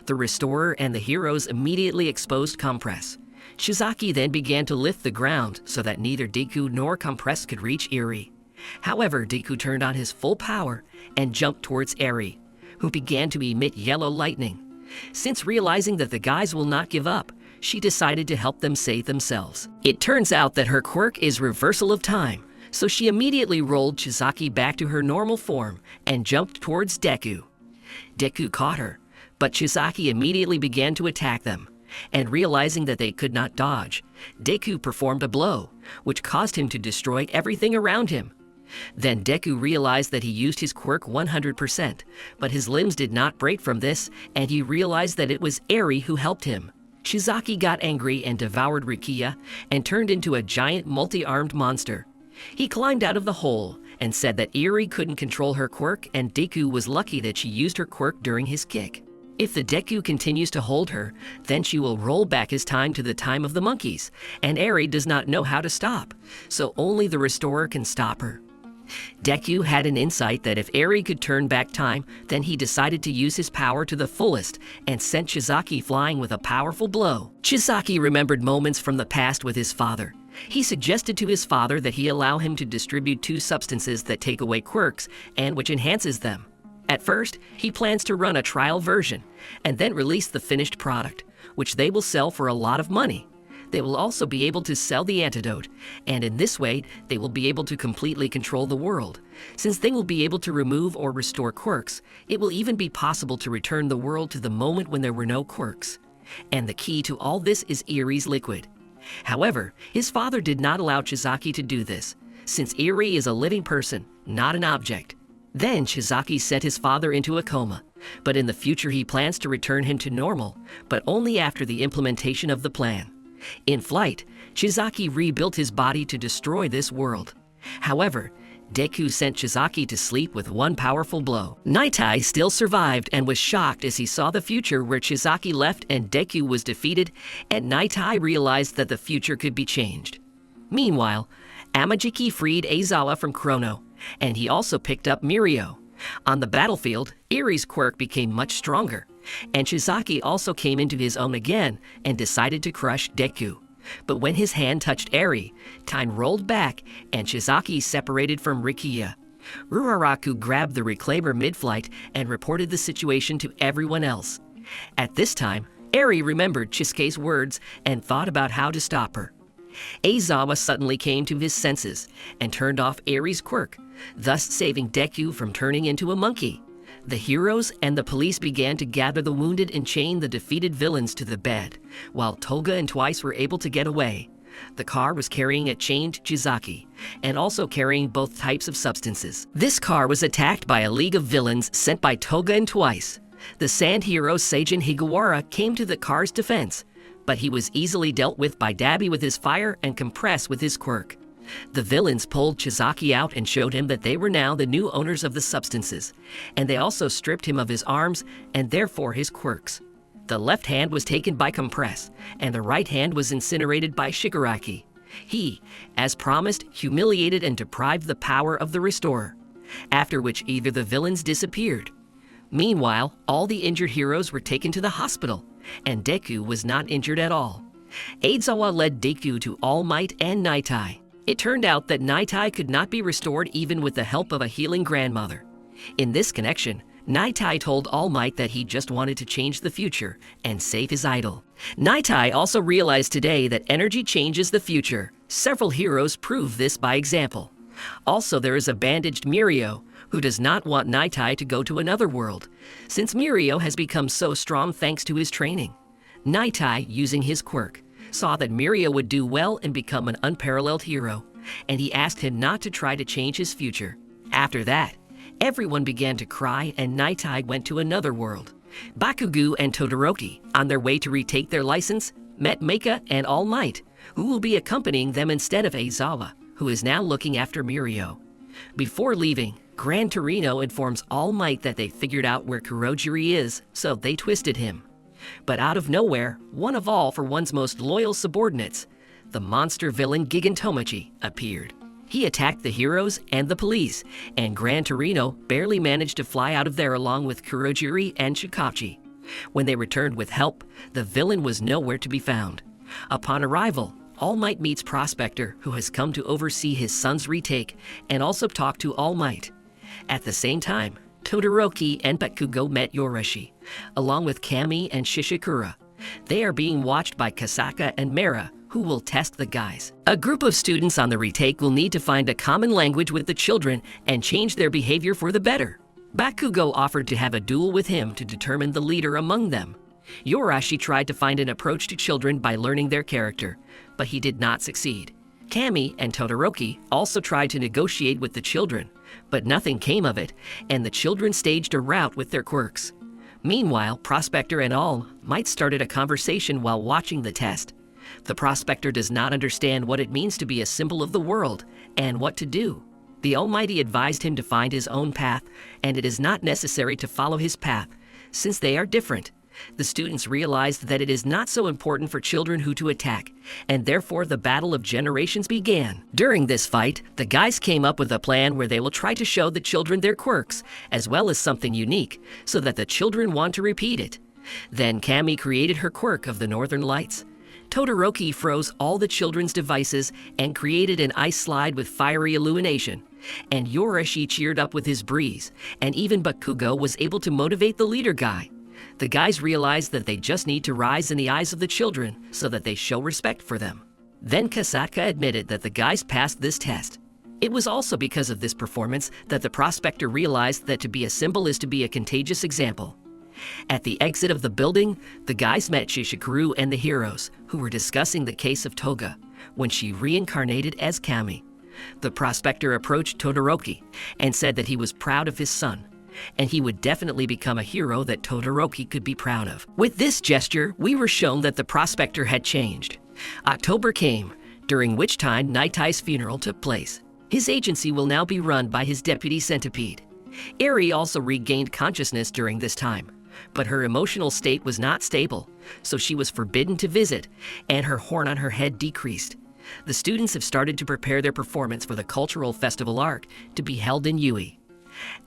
The Restorer and the heroes immediately exposed compress. Chizaki then began to lift the ground so that neither Deku nor compress could reach Eri. However, Deku turned on his full power and jumped towards Eri, who began to emit yellow lightning. Since realizing that the guys will not give up, she decided to help them save themselves. It turns out that her quirk is reversal of time, so she immediately rolled Chizaki back to her normal form and jumped towards Deku. Deku caught her, but Chizaki immediately began to attack them, and realizing that they could not dodge, Deku performed a blow, which caused him to destroy everything around him. Then Deku realized that he used his quirk 100%, but his limbs did not break from this, and he realized that it was Eri who helped him. Chizaki got angry and devoured Rikiya and turned into a giant multi-armed monster. He climbed out of the hole and said that Eri couldn't control her quirk, and Deku was lucky that she used her quirk during his kick. If the Deku continues to hold her, then she will roll back his time to the time of the monkeys, and Eri does not know how to stop, so only the Restorer can stop her. Deku had an insight that if Eri could turn back time, then he decided to use his power to the fullest and sent Chizaki flying with a powerful blow. Chizaki remembered moments from the past with his father. He suggested to his father that he allow him to distribute 2 substances that take away quirks and which enhances them. At first, he plans to run a trial version and then release the finished product, which they will sell for a lot of money. They will also be able to sell the antidote, and in this way, they will be able to completely control the world. Since they will be able to remove or restore quirks, it will even be possible to return the world to the moment when there were no quirks. And the key to all this is Eri's liquid. However, his father did not allow Chizaki to do this, since Eri is a living person, not an object. Then Chizaki set his father into a coma, but in the future he plans to return him to normal, but only after the implementation of the plan. In flight, Chizaki rebuilt his body to destroy this world. However, Deku sent Shizaki to sleep with one powerful blow. Nightai still survived and was shocked as he saw the future where Shizaki left and Deku was defeated, and Nightai realized that the future could be changed. Meanwhile, Amajiki freed Aizawa from Chrono, and he also picked up Mirio. On the battlefield, Eri's quirk became much stronger, and Shizaki also came into his own again and decided to crush Deku. But when his hand touched Eri, time rolled back and Shizaki separated from Rikiya. Uraraku grabbed the Reclaimer mid-flight and reported the situation to everyone else. At this time, Eri remembered Chisuke's words and thought about how to stop her. Aizawa suddenly came to his senses and turned off Eri's quirk, thus saving Deku from turning into a monkey. The heroes and the police began to gather the wounded and chain the defeated villains to the bed, while Toga and Twice were able to get away. The car was carrying a chained Chizaki, and also carrying both types of substances. This car was attacked by a league of villains sent by Toga and Twice. The sand hero Seijin Higawara came to the car's defense, but he was easily dealt with by Dabi with his fire and Compress with his quirk. The villains pulled Chizaki out and showed him that they were now the new owners of the substances, and they also stripped him of his arms and therefore his quirks. The left hand was taken by Compress, and the right hand was incinerated by Shigaraki. He, as promised, humiliated and deprived the power of the Restorer, after which either the villains disappeared. Meanwhile, all the injured heroes were taken to the hospital, and Deku was not injured at all. Aizawa led Deku to All Might and Nightai. It turned out that Nightai could not be restored even with the help of a healing grandmother. In this connection, Nightai told All Might that he just wanted to change the future and save his idol. Nightai also realized today that energy changes the future. Several heroes prove this by example. Also, there is a bandaged Mirio, who does not want Nightai to go to another world, since Mirio has become so strong thanks to his training. Nightai, using his quirk, saw that Mirio would do well and become an unparalleled hero, and he asked him not to try to change his future. After that, everyone began to cry and Nightai went to another world. Bakugo and Todoroki, on their way to retake their license, met Meika and All Might, who will be accompanying them instead of Aizawa, who is now looking after Mirio. Before leaving, Gran Torino informs All Might that they figured out where Kurogiri is, so they twisted him. But out of nowhere, one of all for one's most loyal subordinates, the monster villain Gigantomachi, appeared. He attacked the heroes and the police, and Gran Torino barely managed to fly out of there along with Kurogiri and Shikachi. When they returned with help, the villain was nowhere to be found. Upon arrival, All Might meets Prospector, who has come to oversee his son's retake, and also talk to All Might. At the same time, Todoroki and Bakugo met Yorashi, along with Kami and Shishikura. They are being watched by Kasaka and Mera, who will test the guys. A group of students on the retake will need to find a common language with the children and change their behavior for the better. Bakugo offered to have a duel with him to determine the leader among them. Yorashi tried to find an approach to children by learning their character, but he did not succeed. Kami and Todoroki also tried to negotiate with the children, but nothing came of it, and the children staged a rout with their quirks. Meanwhile, Prospector and All Might started a conversation while watching the test. The Prospector does not understand what it means to be a symbol of the world and what to do. The Almighty advised him to find his own path, and it is not necessary to follow his path, since they are different. The students realized that it is not so important for children who to attack, and therefore the battle of generations began. During this fight, the guys came up with a plan where they will try to show the children their quirks, as well as something unique, so that the children want to repeat it. Then Kami created her quirk of the Northern Lights. Todoroki froze all the children's devices and created an ice slide with fiery illumination. And Yorashi cheered up with his breeze, and even Bakugo was able to motivate the leader guy. The guys realized that they just need to rise in the eyes of the children so that they show respect for them. Then Kasaka admitted that the guys passed this test. It was also because of this performance that the Prospector realized that to be a symbol is to be a contagious example. At the exit of the building, the guys met Shishikuru and the heroes, who were discussing the case of Toga, when she reincarnated as Kami. The Prospector approached Todoroki and said that he was proud of his son, and he would definitely become a hero that Todoroki could be proud of. With this gesture, we were shown that the Prospector had changed. October came, during which time Nightai's funeral took place. His agency will now be run by his deputy centipede. Eri also regained consciousness during this time, but her emotional state was not stable, so she was forbidden to visit, and her horn on her head decreased. The students have started to prepare their performance for the cultural festival arc to be held in Yui.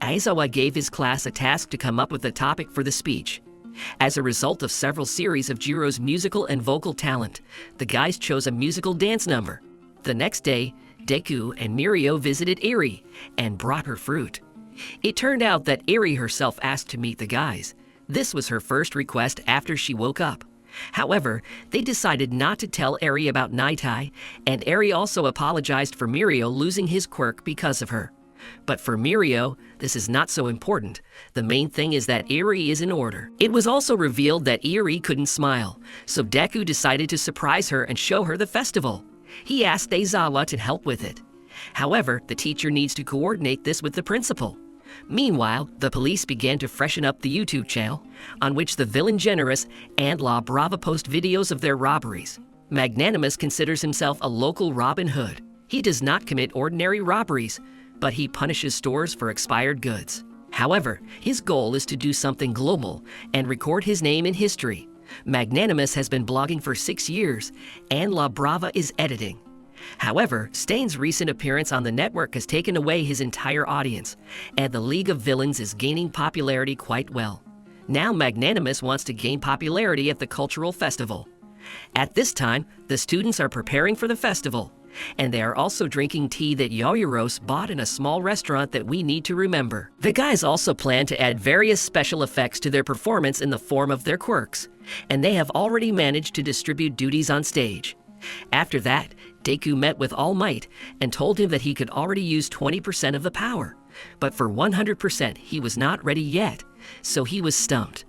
Aizawa gave his class a task to come up with a topic for the speech. As a result of several series of Jiro's musical and vocal talent, the guys chose a musical dance number. The next day, Deku and Mirio visited Eri and brought her fruit. It turned out that Eri herself asked to meet the guys. This was her first request after she woke up. However, they decided not to tell Eri about Naitai, and Eri also apologized for Mirio losing his quirk because of her. But for Mirio, this is not so important. The main thing is that Eri is in order. It was also revealed that Eri couldn't smile, so Deku decided to surprise her and show her the festival. He asked Aizawa to help with it. However, the teacher needs to coordinate this with the principal. Meanwhile, the police began to freshen up the YouTube channel, on which the villain Generous and La Brava post videos of their robberies. Magnanimous considers himself a local Robin Hood. He does not commit ordinary robberies, but he punishes stores for expired goods. However, his goal is to do something global and record his name in history. Magnanimous has been blogging for 6 years, and La Brava is editing. However, Stain's recent appearance on the network has taken away his entire audience, and the League of Villains is gaining popularity quite well. Now Magnanimous wants to gain popularity at the cultural festival. At this time, the students are preparing for the festival, and they are also drinking tea that Yaoyoro's bought in a small restaurant that we need to remember. The guys also plan to add various special effects to their performance in the form of their quirks, and they have already managed to distribute duties on stage. After that, Deku met with All Might and told him that he could already use 20% of the power, but for 100% he was not ready yet, so he was stumped.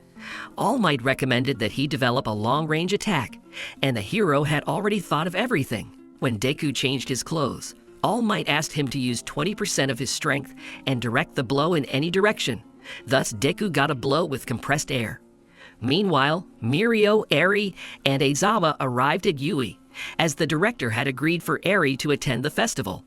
All Might recommended that he develop a long-range attack, and the hero had already thought of everything. When Deku changed his clothes, All Might asked him to use 20% of his strength and direct the blow in any direction. Thus, Deku got a blow with compressed air. Meanwhile, Mirio, Eri, and Aizawa arrived at Yui, as the director had agreed for Eri to attend the festival.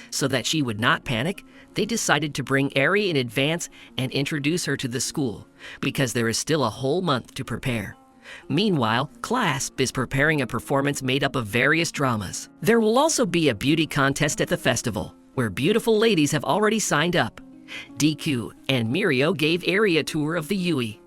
So that she would not panic, they decided to bring Eri in advance and introduce her to the school, because there is still a whole month to prepare. Meanwhile, Clasp is preparing a performance made up of various dramas. There will also be a beauty contest at the festival, where beautiful ladies have already signed up. Deku and Mirio gave Eri a tour of the Yui.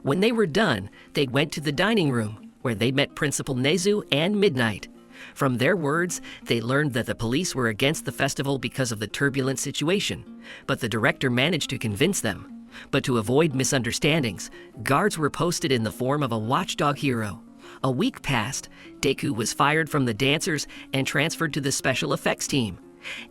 When they were done, they went to the dining room, where they met Principal Nezu and Midnight. From their words, they learned that the police were against the festival because of the turbulent situation, but the director managed to convince them. But to avoid misunderstandings, guards were posted in the form of a watchdog hero. A week passed, Deku was fired from the dancers and transferred to the special effects team.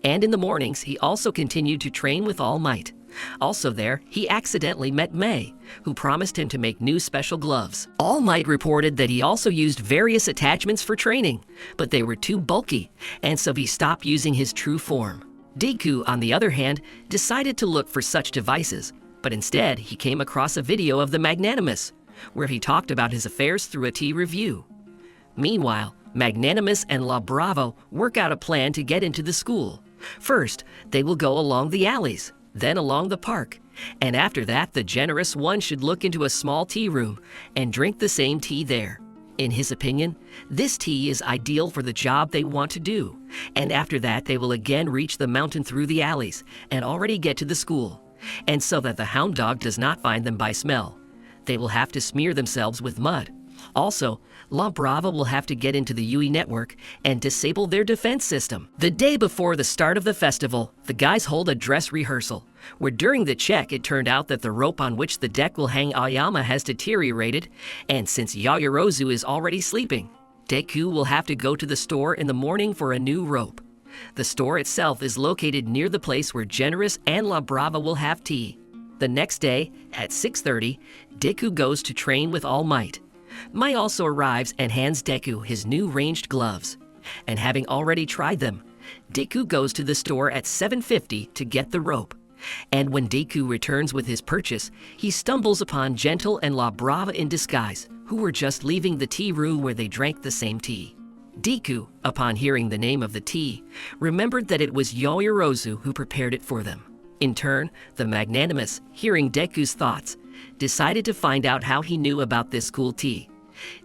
And in the mornings, he also continued to train with All Might. Also there, he accidentally met Mei, who promised him to make new special gloves. All Might reported that he also used various attachments for training, but they were too bulky, and so he stopped using his true form. Deku, on the other hand, decided to look for such devices, but instead he came across a video of the Magnanimous, where he talked about his affairs through a tea review. Meanwhile, Magnanimous and La Bravo work out a plan to get into the school. First, they will go along the alleys, then along the park, and after that the generous one should look into a small tea room and drink the same tea there. In his opinion, this tea is ideal for the job they want to do, and after that they will again reach the mountain through the alleys and already get to the school. And so that the hound dog does not find them by smell, they will have to smear themselves with mud. Also, La Brava will have to get into the Yui network and disable their defense system. The day before the start of the festival, the guys hold a dress rehearsal, where during the check it turned out that the rope on which the deck will hang Aoyama has deteriorated, and since Yaoyorozu is already sleeping, Deku will have to go to the store in the morning for a new rope. The store itself is located near the place where Generous and La Brava will have tea. The next day, at 6:30, Deku goes to train with All Might. Mai also arrives and hands Deku his new ranged gloves. And having already tried them, Deku goes to the store at 7:50 to get the rope. And when Deku returns with his purchase, he stumbles upon Gentle and La Brava in disguise, who were just leaving the tea room where they drank the same tea. Deku, upon hearing the name of the tea, remembered that it was Yoirozu who prepared it for them. In turn, the magnanimous, hearing Deku's thoughts, decided to find out how he knew about this cool tea.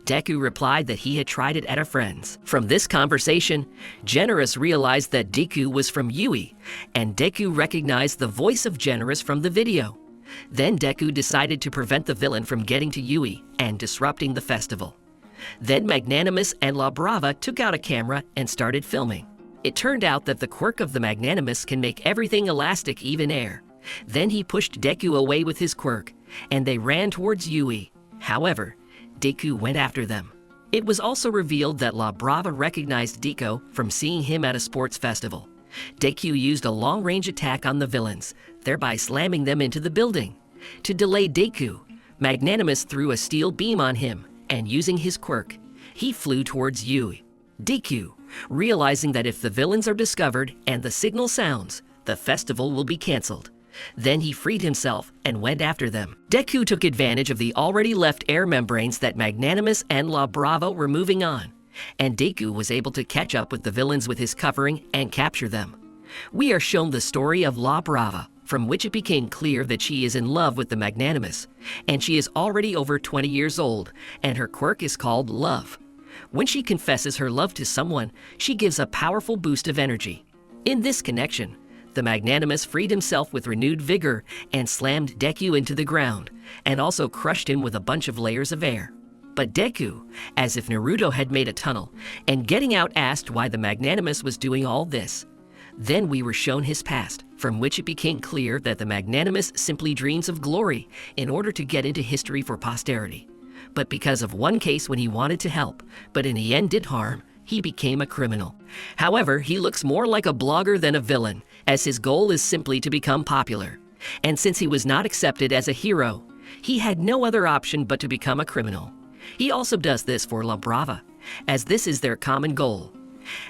Deku replied that he had tried it at a friend's. From this conversation, Generous realized that Deku was from Yui, and Deku recognized the voice of Generous from the video. Then Deku decided to prevent the villain from getting to Yui and disrupting the festival. Then Magnanimous and La Brava took out a camera and started filming. It turned out that the quirk of the Magnanimous can make everything elastic, even air. Then he pushed Deku away with his quirk, and they ran towards Yui. However, Deku went after them. It was also revealed that La Brava recognized Deku from seeing him at a sports festival. Deku used a long-range attack on the villains, thereby slamming them into the building. To delay Deku, Magnanimous threw a steel beam on him, and using his quirk, he flew towards Yui. Deku, realizing that if the villains are discovered and the signal sounds, the festival will be cancelled. Then he freed himself and went after them. Deku took advantage of the already left air membranes that Magnanimous and La Brava were moving on, and Deku was able to catch up with the villains with his covering and capture them. We are shown the story of La Brava, from which it became clear that she is in love with the Magnanimous, and she is already over 20 years old, and her quirk is called Love. When she confesses her love to someone, she gives a powerful boost of energy. In this connection, the Magnanimous freed himself with renewed vigor and slammed Deku into the ground, and also crushed him with a bunch of layers of air. But Deku, as if Naruto had made a tunnel, and getting out asked why the Magnanimous was doing all this. Then we were shown his past, from which it became clear that the Magnanimous simply dreams of glory in order to get into history for posterity. But because of one case when he wanted to help, but in the end did harm, he became a criminal. However, he looks more like a blogger than a villain, as his goal is simply to become popular. And since he was not accepted as a hero, he had no other option but to become a criminal. He also does this for La Brava, as this is their common goal.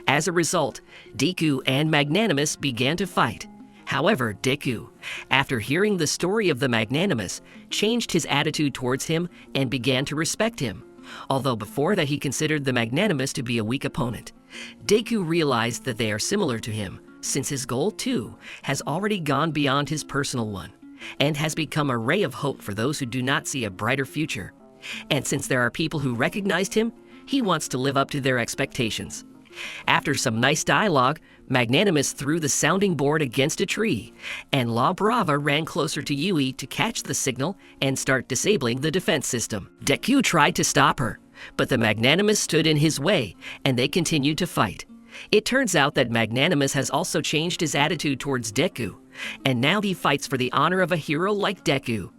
As a result, Deku and Magnanimous began to fight. However, Deku, after hearing the story of the Magnanimous, changed his attitude towards him and began to respect him. Although before that he considered the Magnanimous to be a weak opponent. Deku realized that they are similar to him, since his goal too has already gone beyond his personal one, and has become a ray of hope for those who do not see a brighter future. And since there are people who recognized him, he wants to live up to their expectations. After some nice dialogue, Magnanimous threw the sounding board against a tree, and La Brava ran closer to Yui to catch the signal and start disabling the defense system. Deku tried to stop her, but the Magnanimous stood in his way, and they continued to fight. It turns out that Magnanimous has also changed his attitude towards Deku, and now he fights for the honor of a hero like Deku.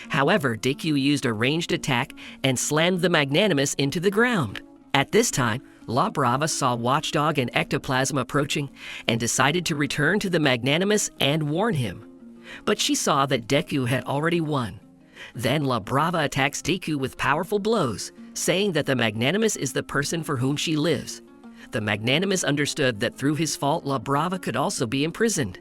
However, Deku used a ranged attack and slammed the Magnanimous into the ground. At this time, La Brava saw Watchdog and Ectoplasm approaching and decided to return to the Magnanimous and warn him. But she saw that Deku had already won. Then La Brava attacks Deku with powerful blows, saying that the Magnanimous is the person for whom she lives. The Magnanimous understood that through his fault La Brava could also be imprisoned.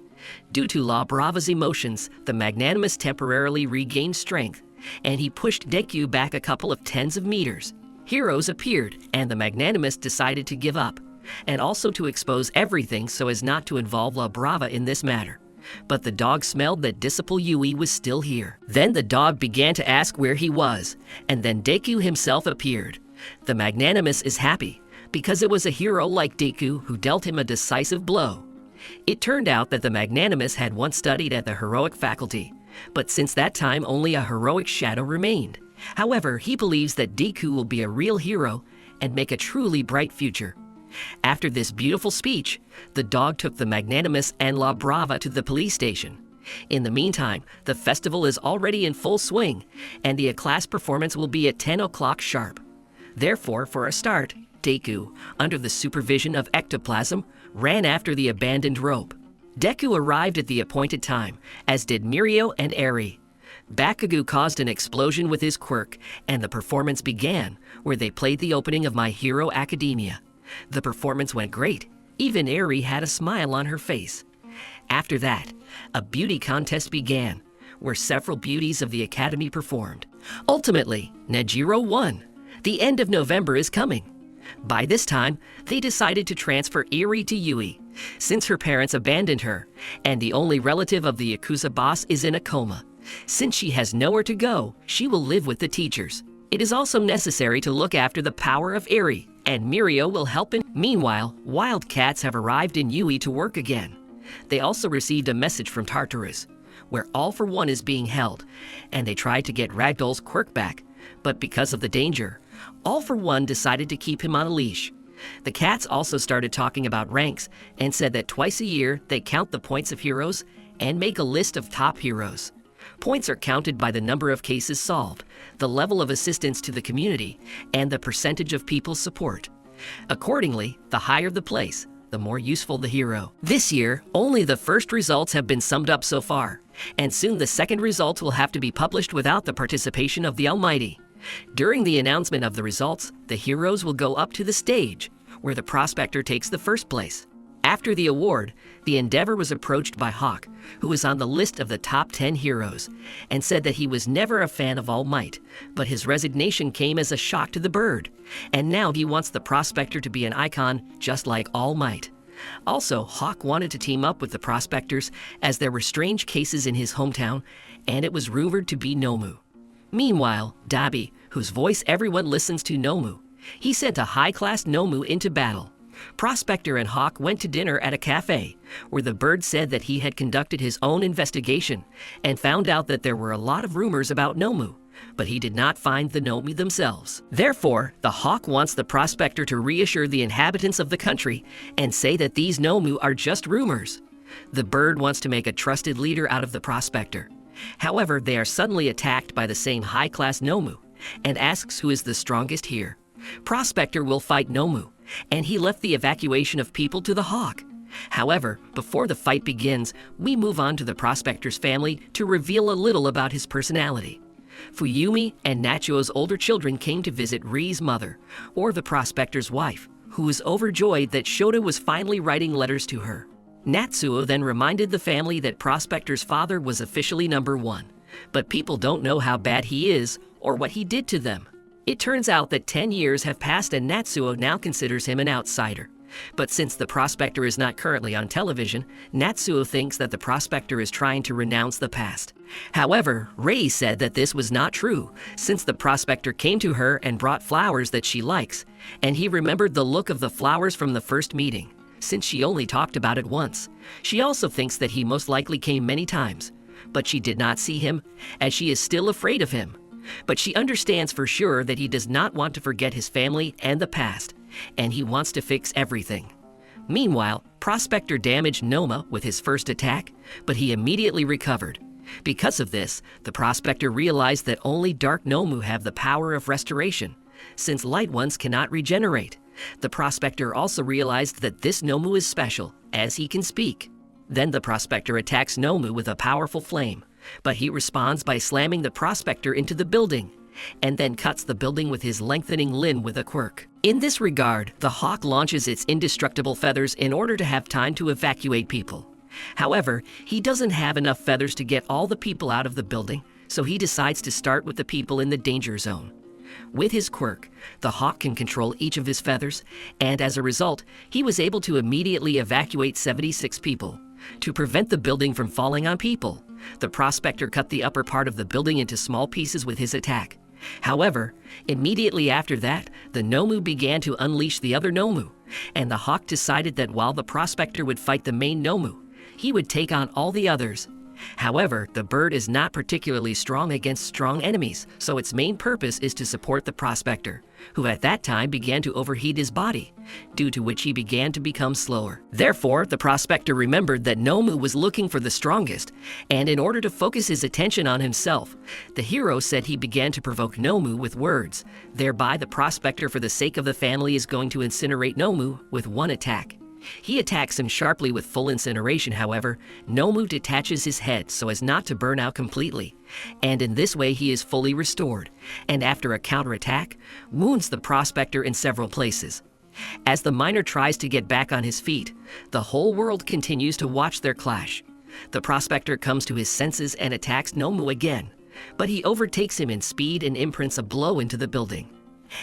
Due to La Brava's emotions, the Magnanimous temporarily regained strength, and he pushed Deku back a couple of tens of meters. Heroes appeared, and the Magnanimous decided to give up, and also to expose everything so as not to involve La Brava in this matter. But the dog smelled that Disciple Yui was still here. Then the dog began to ask where he was, and then Deku himself appeared. The Magnanimous is happy, because it was a hero like Deku who dealt him a decisive blow. It turned out that the Magnanimous had once studied at the heroic faculty, but since that time only a heroic shadow remained. However, he believes that Deku will be a real hero and make a truly bright future. After this beautiful speech, the dog took the Magnanimous and La Brava to the police station. In the meantime, the festival is already in full swing, and the class performance will be at 10 o'clock sharp. Therefore, for a start, Deku, under the supervision of Ectoplasm, ran after the abandoned rope. Deku arrived at the appointed time, as did Mirio and Eri. Bakugo caused an explosion with his quirk, and the performance began, where they played the opening of My Hero Academia. The performance went great. Even Eri had a smile on her face. After that, a beauty contest began, where several beauties of the academy performed. Ultimately, Nejiro won. The end of November is coming. By this time, they decided to transfer Eri to Yui, since her parents abandoned her, and the only relative of the Yakuza boss is in a coma. Since she has nowhere to go, she will live with the teachers. It is also necessary to look after the power of Eri, and Mirio will help in. Meanwhile, wildcats have arrived in Yui to work again. They also received a message from Tartarus, where All for One is being held, and they tried to get Ragdoll's quirk back, but because of the danger, All for One decided to keep him on a leash. The cats also started talking about ranks and said that twice a year they count the points of heroes and make a list of top heroes. Points are counted by the number of cases solved, the level of assistance to the community, and the percentage of people's support. Accordingly, the higher the place, the more useful the hero. This year, only the first results have been summed up so far, and soon the second results will have to be published without the participation of the Almighty. During the announcement of the results, the heroes will go up to the stage, where the prospector takes the first place. After the award, the Endeavor was approached by Hawk, who was on the list of the top 10 heroes, and said that he was never a fan of All Might, but his resignation came as a shock to the bird, and now he wants the prospector to be an icon just like All Might. Also, Hawk wanted to team up with the prospectors as there were strange cases in his hometown, and it was rumored to be Nomu. Meanwhile, Dabi, whose voice everyone listens to, Nomu, he sent a high-class Nomu into battle. Prospector and Hawk went to dinner at a cafe, where the bird said that he had conducted his own investigation and found out that there were a lot of rumors about Nomu, but he did not find the Nomu themselves. Therefore, the Hawk wants the prospector to reassure the inhabitants of the country and say that these Nomu are just rumors. The bird wants to make a trusted leader out of the prospector. However, they are suddenly attacked by the same high-class Nomu and asks who is the strongest here. Prospector will fight Nomu, and he left the evacuation of people to the Hawk. However, before the fight begins, we move on to the prospector's family to reveal a little about his personality. Fuyumi and Nacho's older children came to visit Ri's mother, or the prospector's wife, who was overjoyed that Shota was finally writing letters to her. Natsuo then reminded the family that Prospector's father was officially number 1, but people don't know how bad he is or what he did to them. It turns out that 10 years have passed and Natsuo now considers him an outsider. But since the prospector is not currently on television, Natsuo thinks that the prospector is trying to renounce the past. However, Rei said that this was not true, since the prospector came to her and brought flowers that she likes, and he remembered the look of the flowers from the first meeting, since she only talked about it once. She also thinks that he most likely came many times, but she did not see him, as she is still afraid of him. But she understands for sure that he does not want to forget his family and the past, and he wants to fix everything. Meanwhile, Prospector damaged Noma with his first attack, but he immediately recovered. Because of this, the Prospector realized that only Dark Nomu have the power of restoration, since light ones cannot regenerate. The Prospector also realized that this Nomu is special, as he can speak. Then the Prospector attacks Nomu with a powerful flame, but he responds by slamming the Prospector into the building, and then cuts the building with his lengthening limb with a quirk. In this regard, the Hawk launches its indestructible feathers in order to have time to evacuate people. However, he doesn't have enough feathers to get all the people out of the building, so he decides to start with the people in the danger zone. With his quirk, the Hawk can control each of his feathers, and as a result, he was able to immediately evacuate 76 people. To prevent the building from falling on people, the Prospector cut the upper part of the building into small pieces with his attack. However, immediately after that, the Nomu began to unleash the other Nomu, and the Hawk decided that while the Prospector would fight the main Nomu, he would take on all the others. However, the bird is not particularly strong against strong enemies, so its main purpose is to support the Prospector, who at that time began to overheat his body, due to which he began to become slower. Therefore, the Prospector remembered that Nomu was looking for the strongest, and in order to focus his attention on himself, the hero said he began to provoke Nomu with words. Thereby, the Prospector, for the sake of the family, is going to incinerate Nomu with one attack. He attacks him sharply with full incineration. However, Nomu detaches his head so as not to burn out completely, and in this way he is fully restored, and after a counterattack, wounds the Prospector in several places. As the miner tries to get back on his feet, the whole world continues to watch their clash. The Prospector comes to his senses and attacks Nomu again, but he overtakes him in speed and imprints a blow into the building.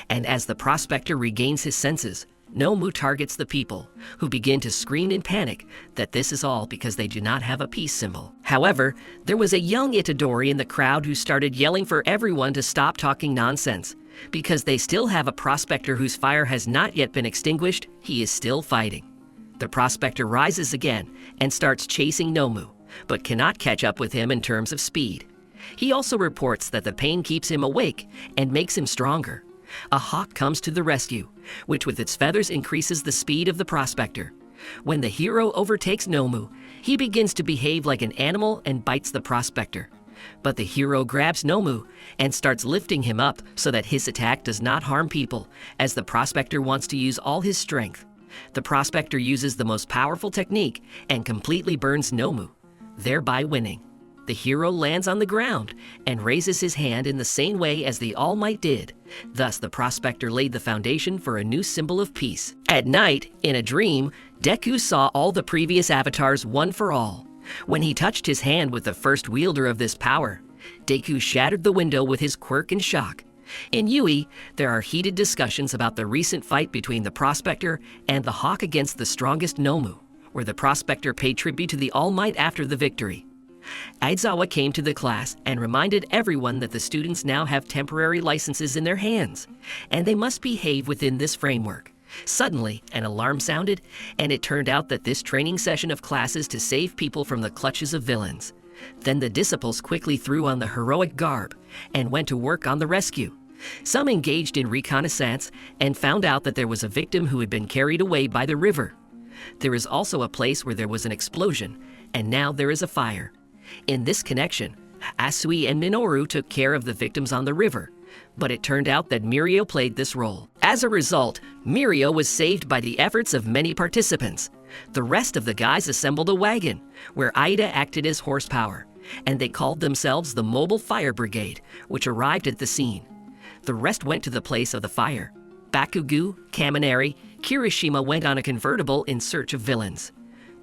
And as the prospector regains his senses, Nomu targets the people, who begin to scream in panic that this is all because they do not have a peace symbol. However, there was a young Itadori in the crowd who started yelling for everyone to stop talking nonsense. Because they still have a prospector whose fire has not yet been extinguished, he is still fighting. The prospector rises again and starts chasing Nomu, but cannot catch up with him in terms of speed. He also reports that the pain keeps him awake and makes him stronger. A hawk comes to the rescue, which with its feathers increases the speed of the prospector. When the hero overtakes Nomu, he begins to behave like an animal and bites the prospector. But the hero grabs Nomu and starts lifting him up so that his attack does not harm people, as the prospector wants to use all his strength. The prospector uses the most powerful technique and completely burns Nomu, thereby winning. The hero lands on the ground and raises his hand in the same way as the All Might did. Thus, the prospector laid the foundation for a new symbol of peace. At night, in a dream, Deku saw all the previous avatars one for all. When he touched his hand with the first wielder of this power, Deku shattered the window with his quirk in shock. In Yui, there are heated discussions about the recent fight between the prospector and the hawk against the strongest Nomu, where the prospector paid tribute to the All Might after the victory. Aizawa came to the class and reminded everyone that the students now have temporary licenses in their hands, and they must behave within this framework. Suddenly, an alarm sounded, and it turned out that this training session of classes to save people from the clutches of villains. Then the disciples quickly threw on the heroic garb and went to work on the rescue. Some engaged in reconnaissance and found out that there was a victim who had been carried away by the river. There is also a place where there was an explosion, and now there is a fire. In this connection, Asui and Minoru took care of the victims on the river, but it turned out that Mirio played this role. As a result, Mirio was saved by the efforts of many participants. The rest of the guys assembled a wagon, where Aida acted as horsepower, and they called themselves the Mobile Fire Brigade, which arrived at the scene. The rest went to the place of the fire. Bakugo, Kaminari, Kirishima went on a convertible in search of villains.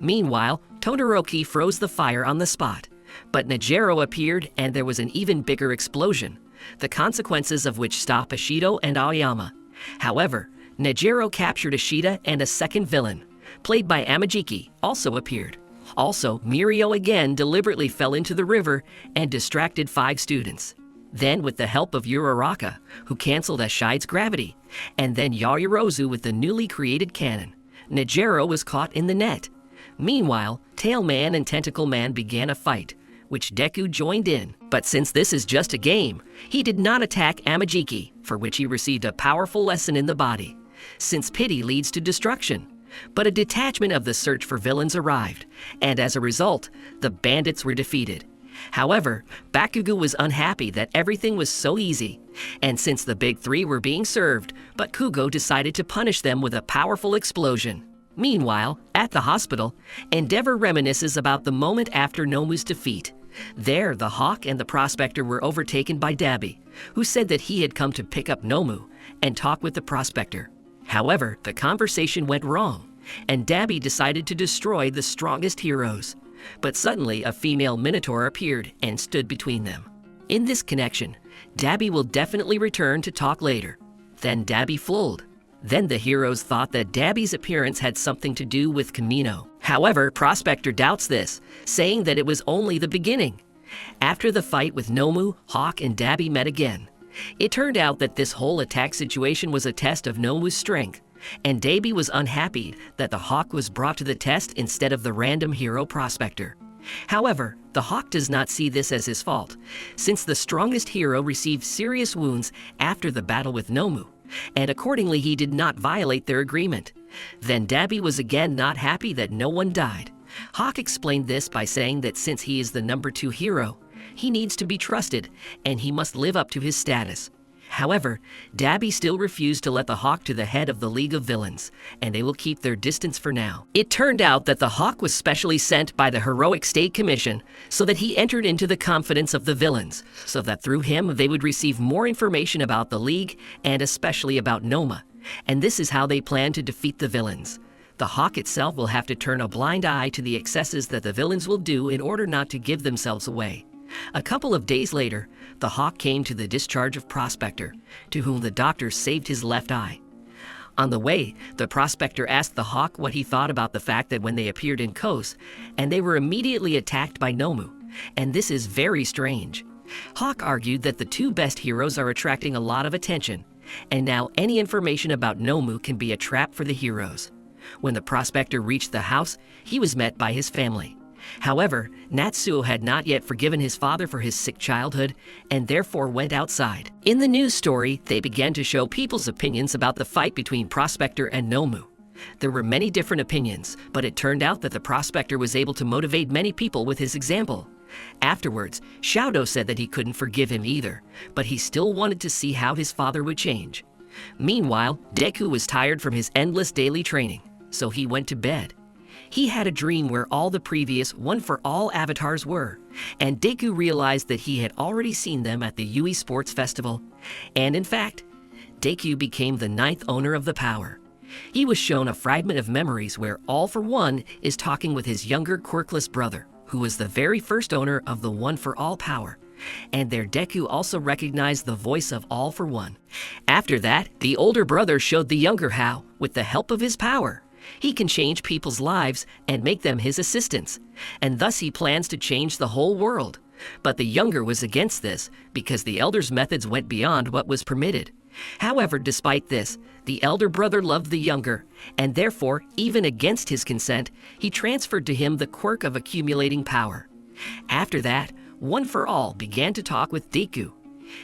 Meanwhile, Todoroki froze the fire on the spot. But Nejiro appeared and there was an even bigger explosion, the consequences of which stop Ashido and Aoyama. However, Nejiro captured Ashida, and a second villain, played by Amajiki, also appeared. Also, Mirio again deliberately fell into the river and distracted 5 students. Then, with the help of Uraraka, who canceled Ashide's gravity, and then Yaoyorozu with the newly created cannon, Nejiro was caught in the net. Meanwhile, Tail Man and Tentacle Man began a fight, which Deku joined in. But since this is just a game, he did not attack Amajiki, for which he received a powerful lesson in the body, since pity leads to destruction. But a detachment of the search for villains arrived, and as a result, the bandits were defeated. However, Bakugo was unhappy that everything was so easy, and since the big 3 were being served, but Kugo decided to punish them with a powerful explosion. Meanwhile, at the hospital, Endeavor reminisces about the moment after Nomu's defeat. There, the Hawk and the Prospector were overtaken by Dabi, who said that he had come to pick up Nomu and talk with the Prospector. However, the conversation went wrong, and Dabi decided to destroy the strongest heroes. But suddenly, a female Minotaur appeared and stood between them. In this connection, Dabi will definitely return to talk later. Then Dabi fled. Then the heroes thought that Dabi's appearance had something to do with Kamino. However, Prospector doubts this, saying that it was only the beginning. After the fight with Nomu, Hawk and Dabi met again. It turned out that this whole attack situation was a test of Nomu's strength, and Dabi was unhappy that the Hawk was brought to the test instead of the random hero Prospector. However, the Hawk does not see this as his fault, since the strongest hero received serious wounds after the battle with Nomu, and accordingly he did not violate their agreement. Then Dabi was again not happy that no one died. Hawk explained this by saying that since he is the number 2 hero, he needs to be trusted and he must live up to his status. However, Dabi still refused to let the Hawk to the head of the League of Villains, and they will keep their distance for now. It turned out that the Hawk was specially sent by the Heroic State Commission so that he entered into the confidence of the villains, so that through him they would receive more information about the League and especially about Noma. And this is how they plan to defeat the villains. The Hawk itself will have to turn a blind eye to the excesses that the villains will do in order not to give themselves away. A couple of days later, the hawk came to the discharge of Prospector, to whom the doctor saved his left eye. On the way, the prospector asked the hawk what he thought about the fact that when they appeared in Kos, and they were immediately attacked by Nomu, and this is very strange. Hawk argued that the two best heroes are attracting a lot of attention, and now any information about Nomu can be a trap for the heroes. When the prospector reached the house, he was met by his family. However, Natsuo had not yet forgiven his father for his sick childhood and therefore went outside. In the news story, they began to show people's opinions about the fight between Prospector and Nomu. There were many different opinions, but it turned out that the prospector was able to motivate many people with his example. Afterwards, Shaodo said that he couldn't forgive him either, but he still wanted to see how his father would change. Meanwhile, Deku was tired from his endless daily training, so he went to bed. He had a dream where all the previous one-for-all avatars were, and Deku realized that he had already seen them at the Yui Sports Festival. And in fact, Deku became the 9th owner of the power. He was shown a fragment of memories where All for One is talking with his younger quirkless brother, who was the very first owner of the one-for-all power. And there Deku also recognized the voice of All for One. After that, the older brother showed the younger how, with the help of his power, he can change people's lives and make them his assistants, and thus he plans to change the whole world. But the younger was against this because the elder's methods went beyond what was permitted. However, despite this, the elder brother loved the younger, and therefore, even against his consent, he transferred to him the quirk of accumulating power. After that, One for All began to talk with Deku.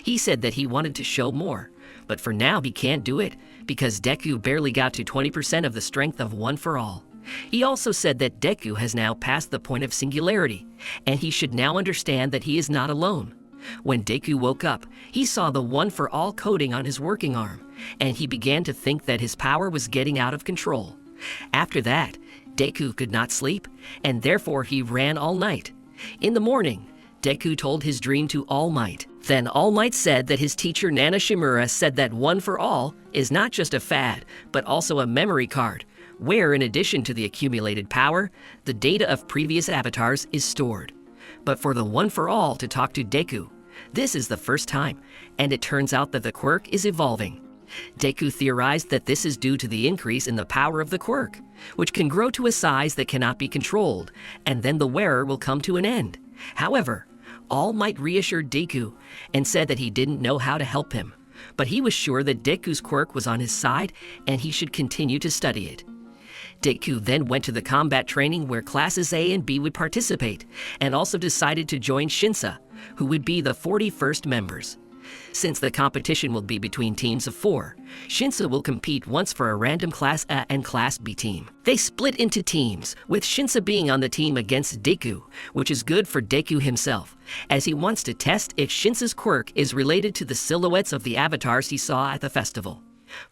He said that he wanted to show more, but for now he can't do it because Deku barely got to 20% of the strength of One for All. He also said that Deku has now passed the point of singularity, and he should now understand that he is not alone. When Deku woke up, he saw the One for All coating on his working arm, and he began to think that his power was getting out of control. After that, Deku could not sleep, and therefore he ran all night. In the morning, Deku told his dream to All Might. Then All Might said that his teacher Nana Shimura said that One for All is not just a fad, but also a memory card, where in addition to the accumulated power, the data of previous avatars is stored. But for the One for All to talk to Deku, this is the first time, and it turns out that the quirk is evolving. Deku theorized that this is due to the increase in the power of the quirk, which can grow to a size that cannot be controlled, and then the wearer will come to an end. However, All Might reassured Deku and said that he didn't know how to help him, but he was sure that Deku's quirk was on his side and he should continue to study it. Deku then went to the combat training where classes A and B would participate, and also decided to join Shinsa, who would be the 41st members. Since the competition will be between teams of 4, Shinsa will compete once for a random Class A and Class B team. They split into teams, with Shinsa being on the team against Deku, which is good for Deku himself, as he wants to test if Shinsa's quirk is related to the silhouettes of the avatars he saw at the festival.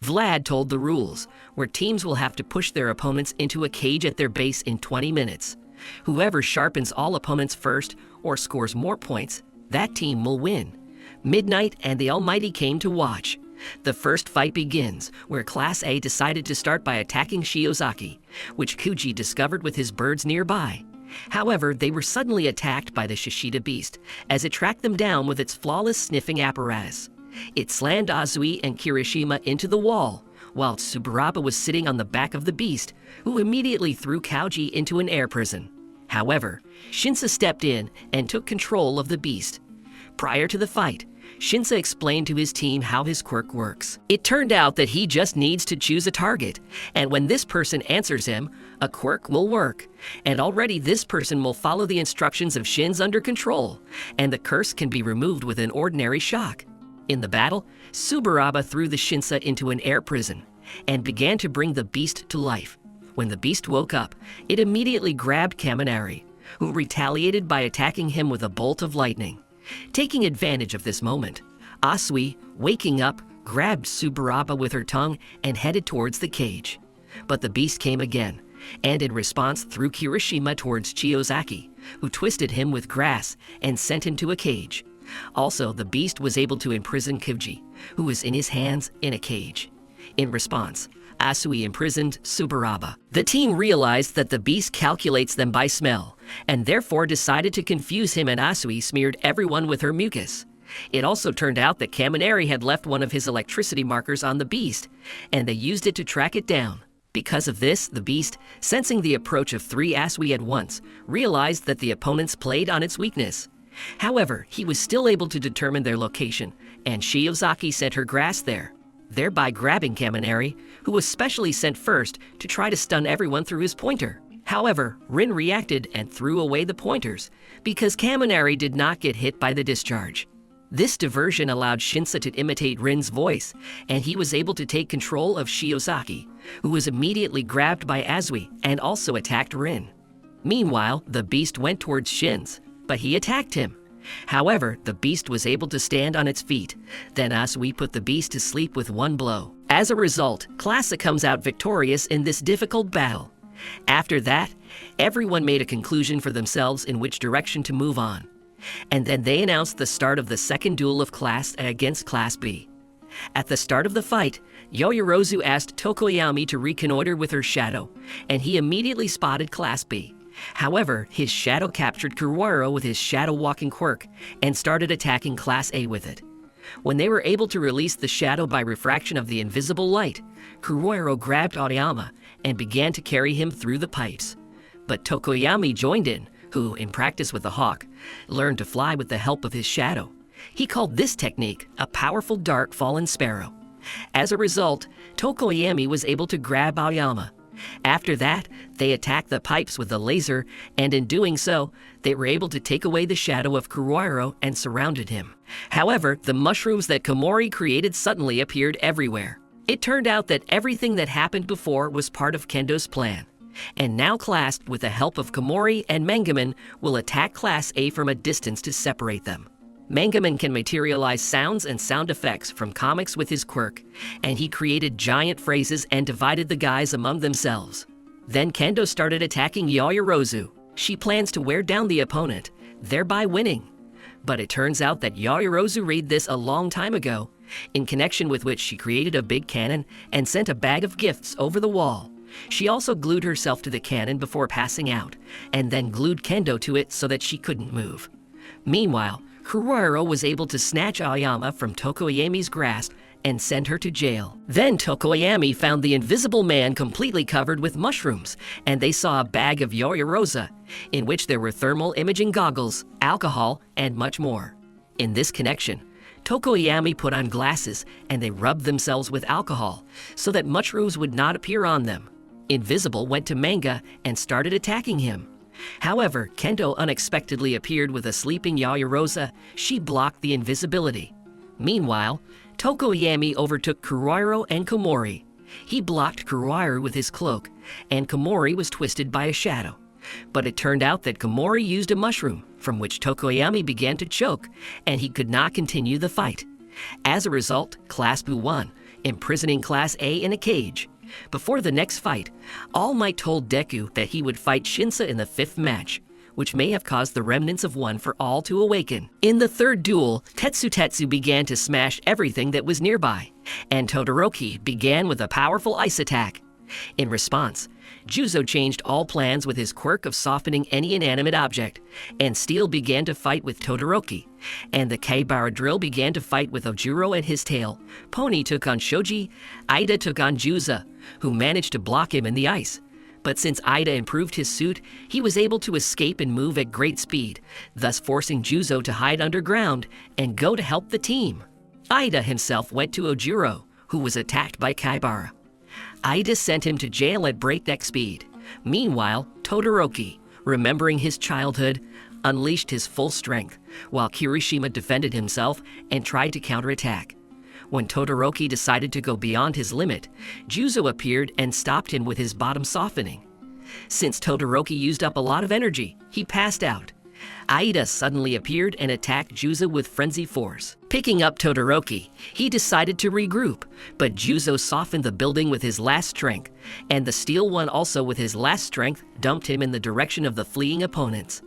Vlad told the rules, where teams will have to push their opponents into a cage at their base in 20 minutes. Whoever sharpens all opponents first or scores more points, that team will win. Midnight and the Almighty came to watch. The first fight begins, where Class A decided to start by attacking Shiozaki, which Kuji discovered with his birds nearby. However, they were suddenly attacked by the Shishida beast, as it tracked them down with its flawless sniffing apparatus. It slammed Azui and Kirishima into the wall, while Tsuburaba was sitting on the back of the beast, who immediately threw Kauji into an air prison. However, Shinsa stepped in and took control of the beast. Prior to the fight, Shinsa explained to his team how his quirk works. It turned out that he just needs to choose a target, and when this person answers him, a quirk will work. And already this person will follow the instructions of Shin's under control, and the curse can be removed with an ordinary shock. In the battle, Tsuburaba threw the Shinsa into an air prison, and began to bring the beast to life. When the beast woke up, it immediately grabbed Kaminari, who retaliated by attacking him with a bolt of lightning. Taking advantage of this moment, Asui, waking up, grabbed Tsuburaba with her tongue and headed towards the cage. But the beast came again, and in response threw Kirishima towards Chiozaki, who twisted him with grass and sent him to a cage. Also, the beast was able to imprison Kuji, who was in his hands in a cage. In response, Asui imprisoned Tsuburaba. The team realized that the beast calculates them by smell, and therefore decided to confuse him, and Asui smeared everyone with her mucus. It also turned out that Kaminari had left one of his electricity markers on the beast, and they used it to track it down. Because of this, the beast, sensing the approach of 3 Asui at once, realized that the opponents played on its weakness. However, he was still able to determine their location, and Shiozaki sent her grass there, thereby grabbing Kaminari, who was specially sent first to try to stun everyone through his pointer. However, Rin reacted and threw away the pointers, because Kaminari did not get hit by the discharge. This diversion allowed Shinsa to imitate Rin's voice, and he was able to take control of Shiozaki, who was immediately grabbed by Asui and also attacked Rin. Meanwhile, the beast went towards Shin's, but he attacked him. However, the beast was able to stand on its feet. Then Asui put the beast to sleep with one blow. As a result, Classic comes out victorious in this difficult battle. After that, everyone made a conclusion for themselves in which direction to move on. And then they announced the start of the second duel of Class A against Class B. At the start of the fight, Yoyorozu asked Tokoyami to reconnoiter with her shadow, and he immediately spotted Class B. However, his shadow captured Kuruaro with his shadow-walking quirk and started attacking Class A with it. When they were able to release the shadow by refraction of the invisible light, Kuruaro grabbed Aoyama and began to carry him through the pipes. But Tokoyami joined in, who, in practice with the hawk, learned to fly with the help of his shadow. He called this technique a powerful dart fallen sparrow. As a result, Tokoyami was able to grab Aoyama. After that, they attacked the pipes with the laser, and in doing so, they were able to take away the shadow of Kuruaro and surrounded him. However, the mushrooms that Komori created suddenly appeared everywhere. It turned out that everything that happened before was part of Kendo's plan. And now Class, with the help of Komori and Mangaman, will attack Class A from a distance to separate them. Mangaman can materialize sounds and sound effects from comics with his quirk, and he created giant phrases and divided the guys among themselves. Then Kendo started attacking Yoyorozu. She plans to wear down the opponent, thereby winning. But it turns out that Yoyorozu read this a long time ago, in connection with which she created a big cannon and sent a bag of gifts over the wall. She also glued herself to the cannon before passing out, and then glued Kendo to it so that she couldn't move. Meanwhile, Kuruaro was able to snatch Aoyama from Tokoyami's grasp and send her to jail. Then Tokoyami found the invisible man completely covered with mushrooms, and they saw a bag of Yoyorosa, in which there were thermal imaging goggles, alcohol, and much more. In this connection, Tokoyami put on glasses and they rubbed themselves with alcohol so that mushrooms would not appear on them. Invisible went to Manga and started attacking him. However, Kendo unexpectedly appeared with a sleeping Yoyorosa. She blocked the invisibility. Meanwhile, Tokoyami overtook Kuruaro and Komori. He blocked Kuruaro with his cloak, and Komori was twisted by a shadow. But it turned out that Komori used a mushroom, from which Tokoyami began to choke, and he could not continue the fight. As a result, Class B won, imprisoning Class A in a cage. Before the next fight, All Might told Deku that he would fight Shinsa in the 5th match, which may have caused the remnants of one for all to awaken. In the 3rd duel, Tetsu began to smash everything that was nearby, and Todoroki began with a powerful ice attack. In response, Juzo changed all plans with his quirk of softening any inanimate object, and Steel began to fight with Todoroki, and the Kaibara drill began to fight with Ojuro and his tail. Pony took on Shoji, Ida took on Juza, who managed to block him in the ice. But since Ida improved his suit, he was able to escape and move at great speed, thus forcing Juzo to hide underground and go to help the team. Ida himself went to Ojuro, who was attacked by Kaibara. Ida sent him to jail at breakneck speed. Meanwhile, Todoroki, remembering his childhood, unleashed his full strength, while Kirishima defended himself and tried to counterattack. When Todoroki decided to go beyond his limit, Juzo appeared and stopped him with his bottom softening. Since Todoroki used up a lot of energy, he passed out. Aida suddenly appeared and attacked Juzo with frenzy force. Picking up Todoroki, he decided to regroup, but Juzo softened the building with his last strength, and the Steel One also with his last strength dumped him in the direction of the fleeing opponents.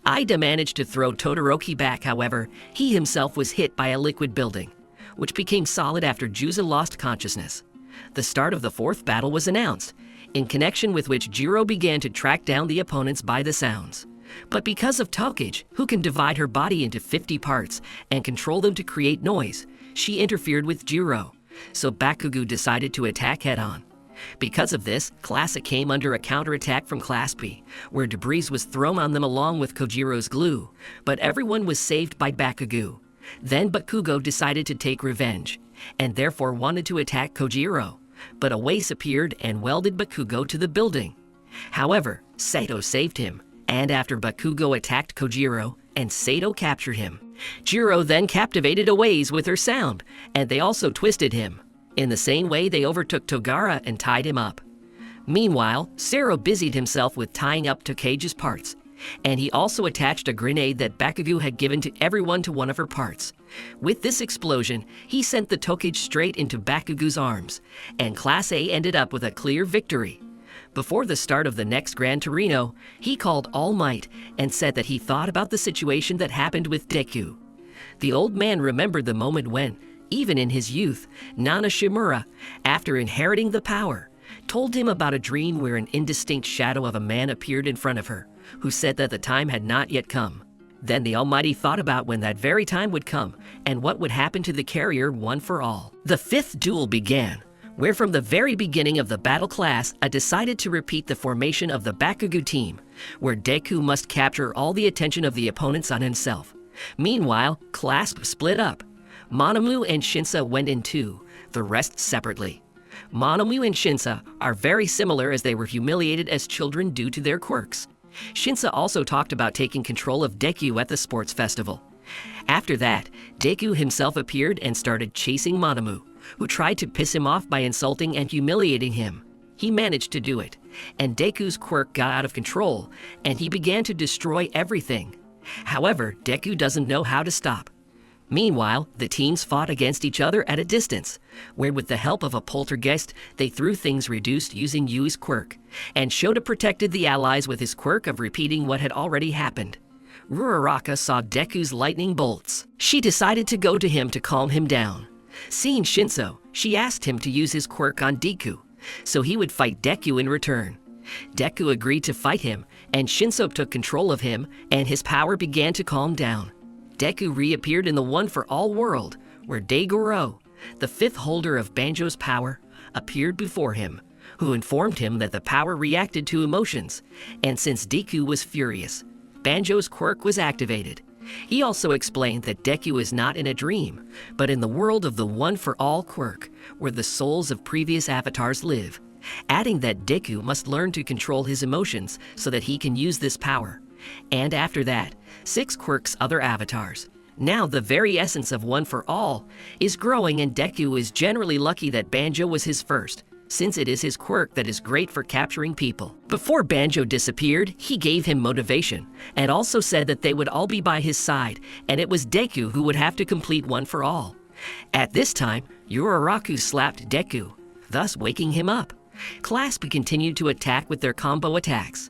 Aida managed to throw Todoroki back, however, he himself was hit by a liquid building, which became solid after Juzo lost consciousness. the start of the fourth battle was announced, in connection with which Jiro began to track down the opponents by the sounds. But because of Tokage, who can divide her body into 50 parts and control them to create noise, she interfered with Jiro, so Bakugo decided to attack head-on. Because of this, Class A came under a counterattack from Class B, where debris was thrown on them along with Kojiro's glue, but everyone was saved by Bakugo. Then Bakugo decided to take revenge, and therefore wanted to attack Kojiro, but a Wace appeared and welded Bakugo to the building. However, Sato saved him, and after Bakugo attacked Kojiro and Sato captured him, Jiro then captivated a Wace with her sound, and they also twisted him. In the same way, they overtook Togara and tied him up. Meanwhile, Sero busied himself with tying up Tokage's parts, and he also attached a grenade that Bakugo had given to everyone to one of her parts. With this explosion, he sent the Tokage straight into Bakugo's arms, and Class A ended up with a clear victory. Before the start of the next Grand Torino, he called All Might and said that he thought about the situation that happened with Deku. The old man remembered the moment when, even in his youth, Nana Shimura, after inheriting the power, told him about a dream where an indistinct shadow of a man appeared in front of her, who said that the time had not yet come. Then the Almighty thought about when that very time would come and what would happen to the carrier one for all. The fifth duel began, where from the very beginning of the battle Class A decided to repeat the formation of the Bakugo team, where Deku must capture all the attention of the opponents on himself. Meanwhile, Class B split up. Monomu and Shinsa went in two, the rest separately. Monomu and Shinsa are very similar as they were humiliated as children due to their quirks. Shinsa also talked about taking control of Deku at the sports festival. After that, Deku himself appeared and started chasing Monomu, who tried to piss him off by insulting and humiliating him. He managed to do it, and Deku's quirk got out of control, and he began to destroy everything. However, Deku doesn't know how to stop. Meanwhile, the teams fought against each other at a distance, where with the help of a poltergeist, they threw things reduced using Yui's quirk, and Shota protected the allies with his quirk of repeating what had already happened. Uraraka saw Deku's lightning bolts. She decided to go to him to calm him down. Seeing Shinso, she asked him to use his quirk on Deku, so he would fight Deku in return. Deku agreed to fight him, and Shinso took control of him, and his power began to calm down. Deku reappeared in the One for All world, where Daigoro, the fifth holder of Banjo's power, appeared before him, who informed him that the power reacted to emotions, and since Deku was furious, Banjo's quirk was activated. He also explained that Deku is not in a dream, but in the world of the One for All quirk, where the souls of previous avatars live, adding that Deku must learn to control his emotions so that he can use this power. And after that, 6 quirks other avatars. Now the very essence of One for All is growing, and Deku is generally lucky that Banjo was his first, since it is his quirk that is great for capturing people. Before Banjo disappeared, he gave him motivation, and also said that they would all be by his side, and it was Deku who would have to complete One for All. At this time, Uraraku slapped Deku, thus waking him up. Class B continued to attack with their combo attacks.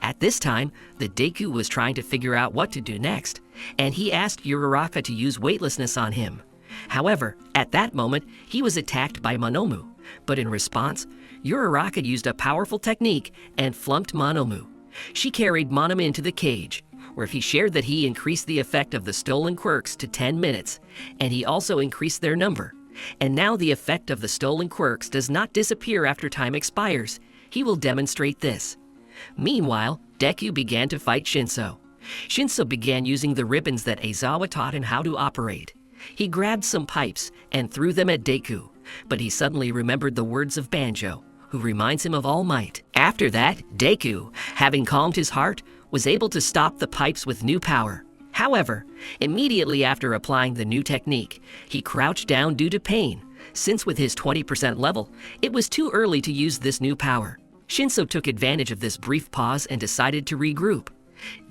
At this time, the Deku was trying to figure out what to do next, and he asked Uraraka to use weightlessness on him. However, at that moment, he was attacked by Monomu, but in response, Uraraka used a powerful technique and flunked Monomu. She carried Monomu into the cage, where he shared that he increased the effect of the stolen quirks to 10 minutes, and he also increased their number. And now the effect of the stolen quirks does not disappear after time expires. He will demonstrate this. Meanwhile, Deku began to fight Shinso. Shinso began using the ribbons that Aizawa taught him how to operate. He grabbed some pipes and threw them at Deku, but he suddenly remembered the words of Banjo, who reminds him of All Might. After that, Deku, having calmed his heart, was able to stop the pipes with new power. However, immediately after applying the new technique, he crouched down due to pain, since with his 20% level, it was too early to use this new power. Shinso took advantage of this brief pause and decided to regroup.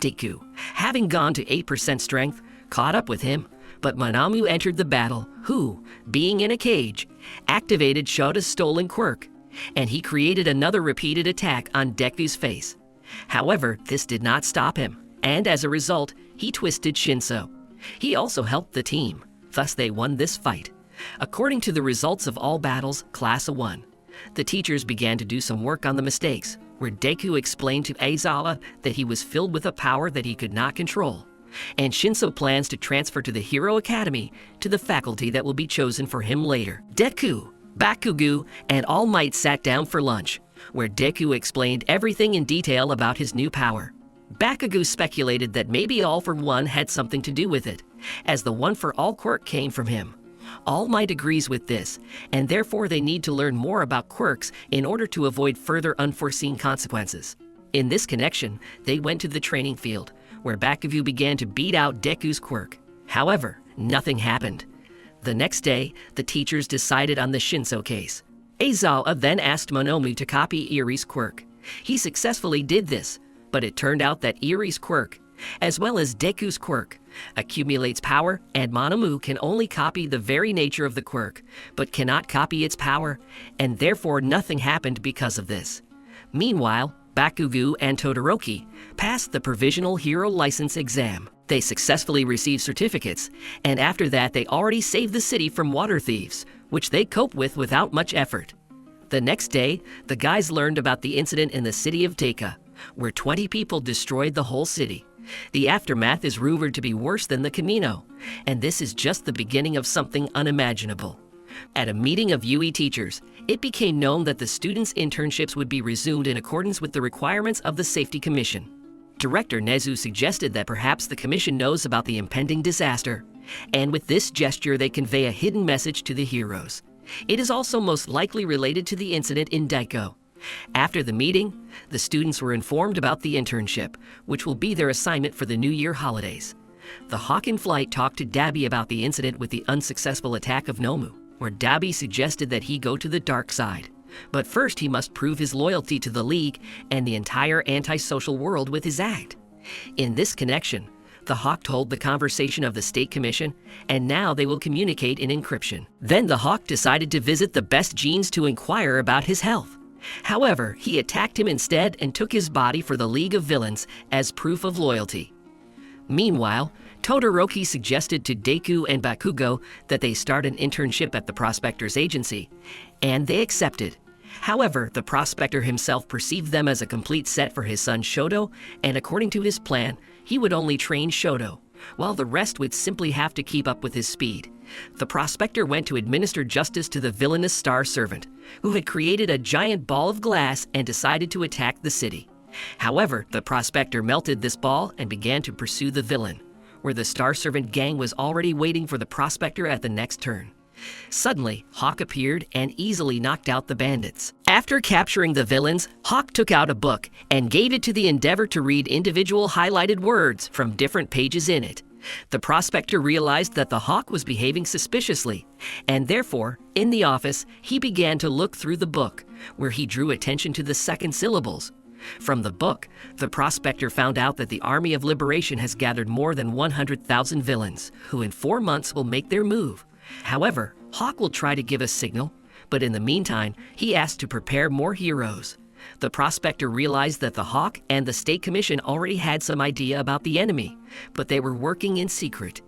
Deku, having gone to 8% strength, caught up with him, but Monomu entered the battle, who, being in a cage, activated Shota's stolen quirk, and he created another repeated attack on Deku's face. However, this did not stop him, and as a result, he twisted Shinso. He also helped the team, thus they won this fight. According to the results of all battles, Class 1, the teachers began to do some work on the mistakes, where Deku explained to Aizawa that he was filled with a power that he could not control, and Shinso plans to transfer to the Hero Academy to the faculty that will be chosen for him later. Deku, Bakugo, and All Might sat down for lunch, where Deku explained everything in detail about his new power. Bakugo speculated that maybe All for One had something to do with it, as the One for All quirk came from him. All Might agrees with this, and therefore they need to learn more about quirks in order to avoid further unforeseen consequences. In this connection, they went to the training field, where Bakugo began to beat out Deku's quirk. However, nothing happened. The next day, the teachers decided on the Shinso case. Aizawa then asked Monomu to copy Irie's quirk. He successfully did this, but it turned out that Irie's quirk, as well as Deku's quirk, accumulates power, and Monomu can only copy the very nature of the quirk, but cannot copy its power, and therefore nothing happened because of this. Meanwhile, Bakugo and Todoroki passed the Provisional Hero License exam. They successfully received certificates, and after that they already saved the city from water thieves, which they cope with without much effort. The next day, the guys learned about the incident in the city of Teika, where 20 people destroyed the whole city. The aftermath is rumored to be worse than the Camino, and this is just the beginning of something unimaginable. At a meeting of UE teachers, it became known that the students' internships would be resumed in accordance with the requirements of the Safety Commission. Director Nezu suggested that perhaps the commission knows about the impending disaster, and with this gesture they convey a hidden message to the heroes. It is also most likely related to the incident in Daiko. After the meeting, the students were informed about the internship, which will be their assignment for the New Year holidays. The Hawk in Flight talked to Dabi about the incident with the unsuccessful attack of Nomu, where Dabi suggested that he go to the dark side. But first he must prove his loyalty to the League and the entire antisocial world with his act. In this connection, the Hawk told the conversation of the State Commission, and now they will communicate in encryption. Then the Hawk decided to visit the best genes to inquire about his health. However, he attacked him instead and took his body for the League of Villains as proof of loyalty. Meanwhile, Todoroki suggested to Deku and Bakugo that they start an internship at the Prospector's agency, and they accepted. However, the Prospector himself perceived them as a complete set for his son Shoto, and according to his plan, he would only train Shoto, while the rest would simply have to keep up with his speed. The Prospector went to administer justice to the villainous Star Servant, who had created a giant ball of glass and decided to attack the city. However, the Prospector melted this ball and began to pursue the villain, where the Star Servant gang was already waiting for the Prospector at the next turn. Suddenly, Hawk appeared and easily knocked out the bandits. After capturing the villains, Hawk took out a book and gave it to the Endeavor to read individual highlighted words from different pages in it. The Prospector realized that the Hawk was behaving suspiciously, and therefore, in the office, he began to look through the book, where he drew attention to the second syllables. From the book, the Prospector found out that the Army of Liberation has gathered more than 100,000 villains, who in 4 months will make their move. However, Hawk will try to give a signal, but in the meantime, he asked to prepare more heroes. The Prospector realized that the Hawk and the State Commission already had some idea about the enemy, but they were working in secret.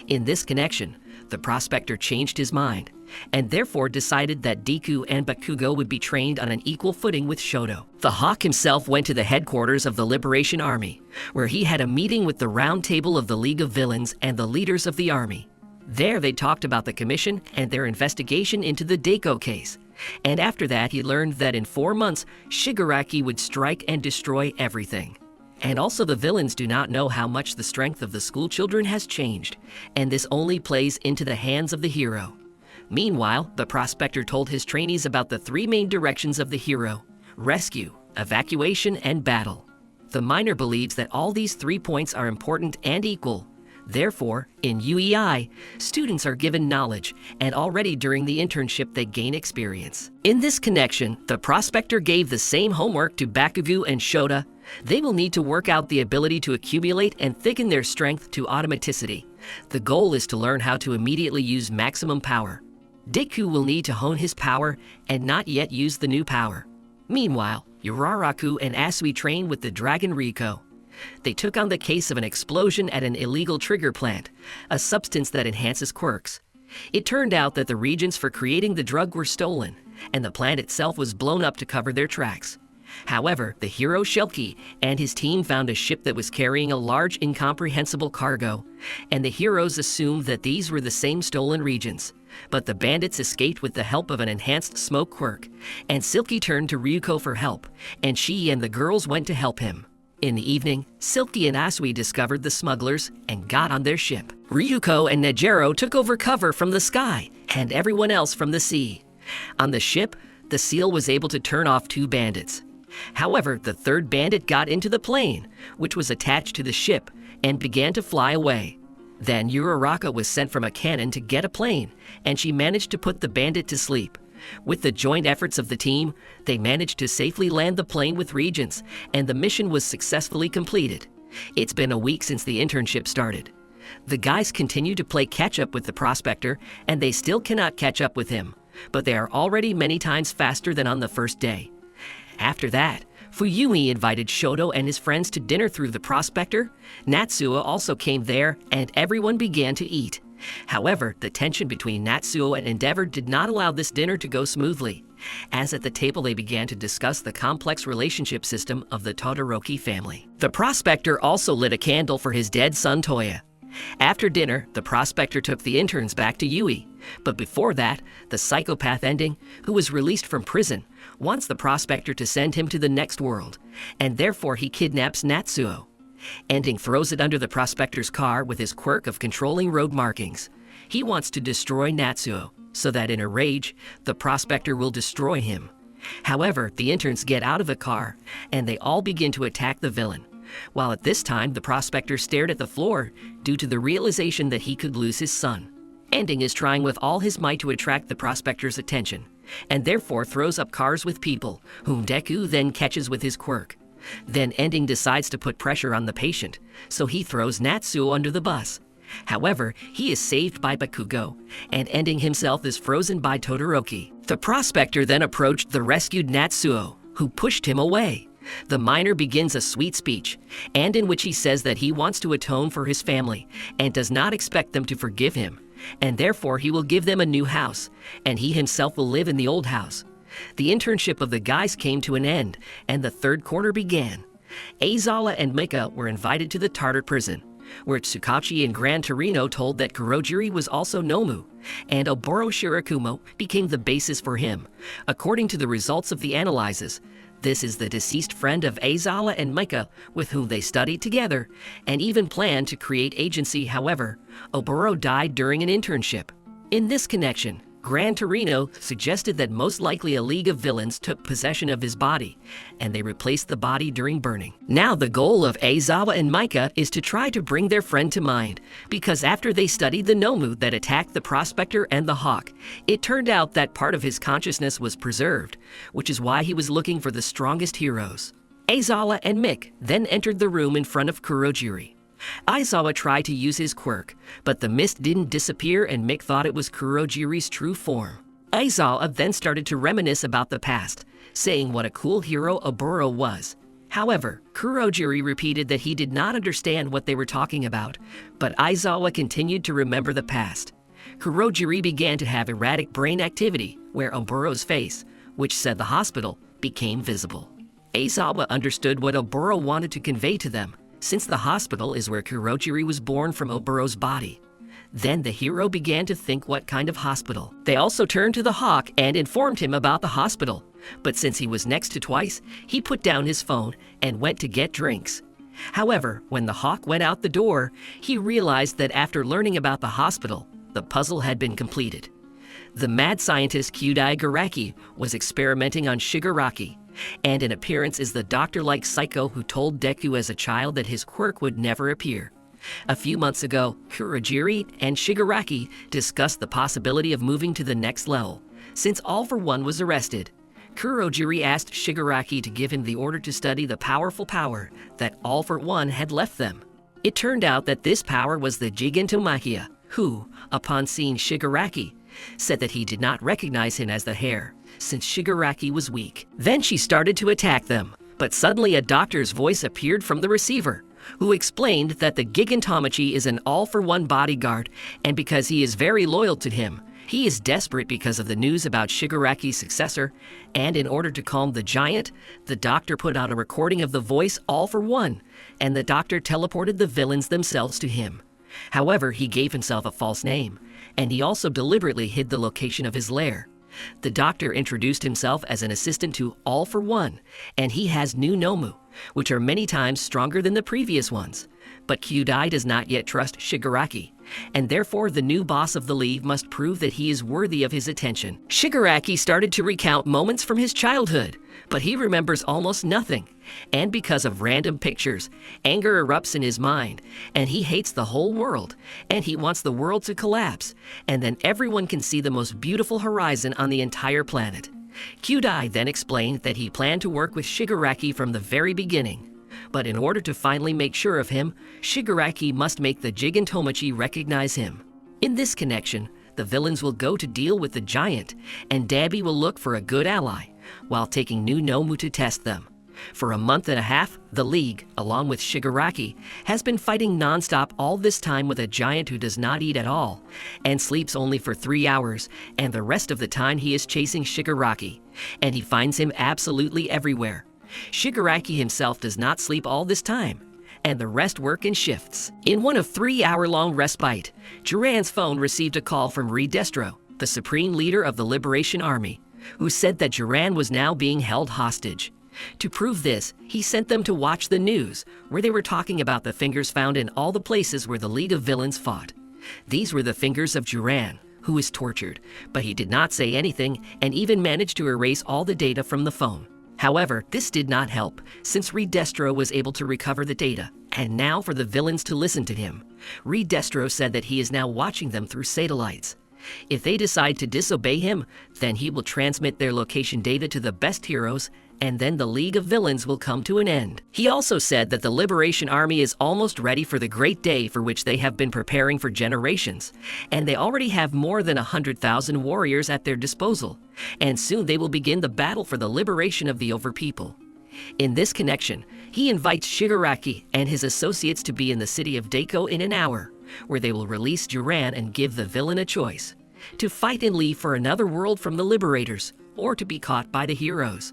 In this connection, the Prospector changed his mind, and therefore decided that Deku and Bakugo would be trained on an equal footing with Shoto. The Hawk himself went to the headquarters of the Liberation Army, where he had a meeting with the Round Table of the League of Villains and the leaders of the army. There they talked about the commission and their investigation into the Daiko case, and after that he learned that in 4 months Shigaraki would strike and destroy everything. And also the villains do not know how much the strength of the school children has changed, and this only plays into the hands of the hero. Meanwhile, the Prospector told his trainees about the 3 main directions of the hero: rescue, evacuation, and battle. The minor believes that all these 3 points are important and equal. Therefore, in UEI, students are given knowledge, and already during the internship they gain experience. In this connection, the Prospector gave the same homework to Bakugo and Shota. They will need to work out the ability to accumulate and thicken their strength to automaticity. The goal is to learn how to immediately use maximum power. Deku will need to hone his power and not yet use the new power. Meanwhile, Uraraku and Asui train with the Dragon Riko. They took on the case of an explosion at an illegal trigger plant, a substance that enhances quirks. It turned out that the reagents for creating the drug were stolen, and the plant itself was blown up to cover their tracks. However, the hero Shulky and his team found a ship that was carrying a large incomprehensible cargo, and the heroes assumed that these were the same stolen reagents. But the bandits escaped with the help of an enhanced smoke quirk, and Silky turned to Ryuko for help, and she and the girls went to help him. In the evening, Silky and Asui discovered the smugglers and got on their ship. Ryuko and Nejiro took over cover from the sky, and everyone else from the sea. On the ship, the seal was able to turn off 2 bandits. However, the 3rd bandit got into the plane, which was attached to the ship, and began to fly away. Then Uraraka was sent from a cannon to get a plane, and she managed to put the bandit to sleep. With the joint efforts of the team, they managed to safely land the plane with reagents, and the mission was successfully completed. It's been a week since the internship started. The guys continue to play catch-up with the prospector, and they still cannot catch up with him, but they are already many times faster than on the first day. After that, Fuyumi invited Shoto and his friends to dinner through the prospector. Natsuo also came there, and everyone began to eat. However, the tension between Natsuo and Endeavor did not allow this dinner to go smoothly, as at the table they began to discuss the complex relationship system of the Todoroki family. The prospector also lit a candle for his dead son Toya. After dinner, the prospector took the interns back to Yui, but before that, the psychopath Ending, who was released from prison, wants the prospector to send him to the next world, and therefore he kidnaps Natsuo. Ending throws it under the prospector's car with his quirk of controlling road markings. He wants to destroy Natsuo, so that in a rage, the prospector will destroy him. However, the interns get out of the car, and they all begin to attack the villain. While at this time, the prospector stared at the floor due to the realization that he could lose his son. Ending is trying with all his might to attract the prospector's attention, and therefore throws up cars with people, whom Deku then catches with his quirk. Then Ending decides to put pressure on the patient, so he throws Natsuo under the bus. However, he is saved by Bakugo, and Ending himself is frozen by Todoroki. The prospector then approached the rescued Natsuo, who pushed him away. The miner begins a sweet speech, and in which he says that he wants to atone for his family, and does not expect them to forgive him, and therefore he will give them a new house, and he himself will live in the old house. The internship of the guys came to an end, and the third quarter began. Aizawa and Mika were invited to the Tartar prison, where Tsukachi and Gran Torino told that Kurojiri was also Nomu, and Oboro Shirakumo became the basis for him. According to the results of the analyses, this is the deceased friend of Aizawa and Mika, with whom they studied together, and even planned to create agency. However, Oboro died during an internship. In this connection, Gran Torino suggested that most likely a league of villains took possession of his body, and they replaced the body during burning. Now the goal of Aizawa and Mika is to try to bring their friend to mind, because after they studied the Nomu that attacked the Prospector and the Hawk, it turned out that part of his consciousness was preserved, which is why he was looking for the strongest heroes. Aizawa and Mick then entered the room in front of Kurojiri. Aizawa tried to use his quirk, but the mist didn't disappear and Mick thought it was Kurojiri's true form. Aizawa then started to reminisce about the past, saying what a cool hero Oboro was. However, Kurojiri repeated that he did not understand what they were talking about, but Aizawa continued to remember the past. Kurojiri began to have erratic brain activity, where Oboro's face, which said the hospital, became visible. Aizawa understood what Oboro wanted to convey to them, since the hospital is where Kurojiri was born from Oboro's body. Then the hero began to think what kind of hospital. They also turned to the Hawk and informed him about the hospital, but since he was next to Twice, he put down his phone and went to get drinks. However, when the Hawk went out the door, he realized that after learning about the hospital, the puzzle had been completed. The mad scientist Kyudai Garaki was experimenting on Shigaraki, and in appearance is the doctor-like psycho who told Deku as a child that his quirk would never appear. A few months ago, Kurojiri and Shigaraki discussed the possibility of moving to the next level, since All for One was arrested. Kurojiri asked Shigaraki to give him the order to study the powerful power that All for One had left them. It turned out that this power was the Gigantomachia, who, upon seeing Shigaraki, said that he did not recognize him as the Hare, since Shigaraki was weak. Then she started to attack them, but suddenly a doctor's voice appeared from the receiver, who explained that the Gigantomachy is an all-for-one bodyguard, and because he is very loyal to him, he is desperate because of the news about Shigaraki's successor, and in order to calm the giant, the doctor put out a recording of the voice all for one, and the doctor teleported the villains themselves to him. However, he gave himself a false name, and he also deliberately hid the location of his lair. The doctor introduced himself as an assistant to All for One, and he has new Nomu, which are many times stronger than the previous ones. But Kyudai does not yet trust Shigaraki, and therefore the new boss of the League must prove that he is worthy of his attention. Shigaraki started to recount moments from his childhood, but he remembers almost nothing. And because of random pictures, anger erupts in his mind, and he hates the whole world, and he wants the world to collapse, and then everyone can see the most beautiful horizon on the entire planet. Kyudai then explained that he planned to work with Shigaraki from the very beginning. But in order to finally make sure of him, Shigaraki must make the Gigantomachy recognize him. In this connection, the villains will go to deal with the giant, and Dabi will look for a good ally, while taking new Nomu to test them. For a month and a half, the League, along with Shigaraki, has been fighting non-stop all this time with a giant who does not eat at all, and sleeps only for 3 hours, and the rest of the time he is chasing Shigaraki, and he finds him absolutely everywhere. Shigaraki himself does not sleep all this time, and the rest work in shifts. In one of 3-hour-long respite, Jiran's phone received a call from Redestro, the supreme leader of the Liberation Army, who said that Jiran was now being held hostage. To prove this, he sent them to watch the news, where they were talking about the fingers found in all the places where the League of Villains fought. These were the fingers of Jiran, who is tortured, but he did not say anything and even managed to erase all the data from the phone. However, this did not help, since Redestro was able to recover the data, and now for the villains to listen to him. Redestro said that he is now watching them through satellites. If they decide to disobey him, then he will transmit their location data to the best heroes, and then the League of Villains will come to an end. He also said that the Liberation Army is almost ready for the great day for which they have been preparing for generations, and they already have more than 100,000 warriors at their disposal, and soon they will begin the battle for the liberation of the Overpeople. In this connection, he invites Shigaraki and his associates to be in the city of Dako in an hour, where they will release Jiran and give the villain a choice: to fight and leave for another world from the Liberators, or to be caught by the heroes.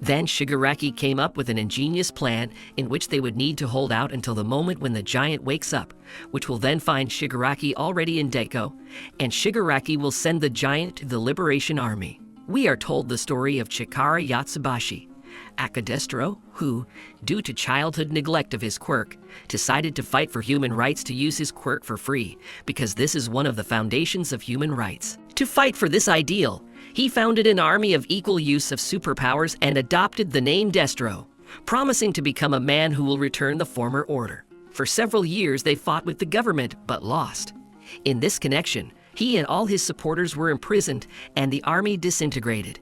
Then Shigaraki came up with an ingenious plan in which they would need to hold out until the moment when the giant wakes up, which will then find Shigaraki already in Dako, and Shigaraki will send the giant to the Liberation Army. We are told the story of Chikara Yatsubashi, Akadestro, who, due to childhood neglect of his quirk, decided to fight for human rights to use his quirk for free, because this is one of the foundations of human rights. To fight for this ideal, he founded an army of equal use of superpowers and adopted the name Destro, promising to become a man who will return the former order. For several years they fought with the government, but lost. In this connection, he and all his supporters were imprisoned and the army disintegrated.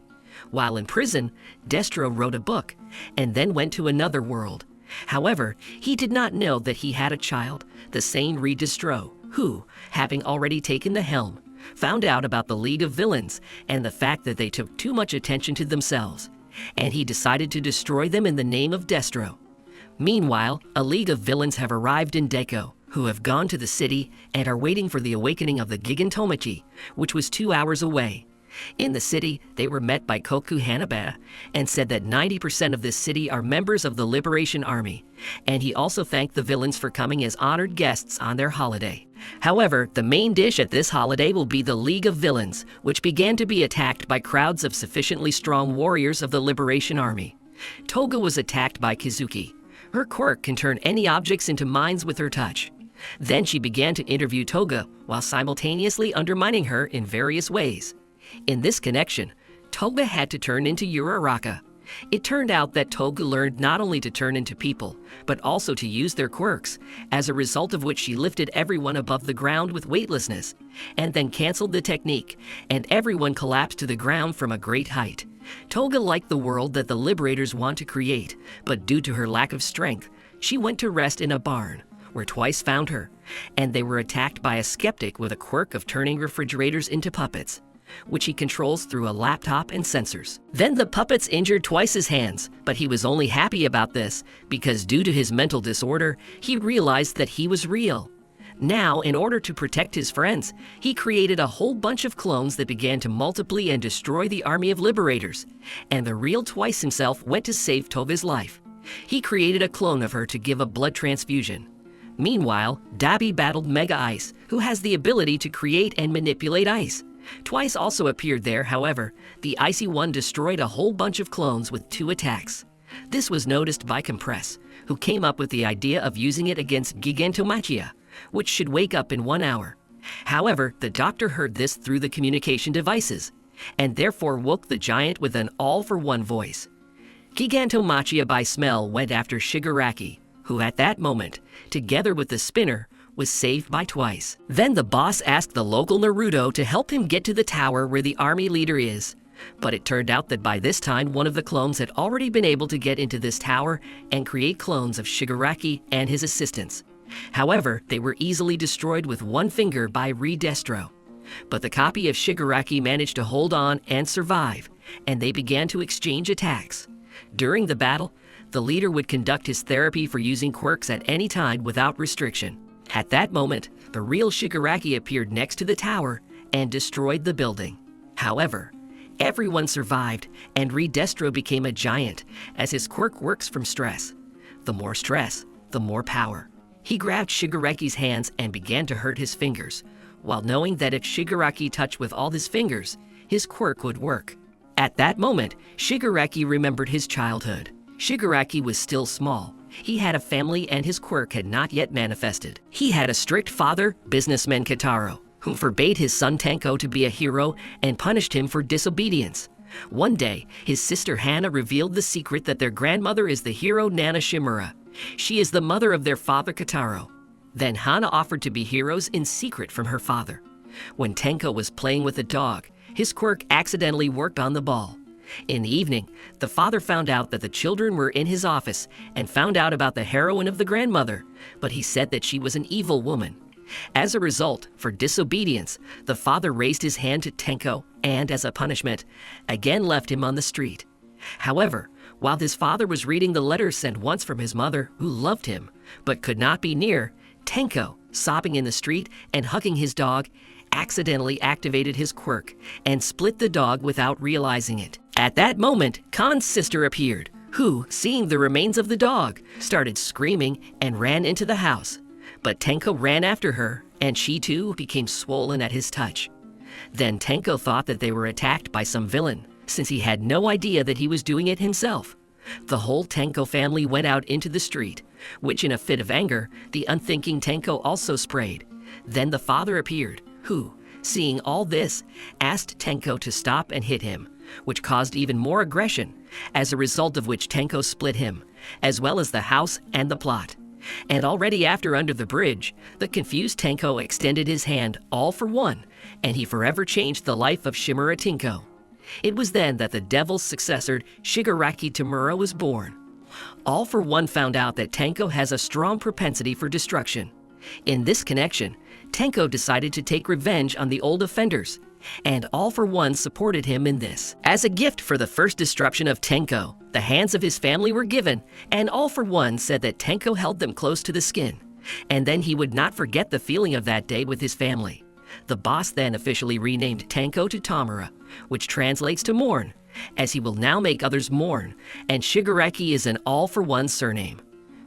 While in prison, Destro wrote a book and then went to another world. However, he did not know that he had a child, the same Redestro, who, having already taken the helm, found out about the League of Villains and the fact that they took too much attention to themselves, and he decided to destroy them in the name of Destro. Meanwhile, a League of Villains have arrived in Dako, who have gone to the city and are waiting for the awakening of the Gigantomachy, which was 2 hours away. In the city, they were met by Koku Hanabata and said that 90% of this city are members of the Liberation Army, and he also thanked the villains for coming as honored guests on their holiday. However, the main dish at this holiday will be the League of Villains, which began to be attacked by crowds of sufficiently strong warriors of the Liberation Army. Toga was attacked by Kizuki. Her quirk can turn any objects into mines with her touch. Then she began to interview Toga while simultaneously undermining her in various ways. In this connection, Toga had to turn into Uraraka. It turned out that Toga learned not only to turn into people, but also to use their quirks, as a result of which she lifted everyone above the ground with weightlessness, and then canceled the technique, and everyone collapsed to the ground from a great height. Toga liked the world that the Liberators want to create, but due to her lack of strength, she went to rest in a barn, where Twice found her, and they were attacked by a skeptic with a quirk of turning refrigerators into puppets. which he controls through a laptop and sensors. Then the puppets injured Twice's hands, but he was only happy about this because due to his mental disorder, he realized that he was real. Now, in order to protect his friends, he created a whole bunch of clones that began to multiply and destroy the army of liberators, and the real Twice himself went to save Tova's life. He created a clone of her to give a blood transfusion. Meanwhile, Dabi battled Mega Ice, who has the ability to create and manipulate ice. Twice also appeared there, however, the Icy One destroyed a whole bunch of clones with 2 attacks. This was noticed by Compress, who came up with the idea of using it against Gigantomachia, which should wake up in 1 hour. However, the doctor heard this through the communication devices, and therefore woke the giant with an all-for-one voice. Gigantomachia by smell went after Shigaraki, who at that moment, together with the spinner, was saved by Twice. Then the boss asked the local Naruto to help him get to the tower where the army leader is. But it turned out that by this time, one of the clones had already been able to get into this tower and create clones of Shigaraki and his assistants. However, they were easily destroyed with 1 finger by Redestro. But the copy of Shigaraki managed to hold on and survive, and they began to exchange attacks. During the battle, the leader would conduct his therapy for using quirks at any time without restriction. At that moment, the real Shigaraki appeared next to the tower and destroyed the building. However, everyone survived, and Redestro became a giant, as his quirk works from stress. The more stress, the more power. He grabbed Shigaraki's hands and began to hurt his fingers, while knowing that if Shigaraki touched with all his fingers, his quirk would work. At that moment, Shigaraki remembered his childhood. Shigaraki was still small. He had a family and his quirk had not yet manifested. He had a strict father, businessman Kitaro, who forbade his son Tenko to be a hero and punished him for disobedience. One day, his sister Hana revealed the secret that their grandmother is the hero Nana Shimura. She is the mother of their father Kitaro. Then Hana offered to be heroes in secret from her father. When Tenko was playing with a dog, his quirk accidentally worked on the ball. In the evening, the father found out that the children were in his office and found out about the heroine of the grandmother, but he said that she was an evil woman. As a result, for disobedience, the father raised his hand to Tenko and, as a punishment, again left him on the street. However, while his father was reading the letters sent once from his mother, who loved him, but could not be near, Tenko, sobbing in the street and hugging his dog, accidentally activated his quirk and split the dog without realizing it. At that moment, Khan's sister appeared, who, seeing the remains of the dog, started screaming and ran into the house. But Tenko ran after her, and she too became swollen at his touch. Then Tenko thought that they were attacked by some villain, since he had no idea that he was doing it himself. The whole Tenko family went out into the street, which in a fit of anger, the unthinking Tenko also sprayed. Then the father appeared, who, seeing all this, asked Tenko to stop and hit him, which caused even more aggression, as a result of which Tenko split him, as well as the house and the plot. And already after under the bridge, the confused Tenko extended his hand all for one, and he forever changed the life of Shimura Tenko. It was then that the devil's successor, Shigaraki Tamura, was born. All for One found out that Tenko has a strong propensity for destruction. In this connection, Tenko decided to take revenge on the old offenders, and All for One supported him in this. As a gift for the first destruction of Tenko, the hands of his family were given, and All for One said that Tenko held them close to the skin, and then he would not forget the feeling of that day with his family. The boss then officially renamed Tenko to Tamura, which translates to mourn, as he will now make others mourn, and Shigaraki is an All for One surname.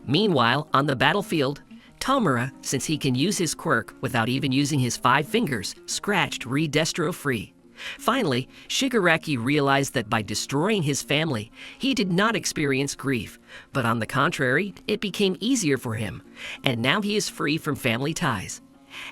Meanwhile, on the battlefield, Tamura, since he can use his quirk without even using his 5 fingers, scratched Redestro free. Finally, Shigaraki realized that by destroying his family, he did not experience grief, but on the contrary, it became easier for him, and now he is free from family ties.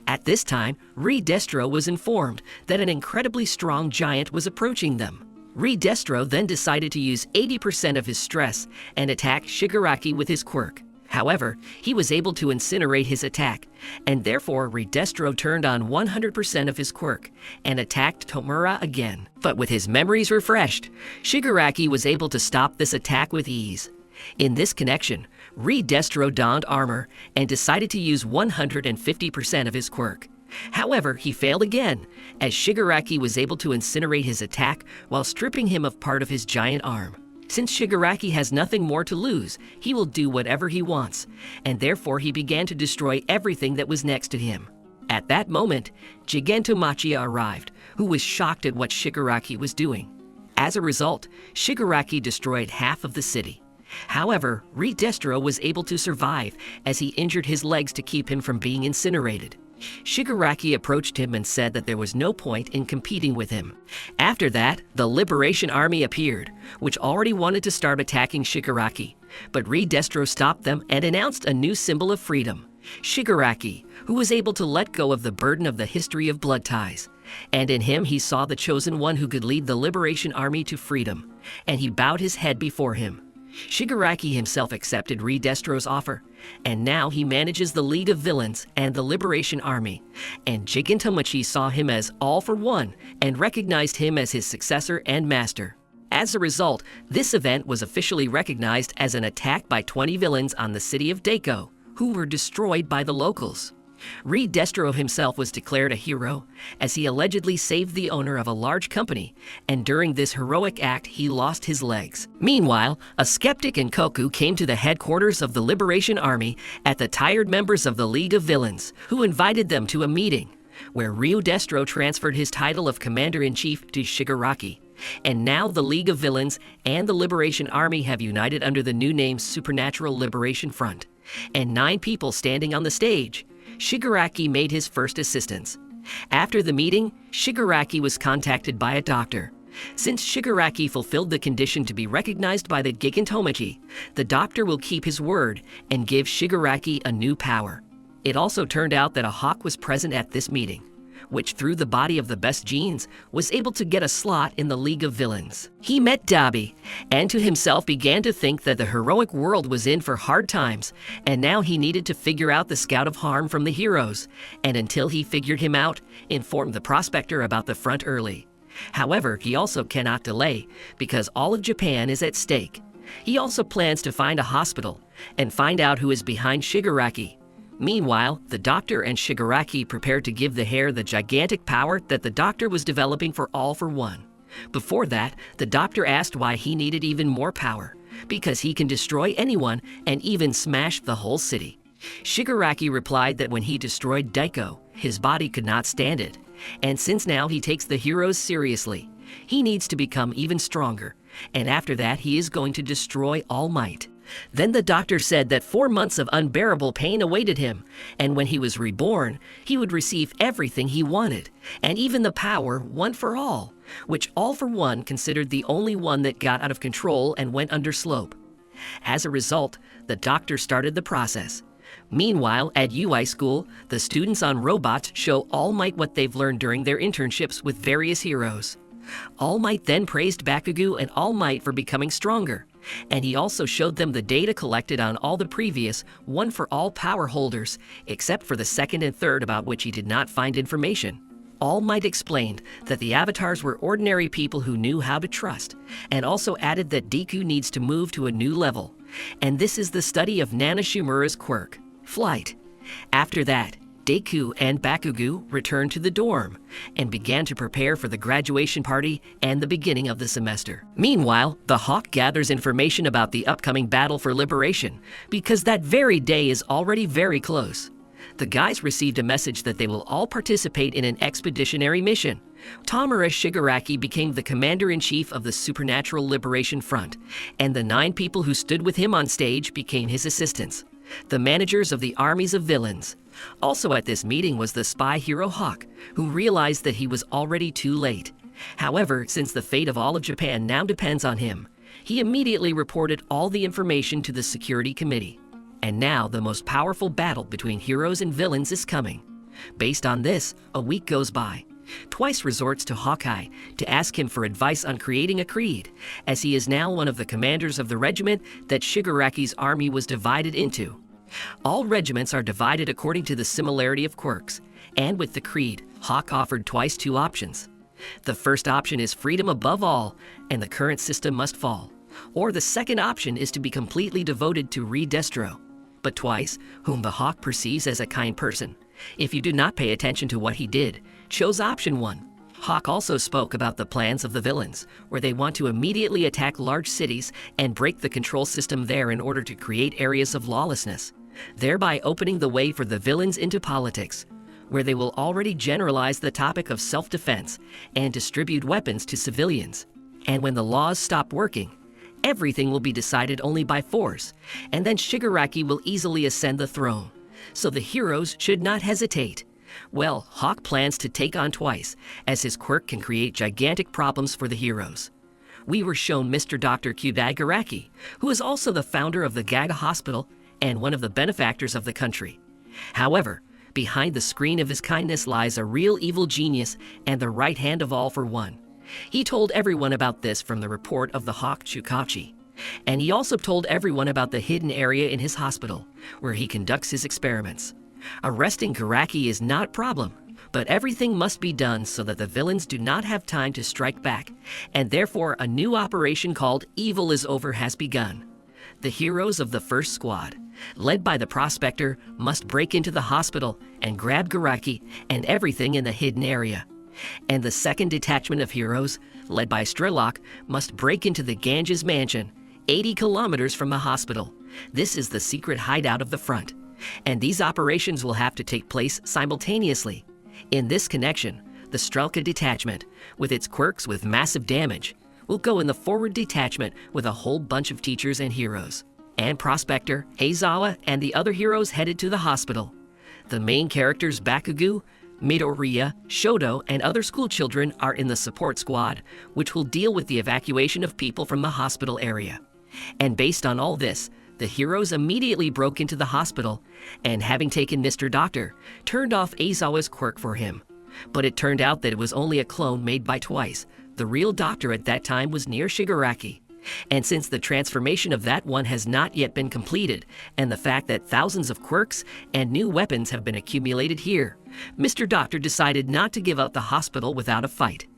At this time, Redestro was informed that an incredibly strong giant was approaching them. Redestro then decided to use 80% of his stress and attack Shigaraki with his quirk. However, he was able to incinerate his attack, and therefore Redestro turned on 100% of his quirk and attacked Tamura again. But with his memories refreshed, Shigaraki was able to stop this attack with ease. In this connection, Redestro donned armor and decided to use 150% of his quirk. However, he failed again, as Shigaraki was able to incinerate his attack while stripping him of part of his giant arm. Since Shigaraki has nothing more to lose, he will do whatever he wants, and therefore he began to destroy everything that was next to him. At that moment, Gigantomachia arrived, who was shocked at what Shigaraki was doing. As a result, Shigaraki destroyed half of the city. However, Redestro was able to survive as he injured his legs to keep him from being incinerated. Shigaraki approached him and said that there was no point in competing with him. After that, the Liberation Army appeared, which already wanted to start attacking Shigaraki, but Redestro stopped them and announced a new symbol of freedom, Shigaraki, who was able to let go of the burden of the history of blood ties. And in him he saw the chosen one who could lead the Liberation Army to freedom, and he bowed his head before him. Shigaraki himself accepted Redestro's offer, and now he manages the League of Villains and the Liberation Army, and Gigantomachi saw him as all for one and recognized him as his successor and master. As a result, this event was officially recognized as an attack by 20 villains on the city of Daiko, who were destroyed by the locals. Redestro himself was declared a hero, as he allegedly saved the owner of a large company, and during this heroic act he lost his legs. Meanwhile, a skeptic and Koku came to the headquarters of the Liberation Army at the tired members of the League of Villains, who invited them to a meeting, where Redestro transferred his title of Commander-in-Chief to Shigaraki. And now the League of Villains and the Liberation Army have united under the new name Supernatural Liberation Front, and 9 people standing on the stage. Shigaraki made his first assistance. After the meeting, Shigaraki was contacted by a doctor. Since Shigaraki fulfilled the condition to be recognized by the Gigantomachi, the doctor will keep his word and give Shigaraki a new power. It also turned out that a hawk was present at this meeting, which through the body of the best genes was able to get a slot in the League of Villains. He met Dabi, and to himself began to think that the heroic world was in for hard times, and now he needed to figure out the Scout of Harm from the heroes, and until he figured him out, informed the prospector about the front early. However, he also cannot delay, because all of Japan is at stake. He also plans to find a hospital, and find out who is behind Shigaraki. Meanwhile, the doctor and Shigaraki prepared to give the hare the gigantic power that the doctor was developing for All for One. Before that, the doctor asked why he needed even more power, because he can destroy anyone and even smash the whole city. Shigaraki replied that when he destroyed Daiko, his body could not stand it, and since now he takes the heroes seriously, he needs to become even stronger, and after that he is going to destroy All Might. Then the doctor said that 4 months of unbearable pain awaited him, and when he was reborn, he would receive everything he wanted, and even the power One for All, which All for One considered the only one that got out of control and went under slope. As a result, the doctor started the process. Meanwhile, at UI School, the students on robots show All Might what they've learned during their internships with various heroes. All Might then praised Bakugo and All Might for becoming stronger, and he also showed them the data collected on all the previous One for All power holders, except for the second and third, about which he did not find information. All Might explained that the avatars were ordinary people who knew how to trust, and also added that Deku needs to move to a new level, and this is the study of Nana Shimura's quirk, flight. After that, Deku and Bakugo returned to the dorm and began to prepare for the graduation party and the beginning of the semester. Meanwhile, the Hawk gathers information about the upcoming battle for liberation, because that very day is already very close. The guys received a message that they will all participate in an expeditionary mission. Tamura Shigaraki became the commander-in-chief of the Supernatural Liberation Front, and the 9 people who stood with him on stage became his assistants, the managers of the armies of villains. Also at this meeting was the spy hero Hawk, who realized that he was already too late. However, since the fate of all of Japan now depends on him, he immediately reported all the information to the security committee. And now the most powerful battle between heroes and villains is coming. Based on this, a week goes by. Twice resorts to Hawkeye to ask him for advice on creating a creed, as he is now one of the commanders of the regiment that Shigaraki's army was divided into. All regiments are divided according to the similarity of quirks, and with the creed, Hawk offered twice 2 options. The first option is freedom above all, and the current system must fall. Or the second option is to be completely devoted to Redestro, but twice, whom the Hawk perceives as a kind person, if you do not pay attention to what he did, chose option 1. Hawk also spoke about the plans of the villains, where they want to immediately attack large cities and break the control system there in order to create areas of lawlessness, thereby opening the way for the villains into politics, where they will already generalize the topic of self-defense and distribute weapons to civilians. And when the laws stop working, everything will be decided only by force, and then Shigaraki will easily ascend the throne. So the heroes should not hesitate. Well, Hawk plans to take on twice, as his quirk can create gigantic problems for the heroes. We were shown Mr. Dr. Kudagaraki, who is also the founder of the Gaga Hospital and one of the benefactors of the country. However, behind the screen of his kindness lies a real evil genius and the right hand of All for One. He told everyone about this from the report of the Hawk Chukachi. And he also told everyone about the hidden area in his hospital, where he conducts his experiments. Arresting Garaki is not a problem, but everything must be done so that the villains do not have time to strike back, and therefore a new operation called Evil is Over has begun. The heroes of the first squad, led by the prospector, must break into the hospital and grab Garaki and everything in the hidden area. And the second detachment of heroes, led by Strilok, must break into the Ganges mansion, 80 kilometers from the hospital. This is the secret hideout of the front, and these operations will have to take place simultaneously. In this connection, the Strelka detachment, with its quirks with massive damage, will go in the forward detachment with a whole bunch of teachers and heroes. And Prospector, Heizawa, and the other heroes headed to the hospital. The main characters Bakugo, Midoriya, Shoto, and other school children are in the support squad, which will deal with the evacuation of people from the hospital area. And based on all this, the heroes immediately broke into the hospital, and having taken Mr. Doctor, turned off Aizawa's quirk for him. But it turned out that it was only a clone made by Twice. The real doctor at that time was near Shigaraki. And since the transformation of that one has not yet been completed, and the fact that thousands of quirks and new weapons have been accumulated here, Mr. Doctor decided not to give up the hospital without a fight.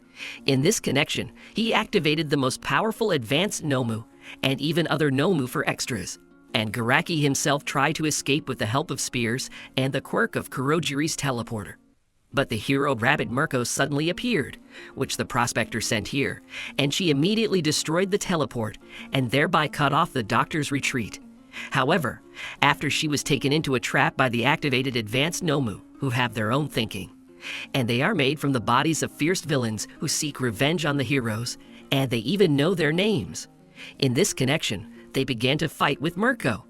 In this connection, he activated the most powerful advanced Nomu, and even other Nomu for extras. And Garaki himself tried to escape with the help of spears and the quirk of Kurogiri's teleporter. But the hero Rabbit Mirko suddenly appeared, which the prospector sent here, and she immediately destroyed the teleport and thereby cut off the doctor's retreat. However, after she was taken into a trap by the activated advanced Nomu, who have their own thinking. And they are made from the bodies of fierce villains who seek revenge on the heroes, and they even know their names. In this connection, they began to fight with Mirko.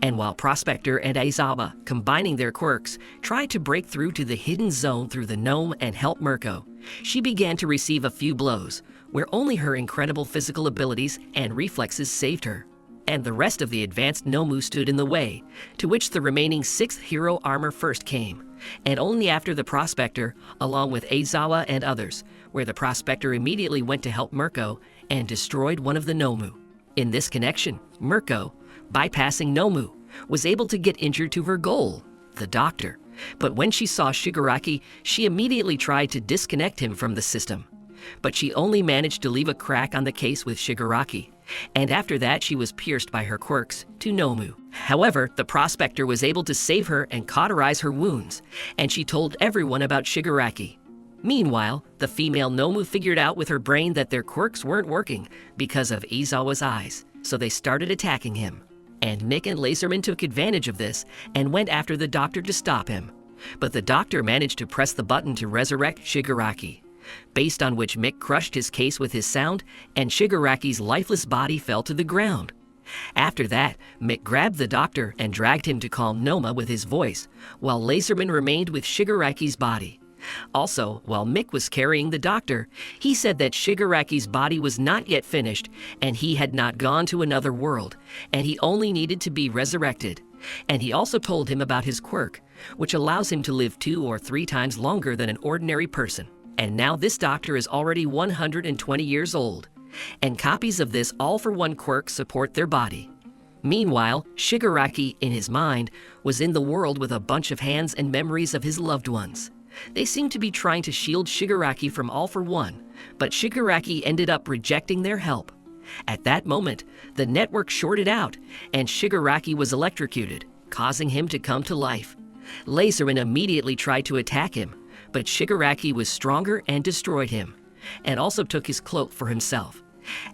And while Prospector and Aizawa, combining their quirks, tried to break through to the hidden zone through the gnome and help Mirko, she began to receive a few blows, where only her incredible physical abilities and reflexes saved her. And the rest of the advanced Nomu stood in the way, to which the remaining 6th hero armor first came, and only after the Prospector, along with Aizawa and others, where the Prospector immediately went to help Mirko and destroyed one of the Nomu. In this connection, Mirko, bypassing Nomu, was able to get injured to her goal, the doctor. But when she saw Shigaraki, she immediately tried to disconnect him from the system. But she only managed to leave a crack on the case with Shigaraki, and after that she was pierced by her quirks to Nomu. However, the Prospector was able to save her and cauterize her wounds, and she told everyone about Shigaraki. Meanwhile, the female Nomu figured out with her brain that their quirks weren't working because of Izawa's eyes, so they started attacking him. And Mick and Laserman took advantage of this and went after the doctor to stop him. But the doctor managed to press the button to resurrect Shigaraki, based on which Mick crushed his case with his sound, and Shigaraki's lifeless body fell to the ground. After that, Mick grabbed the doctor and dragged him to calm Noma with his voice, while Laserman remained with Shigaraki's body. Also, while Mick was carrying the doctor, he said that Shigaraki's body was not yet finished, and he had not gone to another world, and he only needed to be resurrected. And he also told him about his quirk, which allows him to live 2 or 3 times longer than an ordinary person. And now this doctor is already 120 years old, and copies of this all-for-one quirk support their body. Meanwhile, Shigaraki, in his mind, was in the world with a bunch of hands and memories of his loved ones. They seemed to be trying to shield Shigaraki from All for One, but Shigaraki ended up rejecting their help. At that moment, the network shorted out, and Shigaraki was electrocuted, causing him to come to life. Laserman immediately tried to attack him, but Shigaraki was stronger and destroyed him, and also took his cloak for himself.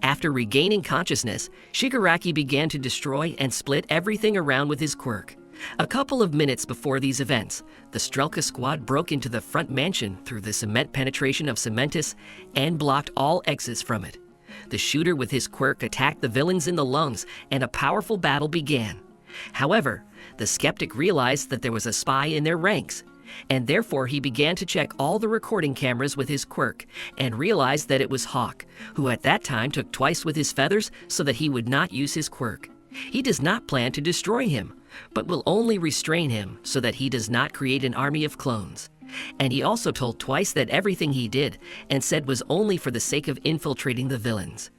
After regaining consciousness, Shigaraki began to destroy and split everything around with his quirk. A couple of minutes before these events, the Strelka squad broke into the front mansion through the cement penetration of Cementus and blocked all exits from it. The shooter with his quirk attacked the villains in the lungs, and a powerful battle began. However, the skeptic realized that there was a spy in their ranks, and therefore he began to check all the recording cameras with his quirk and realized that it was Hawk, who at that time took twice with his feathers so that he would not use his quirk. He does not plan to destroy him, but will only restrain him so that he does not create an army of clones. And he also told Twice that everything he did and said was only for the sake of infiltrating the villains.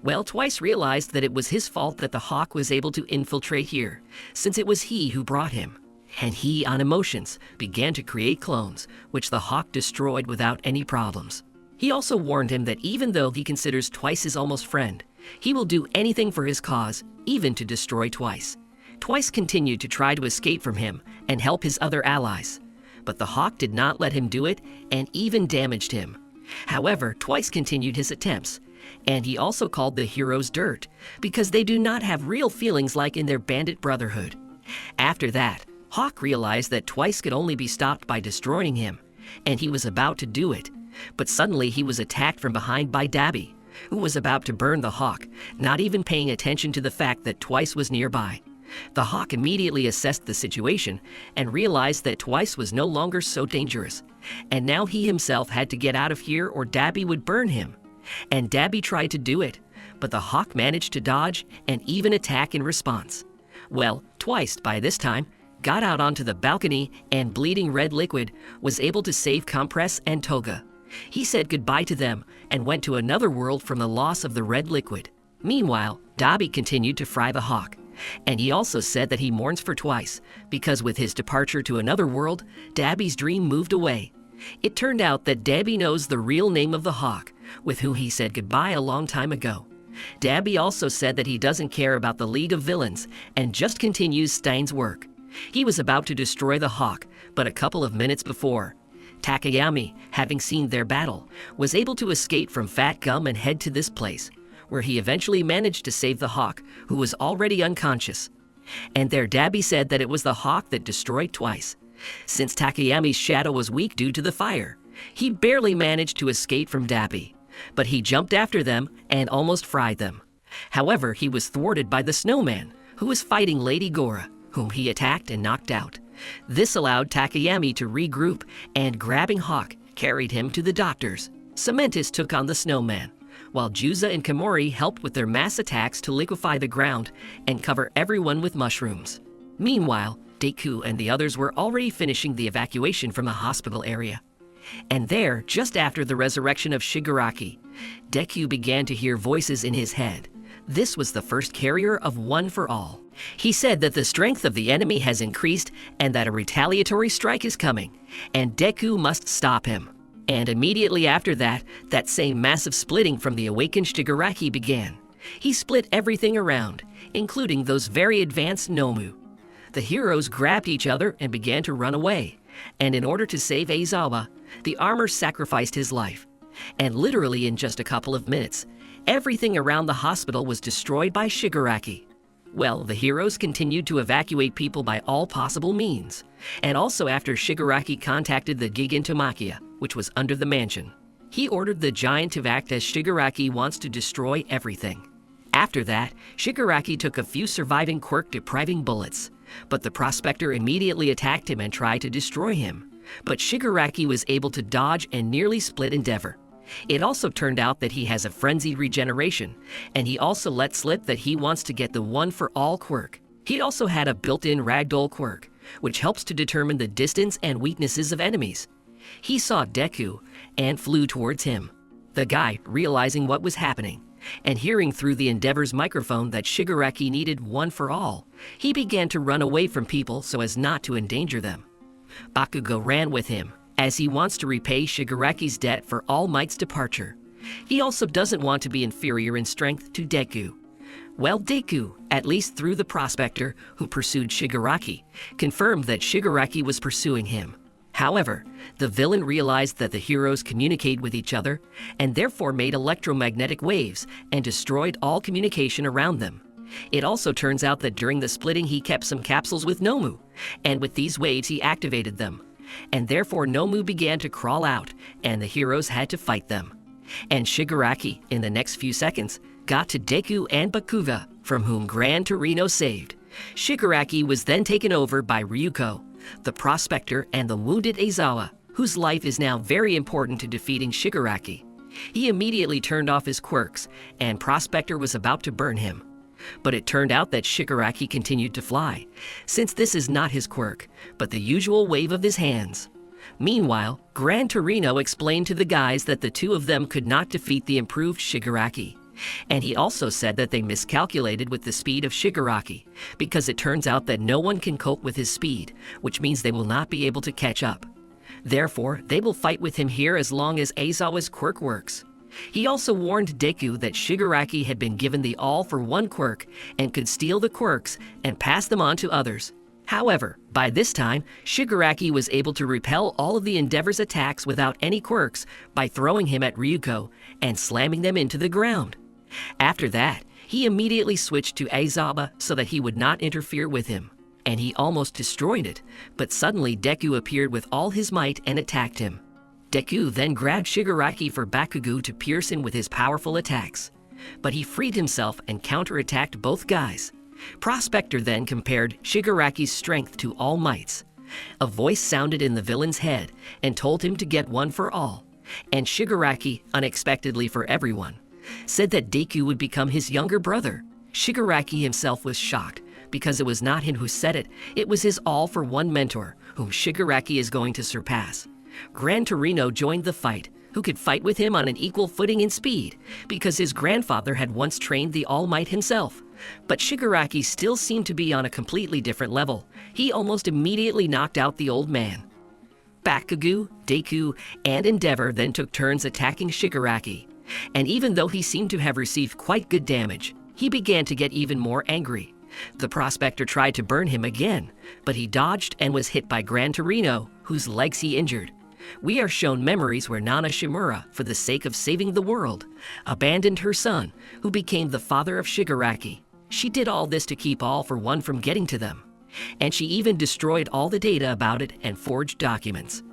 Well, Twice realized that it was his fault that the Hawk was able to infiltrate here, since it was he who brought him. And he, on emotions, began to create clones, which the Hawk destroyed without any problems. He also warned him that even though he considers Twice his almost friend, he will do anything for his cause, even to destroy Twice. Twice continued to try to escape from him and help his other allies, but the Hawk did not let him do it and even damaged him. However, Twice continued his attempts, and he also called the heroes dirt, because they do not have real feelings like in their bandit brotherhood. After that, Hawk realized that Twice could only be stopped by destroying him, and he was about to do it, but suddenly he was attacked from behind by Dabi, who was about to burn the Hawk, not even paying attention to the fact that Twice was nearby. The Hawk immediately assessed the situation and realized that Twice was no longer so dangerous, and now he himself had to get out of here or Dabi would burn him. And Dabi tried to do it, but the Hawk managed to dodge and even attack in response. Well, Twice, by this time, got out onto the balcony and bleeding red liquid was able to save Compress and Toga. He said goodbye to them and went to another world from the loss of the red liquid. Meanwhile, Dabi continued to fry the Hawk, and he also said that he mourns for Twice, because with his departure to another world, Dabi's dream moved away. It turned out that Dabi knows the real name of the Hawk, with whom he said goodbye a long time ago. Dabi also said that he doesn't care about the League of Villains and just continues Stein's work. He was about to destroy the Hawk, but a couple of minutes before, Takayami, having seen their battle, was able to escape from Fat Gum and head to this place, where he eventually managed to save the Hawk, who was already unconscious. And there Dabi said that it was the Hawk that destroyed Twice. Since Takayami's shadow was weak due to the fire, he barely managed to escape from Dabi, but he jumped after them and almost fried them. However, he was thwarted by the snowman, who was fighting Lady Gora, whom he attacked and knocked out. This allowed Takayami to regroup, and grabbing Hawk, carried him to the doctors. Cementus took on the snowman, while Juza and Kamori helped with their mass attacks to liquefy the ground and cover everyone with mushrooms. Meanwhile, Deku and the others were already finishing the evacuation from the hospital area. And there, just after the resurrection of Shigaraki, Deku began to hear voices in his head. This was the first carrier of One for All. He said that the strength of the enemy has increased and that a retaliatory strike is coming, and Deku must stop him. And immediately after that, that same massive splitting from the awakened Shigaraki began. He split everything around, including those very advanced Nomu. The heroes grabbed each other and began to run away, and in order to save Aizawa, the armor sacrificed his life. And literally in just a couple of minutes, everything around the hospital was destroyed by Shigaraki. Well, the heroes continued to evacuate people by all possible means, and also after Shigaraki contacted the Gigantomachia, which was under the mansion. He ordered the giant to act as Shigaraki wants to destroy everything. After that, Shigaraki took a few surviving quirk-depriving bullets, but the prospector immediately attacked him and tried to destroy him. But Shigaraki was able to dodge and nearly split Endeavor. It also turned out that he has a frenzied regeneration, and he also let slip that he wants to get the One for All quirk. He also had a built-in ragdoll quirk, which helps to determine the distance and weaknesses of enemies. He saw Deku and flew towards him. The guy, realizing what was happening, and hearing through the Endeavor's microphone that Shigaraki needed One for All, he began to run away from people so as not to endanger them. Bakugo ran with him, as he wants to repay Shigaraki's debt for All Might's departure. He also doesn't want to be inferior in strength to Deku. Well, Deku, at least through the prospector who pursued Shigaraki, confirmed that Shigaraki was pursuing him. However, the villain realized that the heroes communicate with each other and therefore made electromagnetic waves and destroyed all communication around them. It also turns out that during the splitting he kept some capsules with Nomu, and with these waves he activated them. And therefore Nomu began to crawl out, and the heroes had to fight them. And Shigaraki, in the next few seconds, got to Deku and Bakuga, from whom Gran Torino saved. Shigaraki was then taken over by Ryuko, the prospector, and the wounded Aizawa, whose life is now very important to defeating Shigaraki. He immediately turned off his quirks, and Prospector was about to burn him. But it turned out that Shigaraki continued to fly, since this is not his quirk, but the usual wave of his hands. Meanwhile, Gran Torino explained to the guys that the two of them could not defeat the improved Shigaraki. And he also said that they miscalculated with the speed of Shigaraki, because it turns out that no one can cope with his speed, which means they will not be able to catch up. Therefore, they will fight with him here as long as Aizawa's quirk works. He also warned Deku that Shigaraki had been given the all-for-one quirk and could steal the quirks and pass them on to others. However, by this time, Shigaraki was able to repel all of the Endeavor's attacks without any quirks by throwing him at Ryuko and slamming them into the ground. After that, he immediately switched to Aizawa so that he would not interfere with him, and he almost destroyed it, but suddenly Deku appeared with all his might and attacked him. Deku then grabbed Shigaraki for Bakugo to pierce him with his powerful attacks, but he freed himself and counterattacked both guys. Prospector then compared Shigaraki's strength to All Might's. A voice sounded in the villain's head and told him to get one for all, and Shigaraki, unexpectedly for everyone, said that Deku would become his younger brother. Shigaraki himself was shocked, because it was not him who said it, it was his all-for-one mentor, whom Shigaraki is going to surpass. Gran Torino joined the fight, who could fight with him on an equal footing in speed, because his grandfather had once trained the All Might himself. But Shigaraki still seemed to be on a completely different level. He almost immediately knocked out the old man. Bakugo, Deku, and Endeavor then took turns attacking Shigaraki, and even though he seemed to have received quite good damage, he began to get even more angry. The prospector tried to burn him again, but he dodged and was hit by Gran Torino, whose legs he injured. We are shown memories where Nana Shimura, for the sake of saving the world, abandoned her son, who became the father of Shigaraki. She did all this to keep all-for-one from getting to them, and she even destroyed all the data about it and forged documents.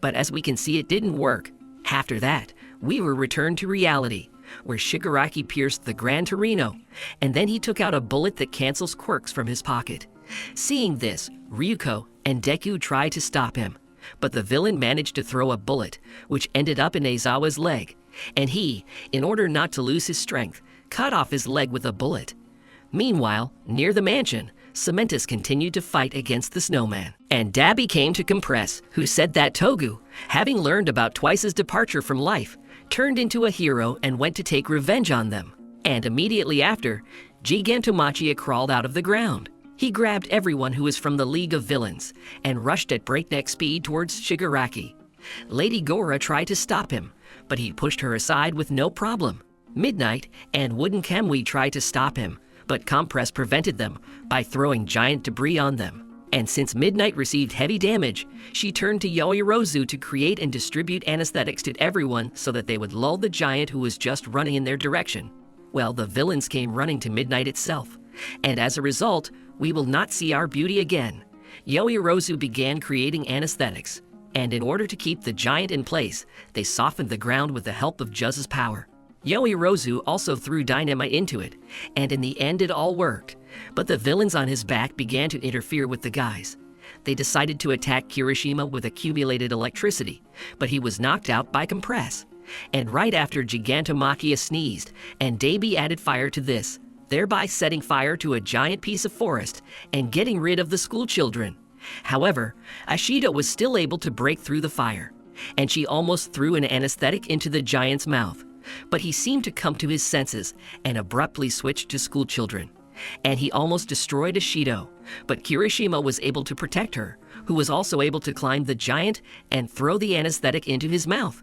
But as we can see, it didn't work. After that, we were returned to reality, where Shigaraki pierced the Gran Torino, and then he took out a bullet that cancels quirks from his pocket. Seeing this, Ryuko and Deku tried to stop him, but the villain managed to throw a bullet, which ended up in Aizawa's leg, and he, in order not to lose his strength, cut off his leg with a bullet. Meanwhile, near the mansion, Cementus continued to fight against the snowman, and Dabi came to Compress, who said that Togu, having learned about Twice's departure from life, turned into a hero and went to take revenge on them. And immediately after, Gigantomachia crawled out of the ground. He grabbed everyone who was from the League of Villains and rushed at breakneck speed towards Shigaraki. Lady Gora tried to stop him, but he pushed her aside with no problem. Midnight and Wooden Kamui tried to stop him, but Compress prevented them by throwing giant debris on them. And since Midnight received heavy damage, she turned to Yoirozu to create and distribute anesthetics to everyone so that they would lull the giant who was just running in their direction. Well, the villains came running to Midnight itself, and as a result, we will not see our beauty again. Yoirozu began creating anesthetics, and in order to keep the giant in place, they softened the ground with the help of Juz's power. Yoirozu also threw dynamite into it, and in the end it all worked. But the villains on his back began to interfere with the guys. They decided to attack Kirishima with accumulated electricity, but he was knocked out by Compress. And right after, Gigantomachia sneezed, and Dabi added fire to this, thereby setting fire to a giant piece of forest and getting rid of the school children. However, Ashido was still able to break through the fire, and she almost threw an anesthetic into the giant's mouth. But he seemed to come to his senses and abruptly switched to school children. And he almost destroyed Ashido, but Kirishima was able to protect her, who was also able to climb the giant and throw the anesthetic into his mouth.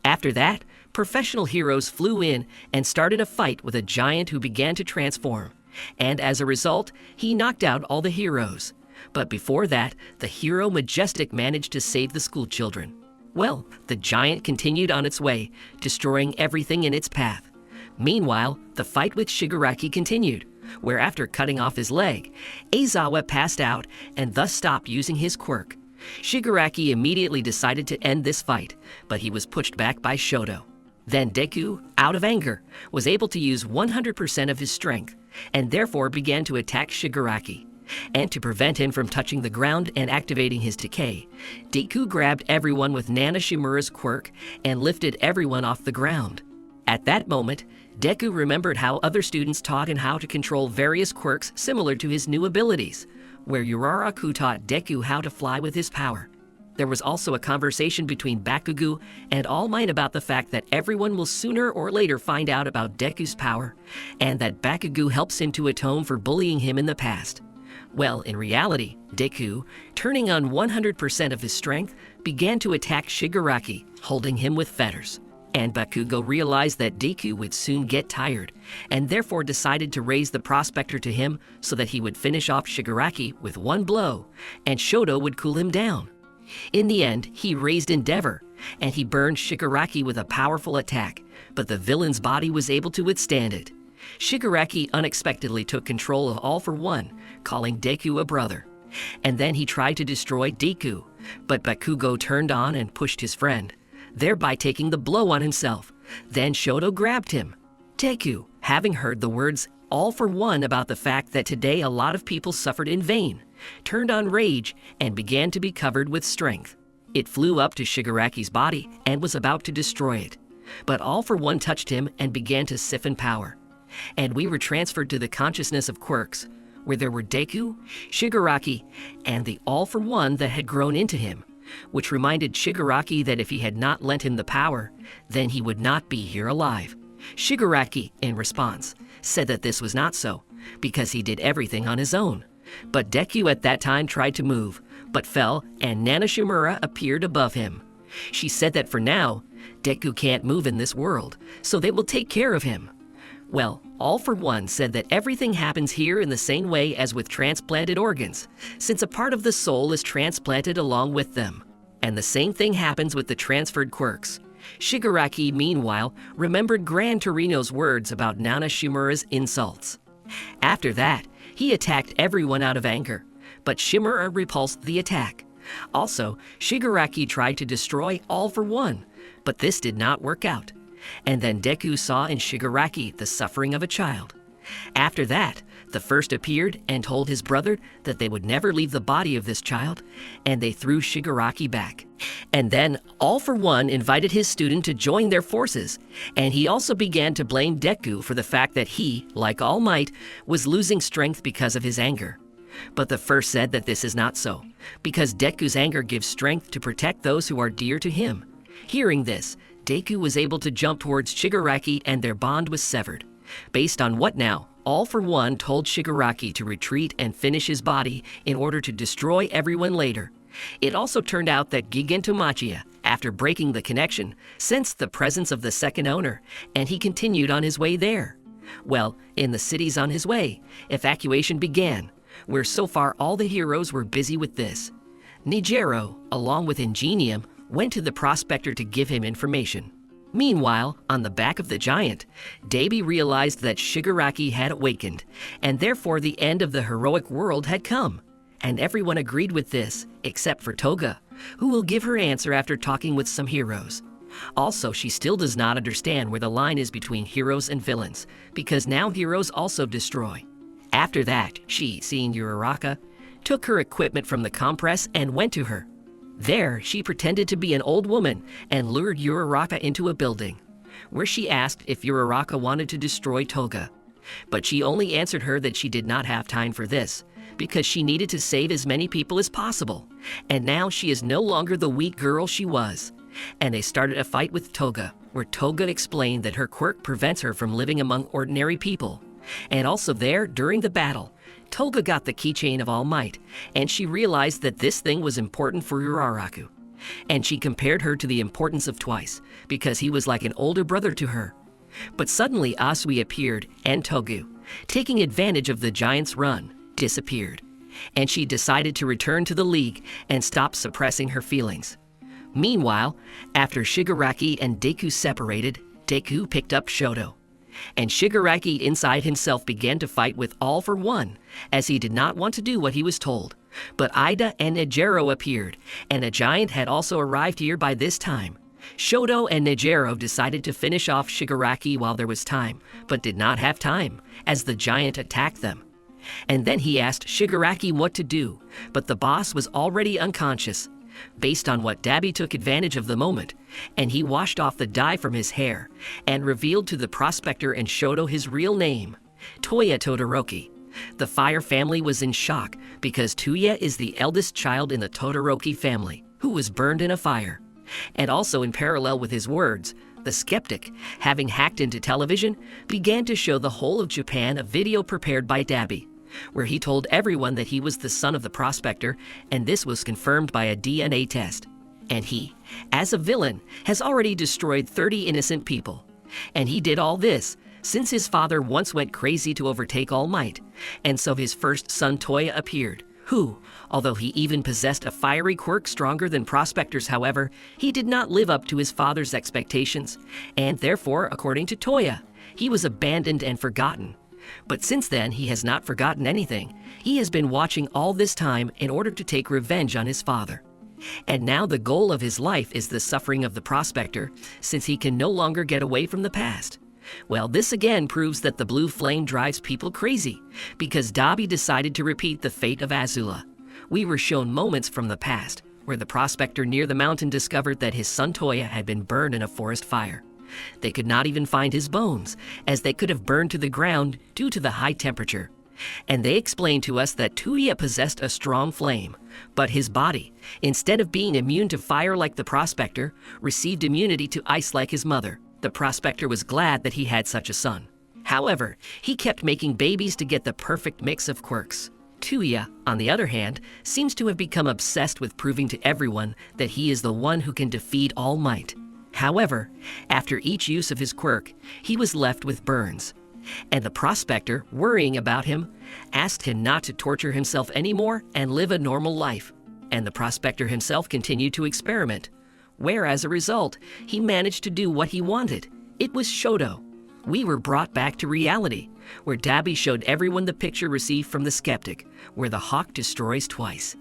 After that, professional heroes flew in and started a fight with a giant who began to transform. And as a result, he knocked out all the heroes. But before that, the hero Majestic managed to save the school children. Well, the giant continued on its way, destroying everything in its path. Meanwhile, the fight with Shigaraki continued, where after cutting off his leg, Aizawa passed out and thus stopped using his quirk. Shigaraki immediately decided to end this fight, but he was pushed back by Shoto. Then Deku, out of anger, was able to use 100% of his strength, and therefore began to attack Shigaraki. And to prevent him from touching the ground and activating his decay, Deku grabbed everyone with Nana Shimura's quirk and lifted everyone off the ground. At that moment, Deku remembered how other students taught him how to control various quirks similar to his new abilities, where Uraraku taught Deku how to fly with his power. There was also a conversation between Bakugo and All Might about the fact that everyone will sooner or later find out about Deku's power, and that Bakugo helps him to atone for bullying him in the past. Well, in reality, Deku, turning on 100% of his strength, began to attack Shigaraki, holding him with fetters. And Bakugo realized that Deku would soon get tired, and therefore decided to raise the prospector to him so that he would finish off Shigaraki with one blow, and Shoto would cool him down. In the end, he raised Endeavor, and he burned Shigaraki with a powerful attack, but the villain's body was able to withstand it. Shigaraki unexpectedly took control of All for One, calling Deku a brother. And then he tried to destroy Deku, but Bakugo turned on and pushed his friend, thereby taking the blow on himself. Then Shoto grabbed him. Deku, having heard the words All for One about the fact that today a lot of people suffered in vain, turned on rage and began to be covered with strength. It flew up to Shigaraki's body and was about to destroy it. But All for One touched him and began to siphon power. And we were transferred to the consciousness of quirks, where there were Deku, Shigaraki, and the All for One that had grown into him, which reminded Shigaraki that if he had not lent him the power, then he would not be here alive. Shigaraki, in response, said that this was not so, because he did everything on his own. But Deku at that time tried to move, but fell, and Nana Shimura appeared above him. She said that for now, Deku can't move in this world, so they will take care of him. Well, All for One said that everything happens here in the same way as with transplanted organs, since a part of the soul is transplanted along with them. And the same thing happens with the transferred quirks. Shigaraki, meanwhile, remembered Gran Torino's words about Nana Shimura's insults. After that, he attacked everyone out of anger, but Shimura repulsed the attack. Also, Shigaraki tried to destroy All for One, but this did not work out. And then Deku saw in Shigaraki the suffering of a child. After that, the first appeared and told his brother that they would never leave the body of this child, and they threw Shigaraki back. And then All for One invited his student to join their forces, and he also began to blame Deku for the fact that he, like All Might, was losing strength because of his anger. But the first said that this is not so, because Deku's anger gives strength to protect those who are dear to him. Hearing this, Deku was able to jump towards Shigaraki and their bond was severed. Based on what now? All for One told Shigaraki to retreat and finish his body in order to destroy everyone later. It also turned out that Gigantomachia, after breaking the connection, sensed the presence of the second owner, and he continued on his way there. Well, in the cities on his way, evacuation began, where so far all the heroes were busy with this. Nijero, along with Ingenium, went to the prospector to give him information. Meanwhile, on the back of the giant, Dabi realized that Shigaraki had awakened, and therefore the end of the heroic world had come. And everyone agreed with this, except for Toga, who will give her answer after talking with some heroes. Also, she still does not understand where the line is between heroes and villains, because now heroes also destroy. After that, she, seeing Uraraka, took her equipment from the compress and went to her. There, she pretended to be an old woman and lured Uraraka into a building, where she asked if Uraraka wanted to destroy Toga. But she only answered her that she did not have time for this, because she needed to save as many people as possible, and now she is no longer the weak girl she was. And they started a fight with Toga, where Toga explained that her quirk prevents her from living among ordinary people. And also there, during the battle, Toga got the keychain of All Might, and she realized that this thing was important for Uraraku. and she compared her to the importance of Twice, because he was like an older brother to her. But suddenly Asui appeared, and Togu, taking advantage of the giant's run, disappeared, and she decided to return to the League and stop suppressing her feelings. Meanwhile, after Shigaraki and Deku separated, Deku picked up Shoto, and Shigaraki inside himself began to fight with All for One, as he did not want to do what he was told. But Ida and Nejiro appeared, and a giant had also arrived here by this time. Shoto and Nejiro decided to finish off Shigaraki while there was time, but did not have time, as the giant attacked them. And then he asked Shigaraki what to do, but the boss was already unconscious. Based on what Dabi took advantage of the moment, and he washed off the dye from his hair, and revealed to the prospector and Shoto his real name, Toya Todoroki. The Fire family was in shock, because Toya is the eldest child in the Todoroki family, who was burned in a fire. And also in parallel with his words, the skeptic, having hacked into television, began to show the whole of Japan a video prepared by Dabi, where he told everyone that he was the son of the prospector, and this was confirmed by a DNA test. And he, as a villain, has already destroyed 30 innocent people. And he did all this since his father once went crazy to overtake All Might, and so his first son Toya appeared, who, although he even possessed a fiery quirk stronger than Prospector's, however, he did not live up to his father's expectations, and therefore, according to Toya, he was abandoned and forgotten. But since then, he has not forgotten anything. He has been watching all this time in order to take revenge on his father. And now the goal of his life is the suffering of the Prospector, since he can no longer get away from the past. Well, this again proves that the blue flame drives people crazy, because Dabi decided to repeat the fate of Azula. We were shown moments from the past, where the prospector near the mountain discovered that his son Toya had been burned in a forest fire. They could not even find his bones, as they could have burned to the ground due to the high temperature. And they explained to us that Toya possessed a strong flame, but his body, instead of being immune to fire like the prospector, received immunity to ice like his mother. The prospector was glad that he had such a son. However, he kept making babies to get the perfect mix of quirks. Toya, on the other hand, seems to have become obsessed with proving to everyone that he is the one who can defeat All Might. However, after each use of his quirk, he was left with burns. And the prospector, worrying about him, asked him not to torture himself anymore and live a normal life. And the prospector himself continued to experiment, where as a result, he managed to do what he wanted. It was Shoto. We were brought back to reality, where Dabi showed everyone the picture received from the skeptic, where the hawk destroys Twice.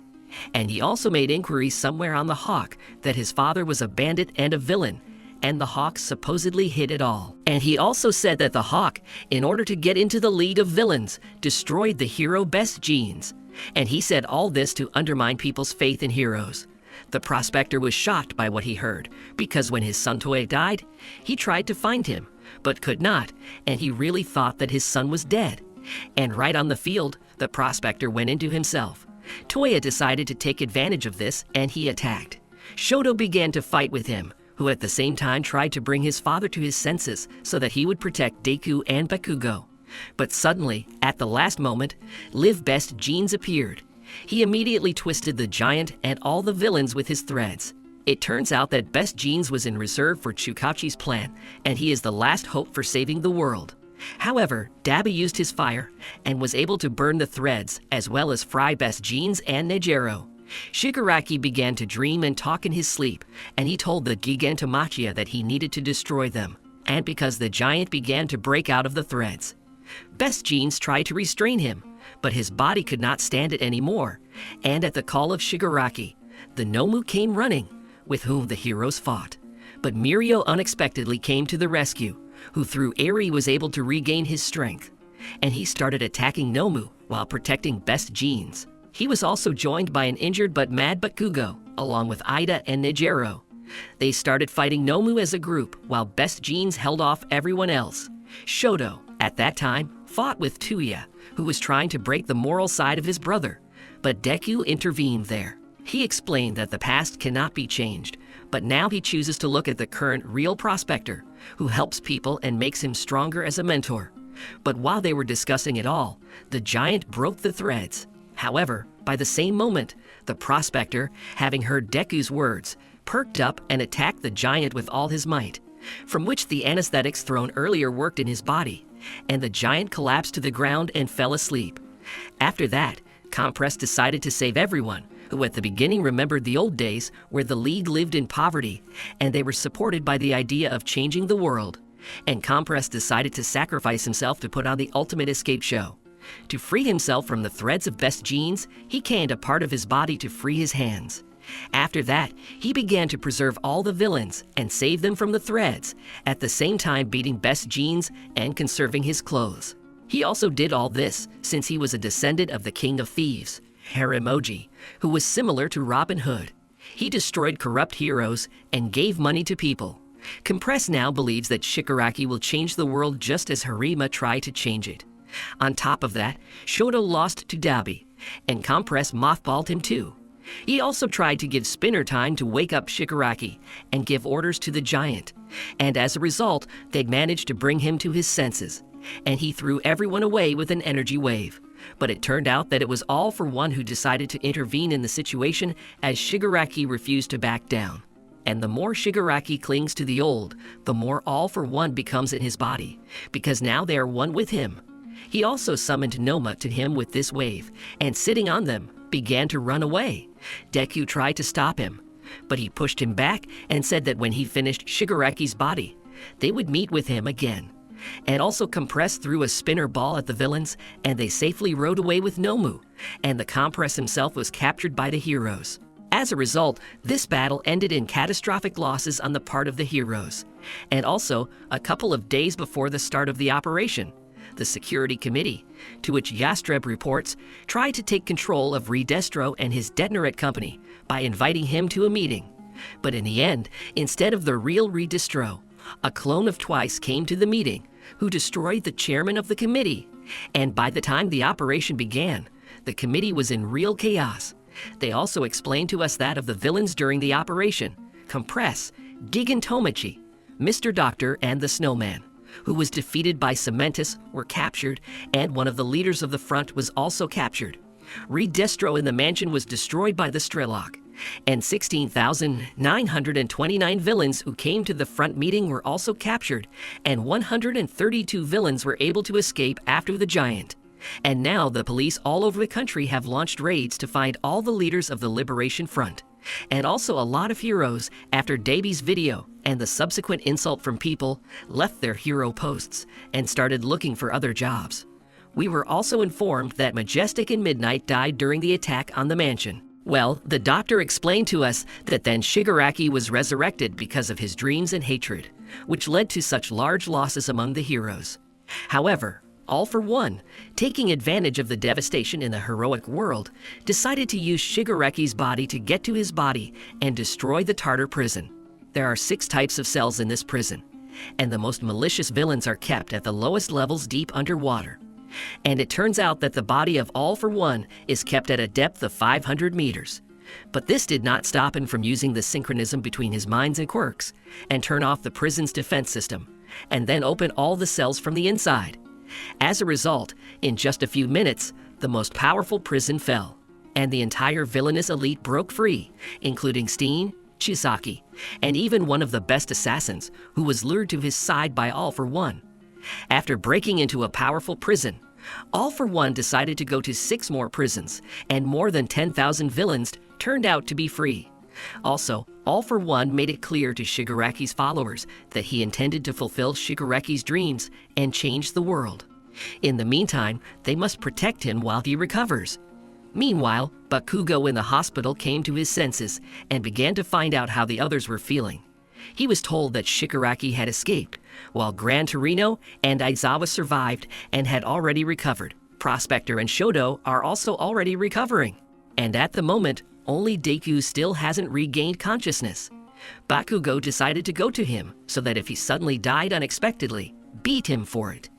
And he also made inquiries somewhere on the hawk that his father was a bandit and a villain, and the hawk supposedly hid it all. And he also said that the hawk, in order to get into the League of Villains, destroyed the hero Best Jeans. And he said all this to undermine people's faith in heroes. The prospector was shocked by what he heard, because when his son Toya died, he tried to find him, but could not, and he really thought that his son was dead. And right on the field, the prospector went into himself. Toya decided to take advantage of this, and he attacked. Shoto began to fight with him, who at the same time tried to bring his father to his senses so that he would protect Deku and Bakugo. But suddenly, at the last moment, Live Best Jeans appeared. He immediately twisted the giant and all the villains with his threads. It turns out that Best Jeans was in reserve for Chukachi's plan, and he is the last hope for saving the world. However, Dabi used his fire and was able to burn the threads, as well as fry Best Jeans and Nejiro. Shigaraki began to dream and talk in his sleep, and he told the Gigantomachia that he needed to destroy them, and because the giant began to break out of the threads. Best Jeans tried to restrain him, but his body could not stand it anymore, and at the call of Shigaraki, the Nomu came running, with whom the heroes fought. But Mirio unexpectedly came to the rescue, who through Eri was able to regain his strength, and he started attacking Nomu while protecting Best Jeans. He was also joined by an injured but mad Bakugo, along with Ida and Nejiro. They started fighting Nomu as a group, while Best Jeans held off everyone else. Shoto, at that time, fought with Toya, who was trying to break the moral side of his brother, but Deku intervened there. He explained that the past cannot be changed, but now he chooses to look at the current real prospector, who helps people and makes him stronger as a mentor. But while they were discussing it all, the giant broke the threads. However, by the same moment, the prospector, having heard Deku's words, perked up and attacked the giant with all his might, from which the anesthetics thrown earlier worked in his body, and the giant collapsed to the ground and fell asleep. After that, Compress decided to save everyone, who at the beginning remembered the old days where the League lived in poverty, and they were supported by the idea of changing the world. And Compress decided to sacrifice himself to put on the ultimate escape show. To free himself from the threads of Best Jeans, he canned a part of his body to free his hands. After that, he began to preserve all the villains and save them from the threads, at the same time beating Best Jeans and conserving his clothes. He also did all this since he was a descendant of the King of Thieves, Haramoji, who was similar to Robin Hood. He destroyed corrupt heroes and gave money to people. Compress now believes that Shigaraki will change the world just as Harima tried to change it. On top of that, Shoto lost to Dabi, and Compress mothballed him too. He also tried to give Spinner time to wake up Shigaraki and give orders to the giant, and as a result, they managed to bring him to his senses, and he threw everyone away with an energy wave. But it turned out that it was All for One who decided to intervene in the situation, as Shigaraki refused to back down. And the more Shigaraki clings to the old, the more All for One becomes in his body, because now they are one with him. He also summoned Noma to him with this wave, and sitting on them, began to run away. Deku tried to stop him, but he pushed him back and said that when he finished Shigaraki's body, they would meet with him again. And also Compress threw a spinner ball at the villains, and they safely rode away with Nomu, and the Compress himself was captured by the heroes. As a result, this battle ended in catastrophic losses on the part of the heroes. And also, a couple of days before the start of the operation, the Security Committee, to which Yastreb reports, tried to take control of Redestro and his Detnerate company by inviting him to a meeting. But in the end, instead of the real Redestro, a clone of Twice came to the meeting, who destroyed the chairman of the committee. And by the time the operation began, the committee was in real chaos. They also explained to us that of the villains during the operation, Compress, Gigantomachi, Mr. Doctor, and the Snowman, who was defeated by Cementus, were captured, and one of the leaders of the front was also captured. Redestro in the mansion was destroyed by the Strelok, and 16,929 villains who came to the front meeting were also captured, and 132 villains were able to escape after the giant. And now the police all over the country have launched raids to find all the leaders of the Liberation Front. And also a lot of heroes, after Dabi's video and the subsequent insult from people, left their hero posts and started looking for other jobs. We were also informed that Majestic and Midnight died during the attack on the mansion. Well, the doctor explained to us that then Shigaraki was resurrected because of his dreams and hatred, which led to such large losses among the heroes. However, All for One, taking advantage of the devastation in the heroic world, decided to use Shigaraki's body to get to his body and destroy the Tartar prison. There are 6 types of cells in this prison, and the most malicious villains are kept at the lowest levels deep underwater. And it turns out that the body of All for One is kept at a depth of 500 meters. But this did not stop him from using the synchronism between his minds and quirks, and turn off the prison's defense system, and then open all the cells from the inside. As a result, in just a few minutes, the most powerful prison fell, and the entire villainous elite broke free, including Steen, Chisaki, and even one of the best assassins, who was lured to his side by All for One. After breaking into a powerful prison, All for One decided to go to 6 more prisons, and more than 10,000 villains turned out to be free. Also, All for One made it clear to Shigaraki's followers that he intended to fulfill Shigaraki's dreams and change the world. In the meantime, they must protect him while he recovers. Meanwhile, Bakugo in the hospital came to his senses and began to find out how the others were feeling. He was told that Shigaraki had escaped, while Gran Torino and Aizawa survived and had already recovered. Prospector and Shoto are also already recovering. And at the moment, only Deku still hasn't regained consciousness. Bakugo decided to go to him so that if he suddenly died unexpectedly, beat him for it.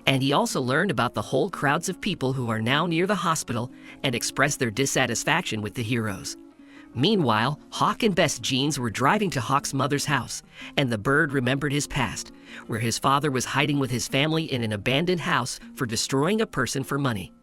And he also learned about the whole crowds of people who are now near the hospital and expressed their dissatisfaction with the heroes. Meanwhile, Hawk and Best Jeans were driving to Hawk's mother's house, and the bird remembered his past, where his father was hiding with his family in an abandoned house for destroying a person for money.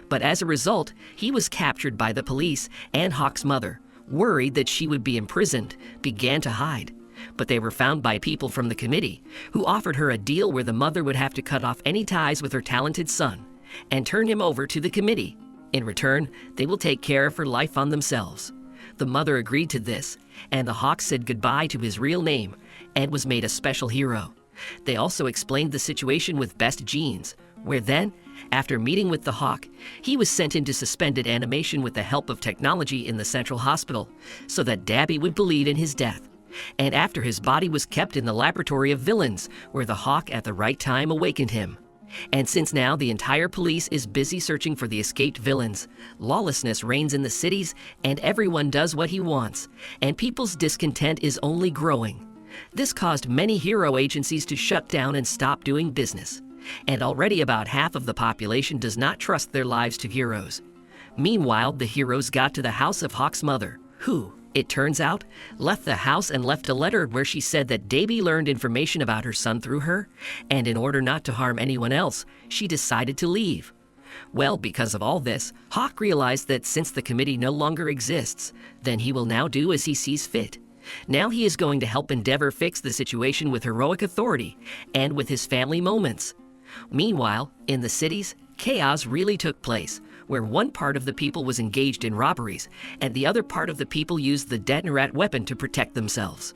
But as a result, he was captured by the police and Hawk's mother, worried that she would be imprisoned, began to hide. But they were found by people from the committee, who offered her a deal where the mother would have to cut off any ties with her talented son and turn him over to the committee. In return, they will take care of her life on themselves. The mother agreed to this, and the hawk said goodbye to his real name and was made a special hero. They also explained the situation with Best Jeans, where then, after meeting with the hawk, he was sent into suspended animation with the help of technology in the central hospital so that Dabby would believe in his death. And after his body was kept in the laboratory of villains, where the hawk at the right time awakened him. And since now the entire police is busy searching for the escaped villains, lawlessness reigns in the cities and everyone does what he wants, and people's discontent is only growing. This caused many hero agencies to shut down and stop doing business. And already about half of the population does not trust their lives to heroes. Meanwhile, the heroes got to the house of Hawk's mother, who, it turns out, left the house and left a letter where she said that Davy learned information about her son through her, and in order not to harm anyone else, she decided to leave. Well, because of all this, Hawk realized that since the committee no longer exists, then he will now do as he sees fit. Now he is going to help Endeavor fix the situation with heroic authority and with his family moments. Meanwhile, in the cities, chaos really took place, where one part of the people was engaged in robberies, and the other part of the people used the Detonarat weapon to protect themselves.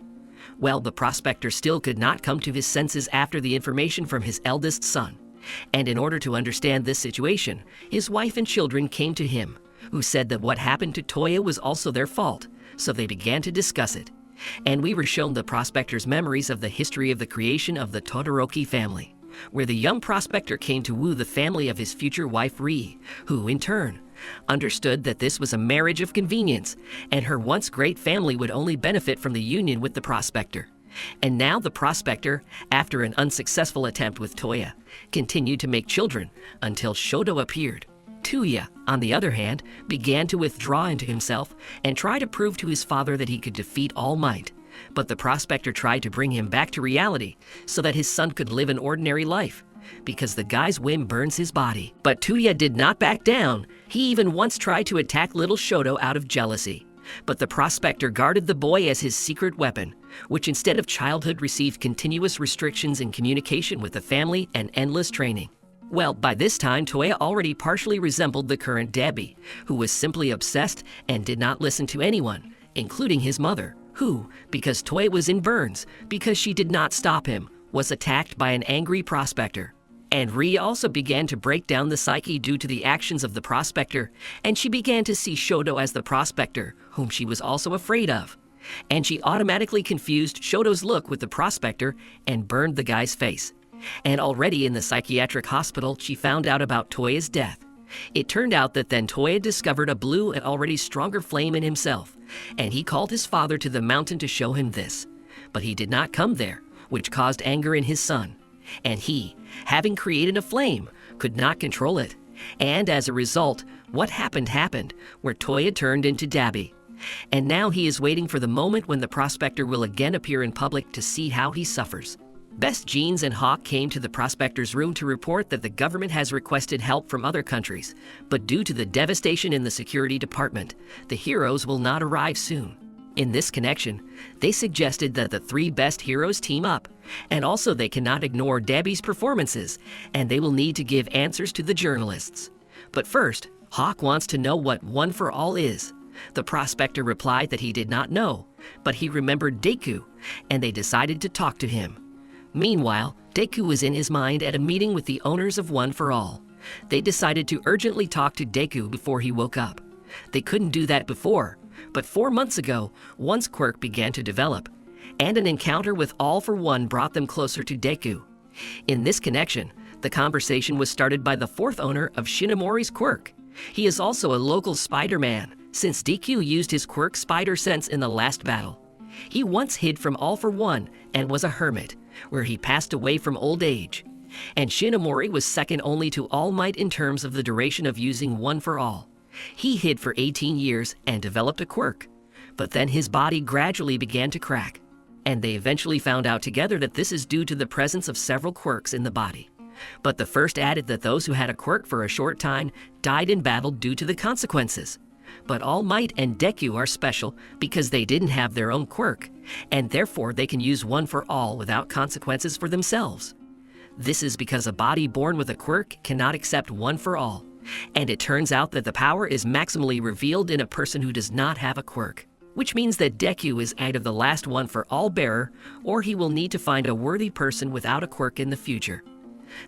Well, the prospector still could not come to his senses after the information from his eldest son. And in order to understand this situation, his wife and children came to him, who said that what happened to Toya was also their fault, so they began to discuss it. And we were shown the prospector's memories of the history of the creation of the Todoroki family, where the young prospector came to woo the family of his future wife Rie, who, in turn, understood that this was a marriage of convenience, and her once great family would only benefit from the union with the prospector. And now the prospector, after an unsuccessful attempt with Toya, continued to make children until Shoto appeared. Tuya, on the other hand, began to withdraw into himself and try to prove to his father that he could defeat All Might. But the prospector tried to bring him back to reality so that his son could live an ordinary life, because the guy's whim burns his body. But Tuya did not back down. He even once tried to attack little Shoto out of jealousy. But the prospector guarded the boy as his secret weapon, which instead of childhood received continuous restrictions in communication with the family and endless training. Well, by this time, Toya already partially resembled the current Debbie, who was simply obsessed and did not listen to anyone, including his mother, who, because Toya was in burns, because she did not stop him, was attacked by an angry prospector. And Rie also began to break down the psyche due to the actions of the prospector, and she began to see Shoto as the prospector, whom she was also afraid of. And she automatically confused Shoto's look with the prospector and burned the guy's face. And already in the psychiatric hospital, she found out about Toya's death. It turned out that then Toya discovered a blue and already stronger flame in himself, and he called his father to the mountain to show him this. But he did not come there, which caused anger in his son. And he, having created a flame, could not control it. And as a result, what happened, where Toya turned into Dabby. And now he is waiting for the moment when the prospector will again appear in public to see how he suffers. Best Jeans and Hawk came to the prospector's room to report that the government has requested help from other countries, but due to the devastation in the security department, the heroes will not arrive soon. In this connection, they suggested that the three best heroes team up, and also they cannot ignore Debbie's performances, and they will need to give answers to the journalists. But first, Hawk wants to know what One for All is. The prospector replied that he did not know, but he remembered Deku, and they decided to talk to him. Meanwhile, Deku was in his mind at a meeting with the owners of One for All. They decided to urgently talk to Deku before he woke up. They couldn't do that before, but 4 months ago, One's quirk began to develop, and an encounter with All for One brought them closer to Deku. In this connection, the conversation was started by the fourth owner of Shinomori's quirk. He is also a local Spider-Man, since Deku used his quirk spider sense in the last battle. He once hid from All for One and was a hermit, where he passed away from old age. And Shinomori was second only to All Might in terms of the duration of using One for All. He hid for 18 years and developed a quirk, but then his body gradually began to crack. And they eventually found out together that this is due to the presence of several quirks in the body. But the first added that those who had a quirk for a short time died in battle due to the consequences. but All Might and Deku are special because they didn't have their own quirk, and therefore they can use one for all without consequences for themselves. This is because a body born with a quirk cannot accept one for all, and it turns out that the power is maximally revealed in a person who does not have a quirk, which means that Deku is either the last one for all bearer, or he will need to find a worthy person without a quirk in the future.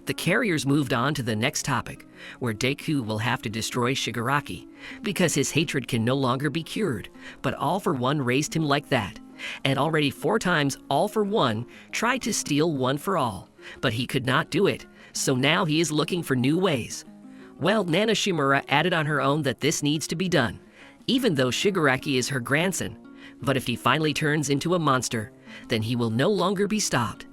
The carriers moved on to the next topic, where Deku will have to destroy Shigaraki, because his hatred can no longer be cured, but All for One raised him like that, and already 4 times All for One tried to steal One for All, but he could not do it, so now he is looking for new ways. Well, Nana Shimura added on her own that this needs to be done, even though Shigaraki is her grandson, but if he finally turns into a monster, then he will no longer be stopped.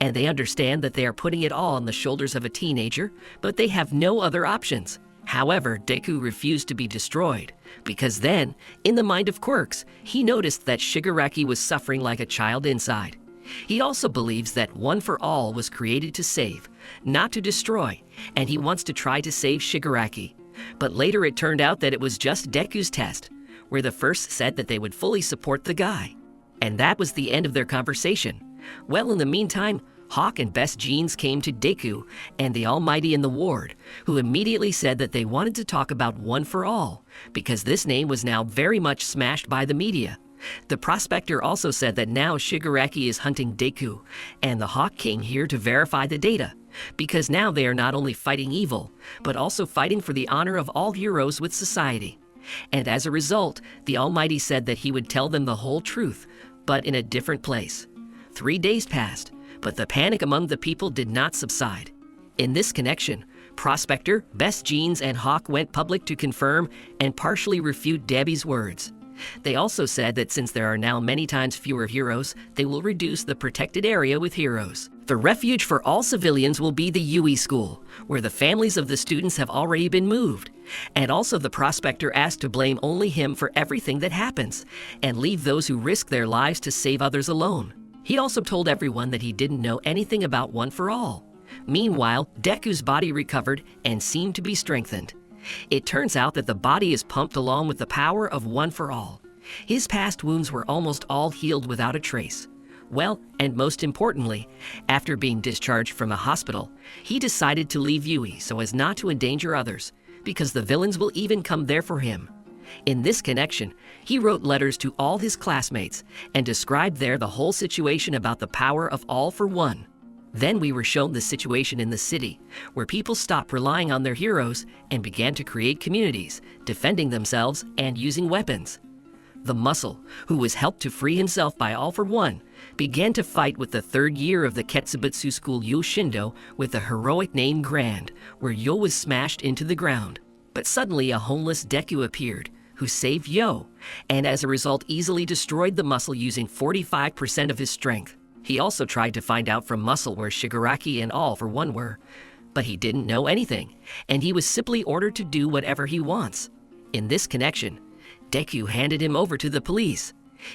And they understand that they are putting it all on the shoulders of a teenager, but they have no other options. However, Deku refused to be destroyed, because then, in the mind of Quirks, he noticed that Shigaraki was suffering like a child inside. He also believes that One for All was created to save, not to destroy, and he wants to try to save Shigaraki. But later it turned out that it was just Deku's test, where the first said that they would fully support the guy. And that was the end of their conversation. Well, in the meantime, Hawk and Best Jeans came to Deku and the Almighty in the ward, who immediately said that they wanted to talk about One for All, because this name was now very much smashed by the media. The prospector also said that now Shigaraki is hunting Deku, and the Hawk came here to verify the data, because now they are not only fighting evil, but also fighting for the honor of all heroes with society. And as a result, the Almighty said that he would tell them the whole truth, but in a different place. 3 days passed, but the panic among the people did not subside. In this connection, Prospector, Best Jeans, and Hawk went public to confirm and partially refute Debbie's words. They also said that since there are now many times fewer heroes, they will reduce the protected area with heroes. The refuge for all civilians will be the Yui School, where the families of the students have already been moved. And also the prospector asked to blame only him for everything that happens, and leave those who risk their lives to save others alone. He also told everyone that he didn't know anything about One for All. Meanwhile, Deku's body recovered and seemed to be strengthened. It turns out that the body is pumped along with the power of One for All. His past wounds were almost all healed without a trace. Well, and most importantly, after being discharged from a hospital, he decided to leave Yui so as not to endanger others, because the villains will even come there for him. In this connection, he wrote letters to all his classmates and described there the whole situation about the power of All for One. Then we were shown the situation in the city, where people stopped relying on their heroes and began to create communities, defending themselves and using weapons. The Muscle, who was helped to free himself by All for One, began to fight with the 3rd year of the Ketsubutsu School Yo Shindo with the heroic name Grand, where Yo was smashed into the ground. But suddenly a homeless Deku appeared, who saved Yo, and as a result easily destroyed the Muscle using 45% of his strength. He also tried to find out from Muscle where Shigaraki and All for One were, but he didn't know anything, and he was simply ordered to do whatever he wants. In this connection, Deku handed him over to the police.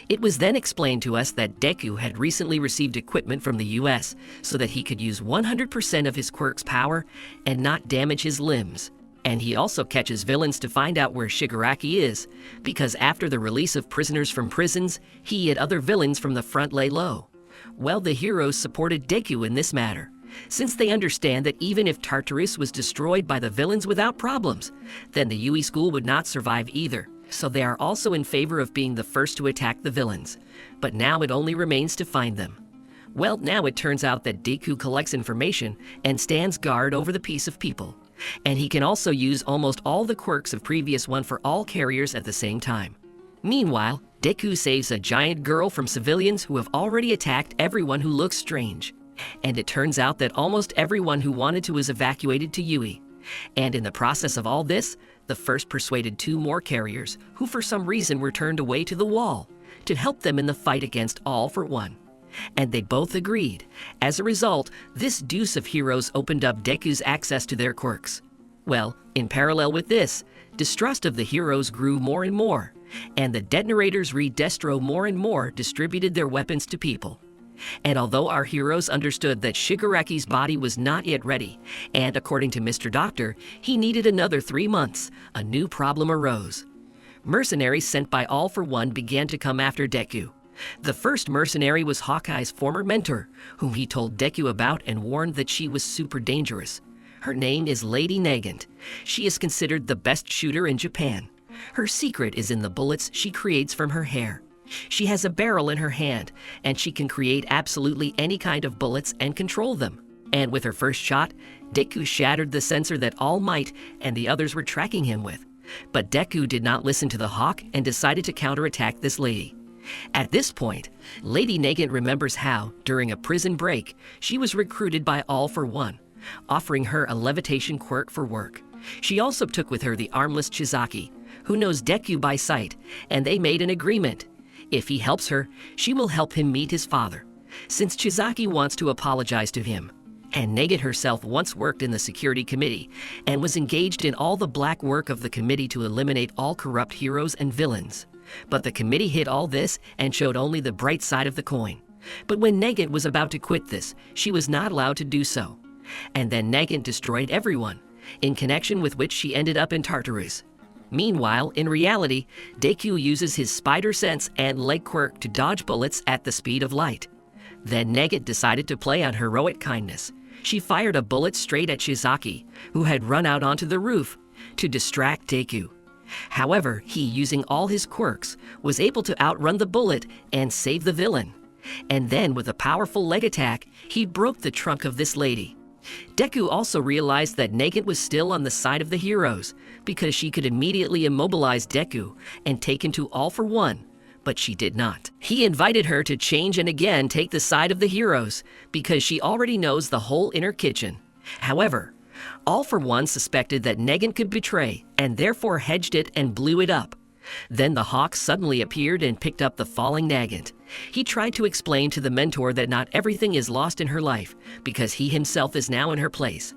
It was then explained to us that Deku had recently received equipment from the US so that he could use 100% of his quirk's power and not damage his limbs. And he also catches villains to find out where Shigaraki is, because after the release of prisoners from prisons, he and other villains from the front lay low. Well, the heroes supported Deku in this matter, since they understand that even if Tartarus was destroyed by the villains without problems, then the Yui School would not survive either. So they are also in favor of being the first to attack the villains. But now it only remains to find them. Well, now it turns out that Deku collects information and stands guard over the peace of people. And he can also use almost all the quirks of previous One for All carriers at the same time. Meanwhile, Deku saves a giant girl from civilians who have already attacked everyone who looks strange. And it turns out that almost everyone who wanted to was evacuated to Yui. And in the process of all this, the first persuaded 2 more carriers, who for some reason were turned away to the wall, to help them in the fight against All for One. And they both agreed. As a result, this deuce of heroes opened up Deku's access to their quirks. Well, in parallel with this, distrust of the heroes grew more and more, and the detonators read Destro more and more distributed their weapons to people. And although our heroes understood that Shigaraki's body was not yet ready, and according to Mr. Doctor, he needed another 3 months, a new problem arose. mercenaries sent by All for One began to come after Deku. The first mercenary was Hawkeye's former mentor, whom he told Deku about and warned that she was super dangerous. Her name is Lady Nagant. She is considered the best shooter in Japan. Her secret is in the bullets she creates from her hair. She has a barrel in her hand, and she can create absolutely any kind of bullets and control them. And with her first shot, Deku shattered the sensor that All Might and the others were tracking him with. But Deku did not listen to the Hawk and decided to counterattack this lady. At this point, Lady Nagant remembers how, during a prison break, she was recruited by All for One, offering her a levitation quirk for work. She also took with her the armless Chizaki, who knows Deku by sight, and they made an agreement. If he helps her, she will help him meet his father, since Chizaki wants to apologize to him. And Nagant herself once worked in the security committee and was engaged in all the black work of the committee to eliminate all corrupt heroes and villains. But the committee hid all this and showed only the bright side of the coin. But when Nagant was about to quit this, she was not allowed to do so. And then Nagant destroyed everyone, in connection with which she ended up in Tartarus. Meanwhile, in reality, Deku uses his spider sense and leg quirk to dodge bullets at the speed of light. Then Nagant decided to play on heroic kindness. She fired a bullet straight at Chizaki, who had run out onto the roof, to distract Deku. However, he, using all his quirks, was able to outrun the bullet and save the villain. And then, with a powerful leg attack, he broke the trunk of this lady. Deku also realized that Nagant was still on the side of the heroes, because she could immediately immobilize Deku and take him to All for One, but she did not. He invited her to change and again take the side of the heroes, because she already knows the whole inner kitchen. However, All for One suspected that Nagant could betray, and therefore hedged it and blew it up. Then the Hawk suddenly appeared and picked up the falling Nagant. He tried to explain to the mentor that not everything is lost in her life, because he himself is now in her place.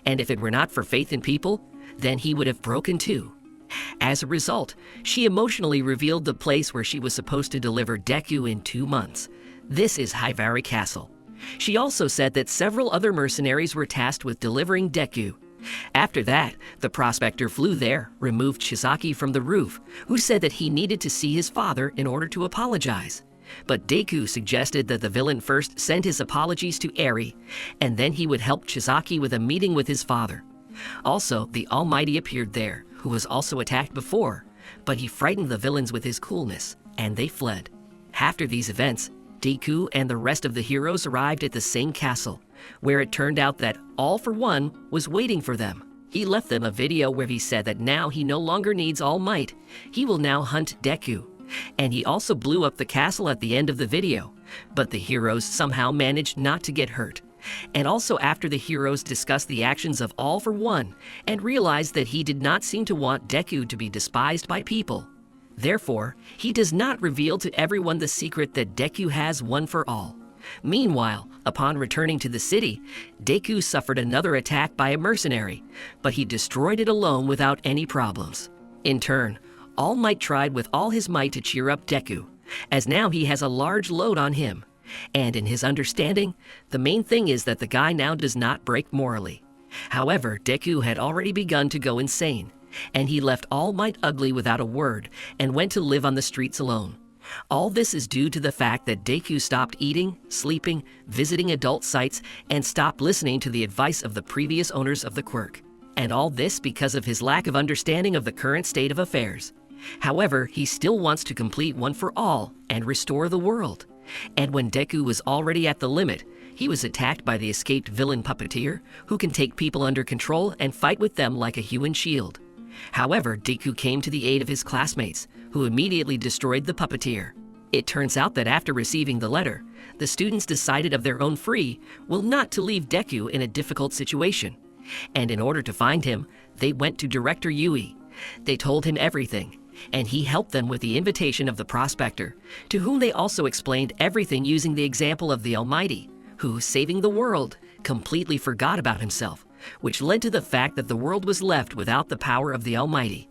And if it were not for faith in people, then he would have broken too. As a result, she emotionally revealed the place where she was supposed to deliver Deku in 2 months. This is Hivari Castle. She also said that several other mercenaries were tasked with delivering Deku. After that, the prospector flew there, removed Chizaki from the roof, who said that he needed to see his father in order to apologize. But Deku suggested that the villain first send his apologies to Eri, and then he would help Chizaki with a meeting with his father. Also, the Almighty appeared there, who was also attacked before, but he frightened the villains with his coolness, and they fled. After these events, Deku and the rest of the heroes arrived at the same castle, where it turned out that All for One was waiting for them. He left them a video where he said that now he no longer needs All Might. He will now hunt Deku. And he also blew up the castle at the end of the video, but the heroes somehow managed not to get hurt. And also after the heroes discussed the actions of All for One and realized that he did not seem to want Deku to be despised by people. Therefore, he does not reveal to everyone the secret that Deku has one for all. Meanwhile, upon returning to the city, Deku suffered another attack by a mercenary, but he destroyed it alone without any problems. In turn, All Might tried with all his might to cheer up Deku, as now he has a large load on him. And in his understanding, the main thing is that the guy now does not break morally. However, Deku had already begun to go insane, and he left All Might ugly without a word and went to live on the streets alone. All this is due to the fact that Deku stopped eating, sleeping, visiting adult sites, and stopped listening to the advice of the previous owners of the quirk. And all this because of his lack of understanding of the current state of affairs. However, he still wants to complete One for All and restore the world. And when Deku was already at the limit, he was attacked by the escaped villain puppeteer, who can take people under control and fight with them like a human shield. However, Deku came to the aid of his classmates, who immediately destroyed the puppeteer. It turns out that after receiving the letter, the students decided of their own free will not to leave Deku in a difficult situation. And in order to find him, they went to Director Yui. They told him everything, and he helped them with the invitation of the prospector, to whom they also explained everything using the example of the Almighty, who, saving the world, completely forgot about himself, which led to the fact that the world was left without the power of the Almighty.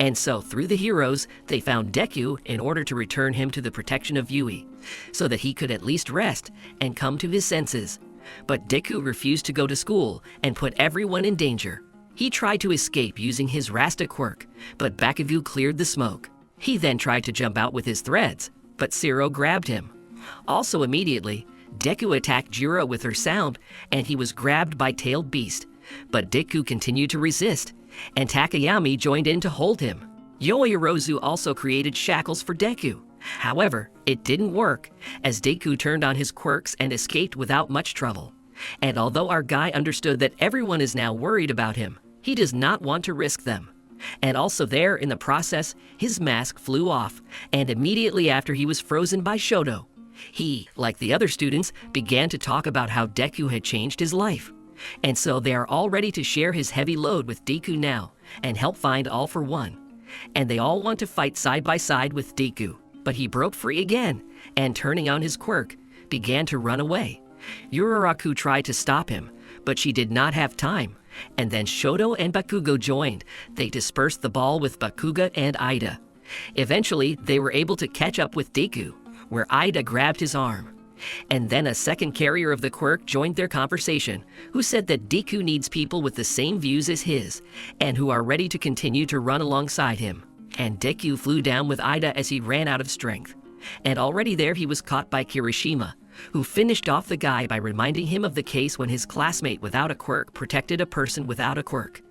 And so, through the heroes, they found Deku in order to return him to the protection of Yui, so that he could at least rest and come to his senses. But Deku refused to go to school and put everyone in danger. He tried to escape using his Rasta quirk, but Bakugo cleared the smoke. He then tried to jump out with his threads, but Zero grabbed him. Also immediately, Deku attacked Jiro with her sound, and he was grabbed by Tailed Beast. But Deku continued to resist, and Takayami joined in to hold him. Yoirozu also created shackles for Deku. However, it didn't work, as Deku turned on his quirks and escaped without much trouble. And although our guy understood that everyone is now worried about him, he does not want to risk them. And also there, in the process, his mask flew off, and immediately after he was frozen by Shoto. He, like the other students, began to talk about how Deku had changed his life. And so they are all ready to share his heavy load with Deku now, and help find All for One. And they all want to fight side by side with Deku, but he broke free again, and turning on his quirk, began to run away. Uraraku tried to stop him, but she did not have time, and then Shoto and Bakugo joined. They dispersed the ball with Bakuga and Ida. Eventually, they were able to catch up with Deku, where Ida grabbed his arm. And then a second carrier of the quirk joined their conversation, who said that Deku needs people with the same views as his, and who are ready to continue to run alongside him. And Deku flew down with Ida as he ran out of strength. And already there he was caught by Kirishima, who finished off the guy by reminding him of the case when his classmate without a quirk protected a person without a quirk.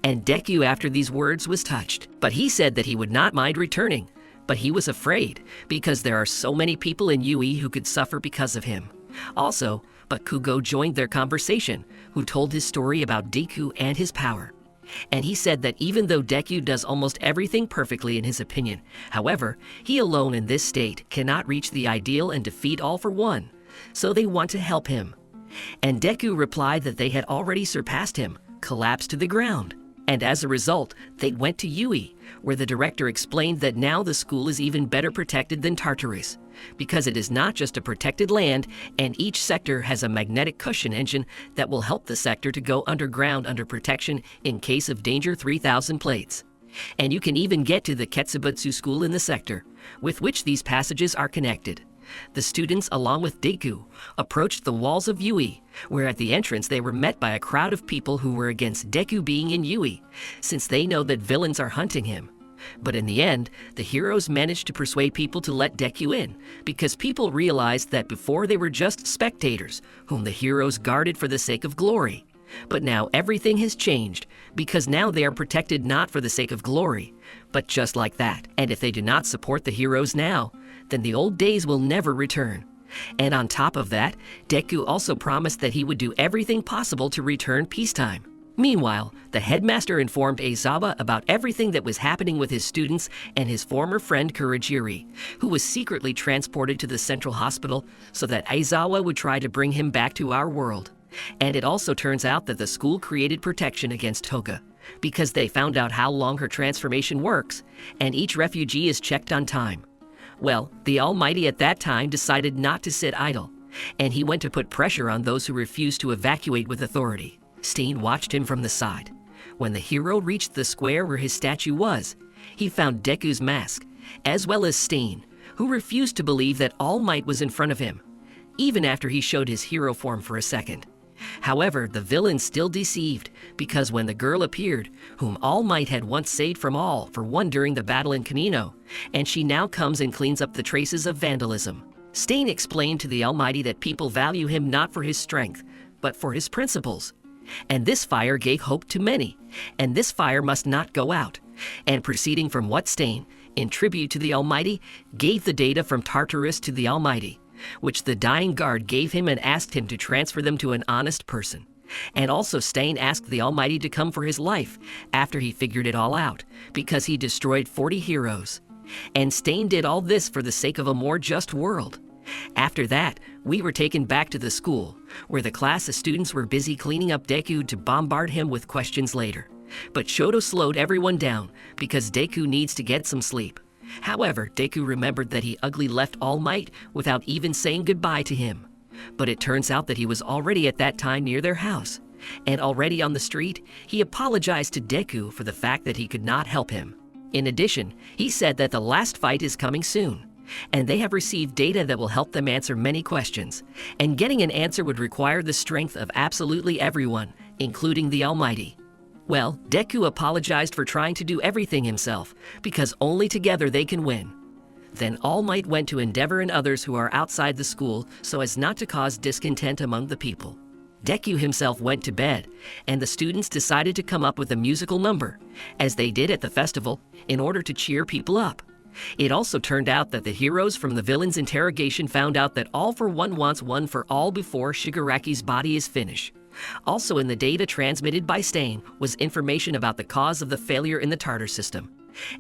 And Deku after these words was touched, but he said that he would not mind returning. But he was afraid, because there are so many people in UE who could suffer because of him. Also, Bakugo joined their conversation, who told his story about Deku and his power. And he said that even though Deku does almost everything perfectly in his opinion, however, he alone in this state cannot reach the ideal and defeat All for One, so they want to help him. And Deku replied that they had already surpassed him, collapsed to the ground. And as a result, they went to UE, where the director explained that now the school is even better protected than Tartarus, because it is not just a protected land, and each sector has a magnetic cushion engine that will help the sector to go underground under protection in case of danger 3,000 plates. And you can even get to the Ketsubutsu school in the sector, with which these passages are connected. The students, along with Deku, approached the walls of UE, where at the entrance they were met by a crowd of people who were against Deku being in UE, since they know that villains are hunting him. But in the end, the heroes managed to persuade people to let Deku in, because people realized that before they were just spectators, whom the heroes guarded for the sake of glory. But now everything has changed, because now they are protected not for the sake of glory, but just like that. And if they do not support the heroes now, then the old days will never return. And on top of that, Deku also promised that he would do everything possible to return peacetime. Meanwhile, the headmaster informed Aizawa about everything that was happening with his students and his former friend Kurogiri, who was secretly transported to the central hospital so that Aizawa would try to bring him back to our world. And it also turns out that the school created protection against Toga, because they found out how long her transformation works, and each refugee is checked on time. Well, the Almighty at that time decided not to sit idle, and he went to put pressure on those who refused to evacuate with authority. Steen watched him from the side. When the hero reached the square where his statue was, he found Deku's mask, as well as Steen, who refused to believe that All Might was in front of him, even after he showed his hero form for a second. However, the villain still deceived, because when the girl appeared, whom All Might had once saved from All for One during the battle in Kamino, and she now comes and cleans up the traces of vandalism. Stain explained to the Almighty that people value him not for his strength, but for his principles. And this fire gave hope to many, and this fire must not go out. And proceeding from what Stain, in tribute to the Almighty, gave the data from Tartarus to the Almighty, which the dying guard gave him and asked him to transfer them to an honest person. And also Stain asked the Almighty to come for his life after he figured it all out, because he destroyed 40 heroes. And Stain did all this for the sake of a more just world. After that, we were taken back to the school, where the class of students were busy cleaning up Deku to bombard him with questions later. But Shoto slowed everyone down, because Deku needs to get some sleep. However, Deku remembered that he ugly left All Might without even saying goodbye to him. But it turns out that he was already at that time near their house, and already on the street, he apologized to Deku for the fact that he could not help him. In addition, he said that the last fight is coming soon, and they have received data that will help them answer many questions, and getting an answer would require the strength of absolutely everyone, including the Almighty. Well, Deku apologized for trying to do everything himself, because only together they can win. Then All Might went to Endeavor and others who are outside the school so as not to cause discontent among the people. Deku himself went to bed, and the students decided to come up with a musical number, as they did at the festival, in order to cheer people up. It also turned out that the heroes from the villain's interrogation found out that All for One wants one for all before Shigaraki's body is finished. Also in the data transmitted by Stain was information about the cause of the failure in the Tartar system,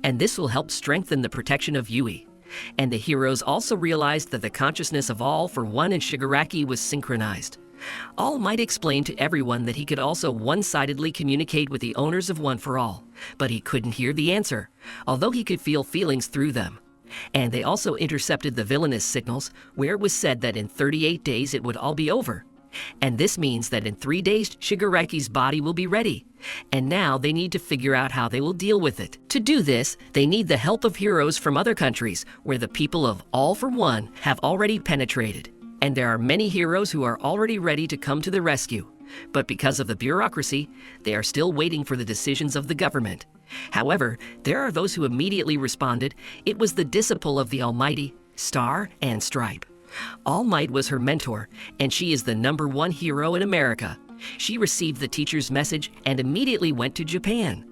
and this will help strengthen the protection of Yui. And the heroes also realized that the consciousness of All for One and Shigaraki was synchronized. All Might explain to everyone that he could also one-sidedly communicate with the owners of One for All, but he couldn't hear the answer, although he could feel feelings through them. And they also intercepted the villainous signals, where it was said that in 38 days it would all be over. And this means that in 3 days Shigaraki's body will be ready. And now they need to figure out how they will deal with it. To do this, they need the help of heroes from other countries, where the people of All for One have already penetrated. And there are many heroes who are already ready to come to the rescue. But because of the bureaucracy, they are still waiting for the decisions of the government. However, there are those who immediately responded. It was the disciple of the Almighty, Star and Stripe. All Might was her mentor, and she is the #1 hero in America. She received the teacher's message and immediately went to Japan.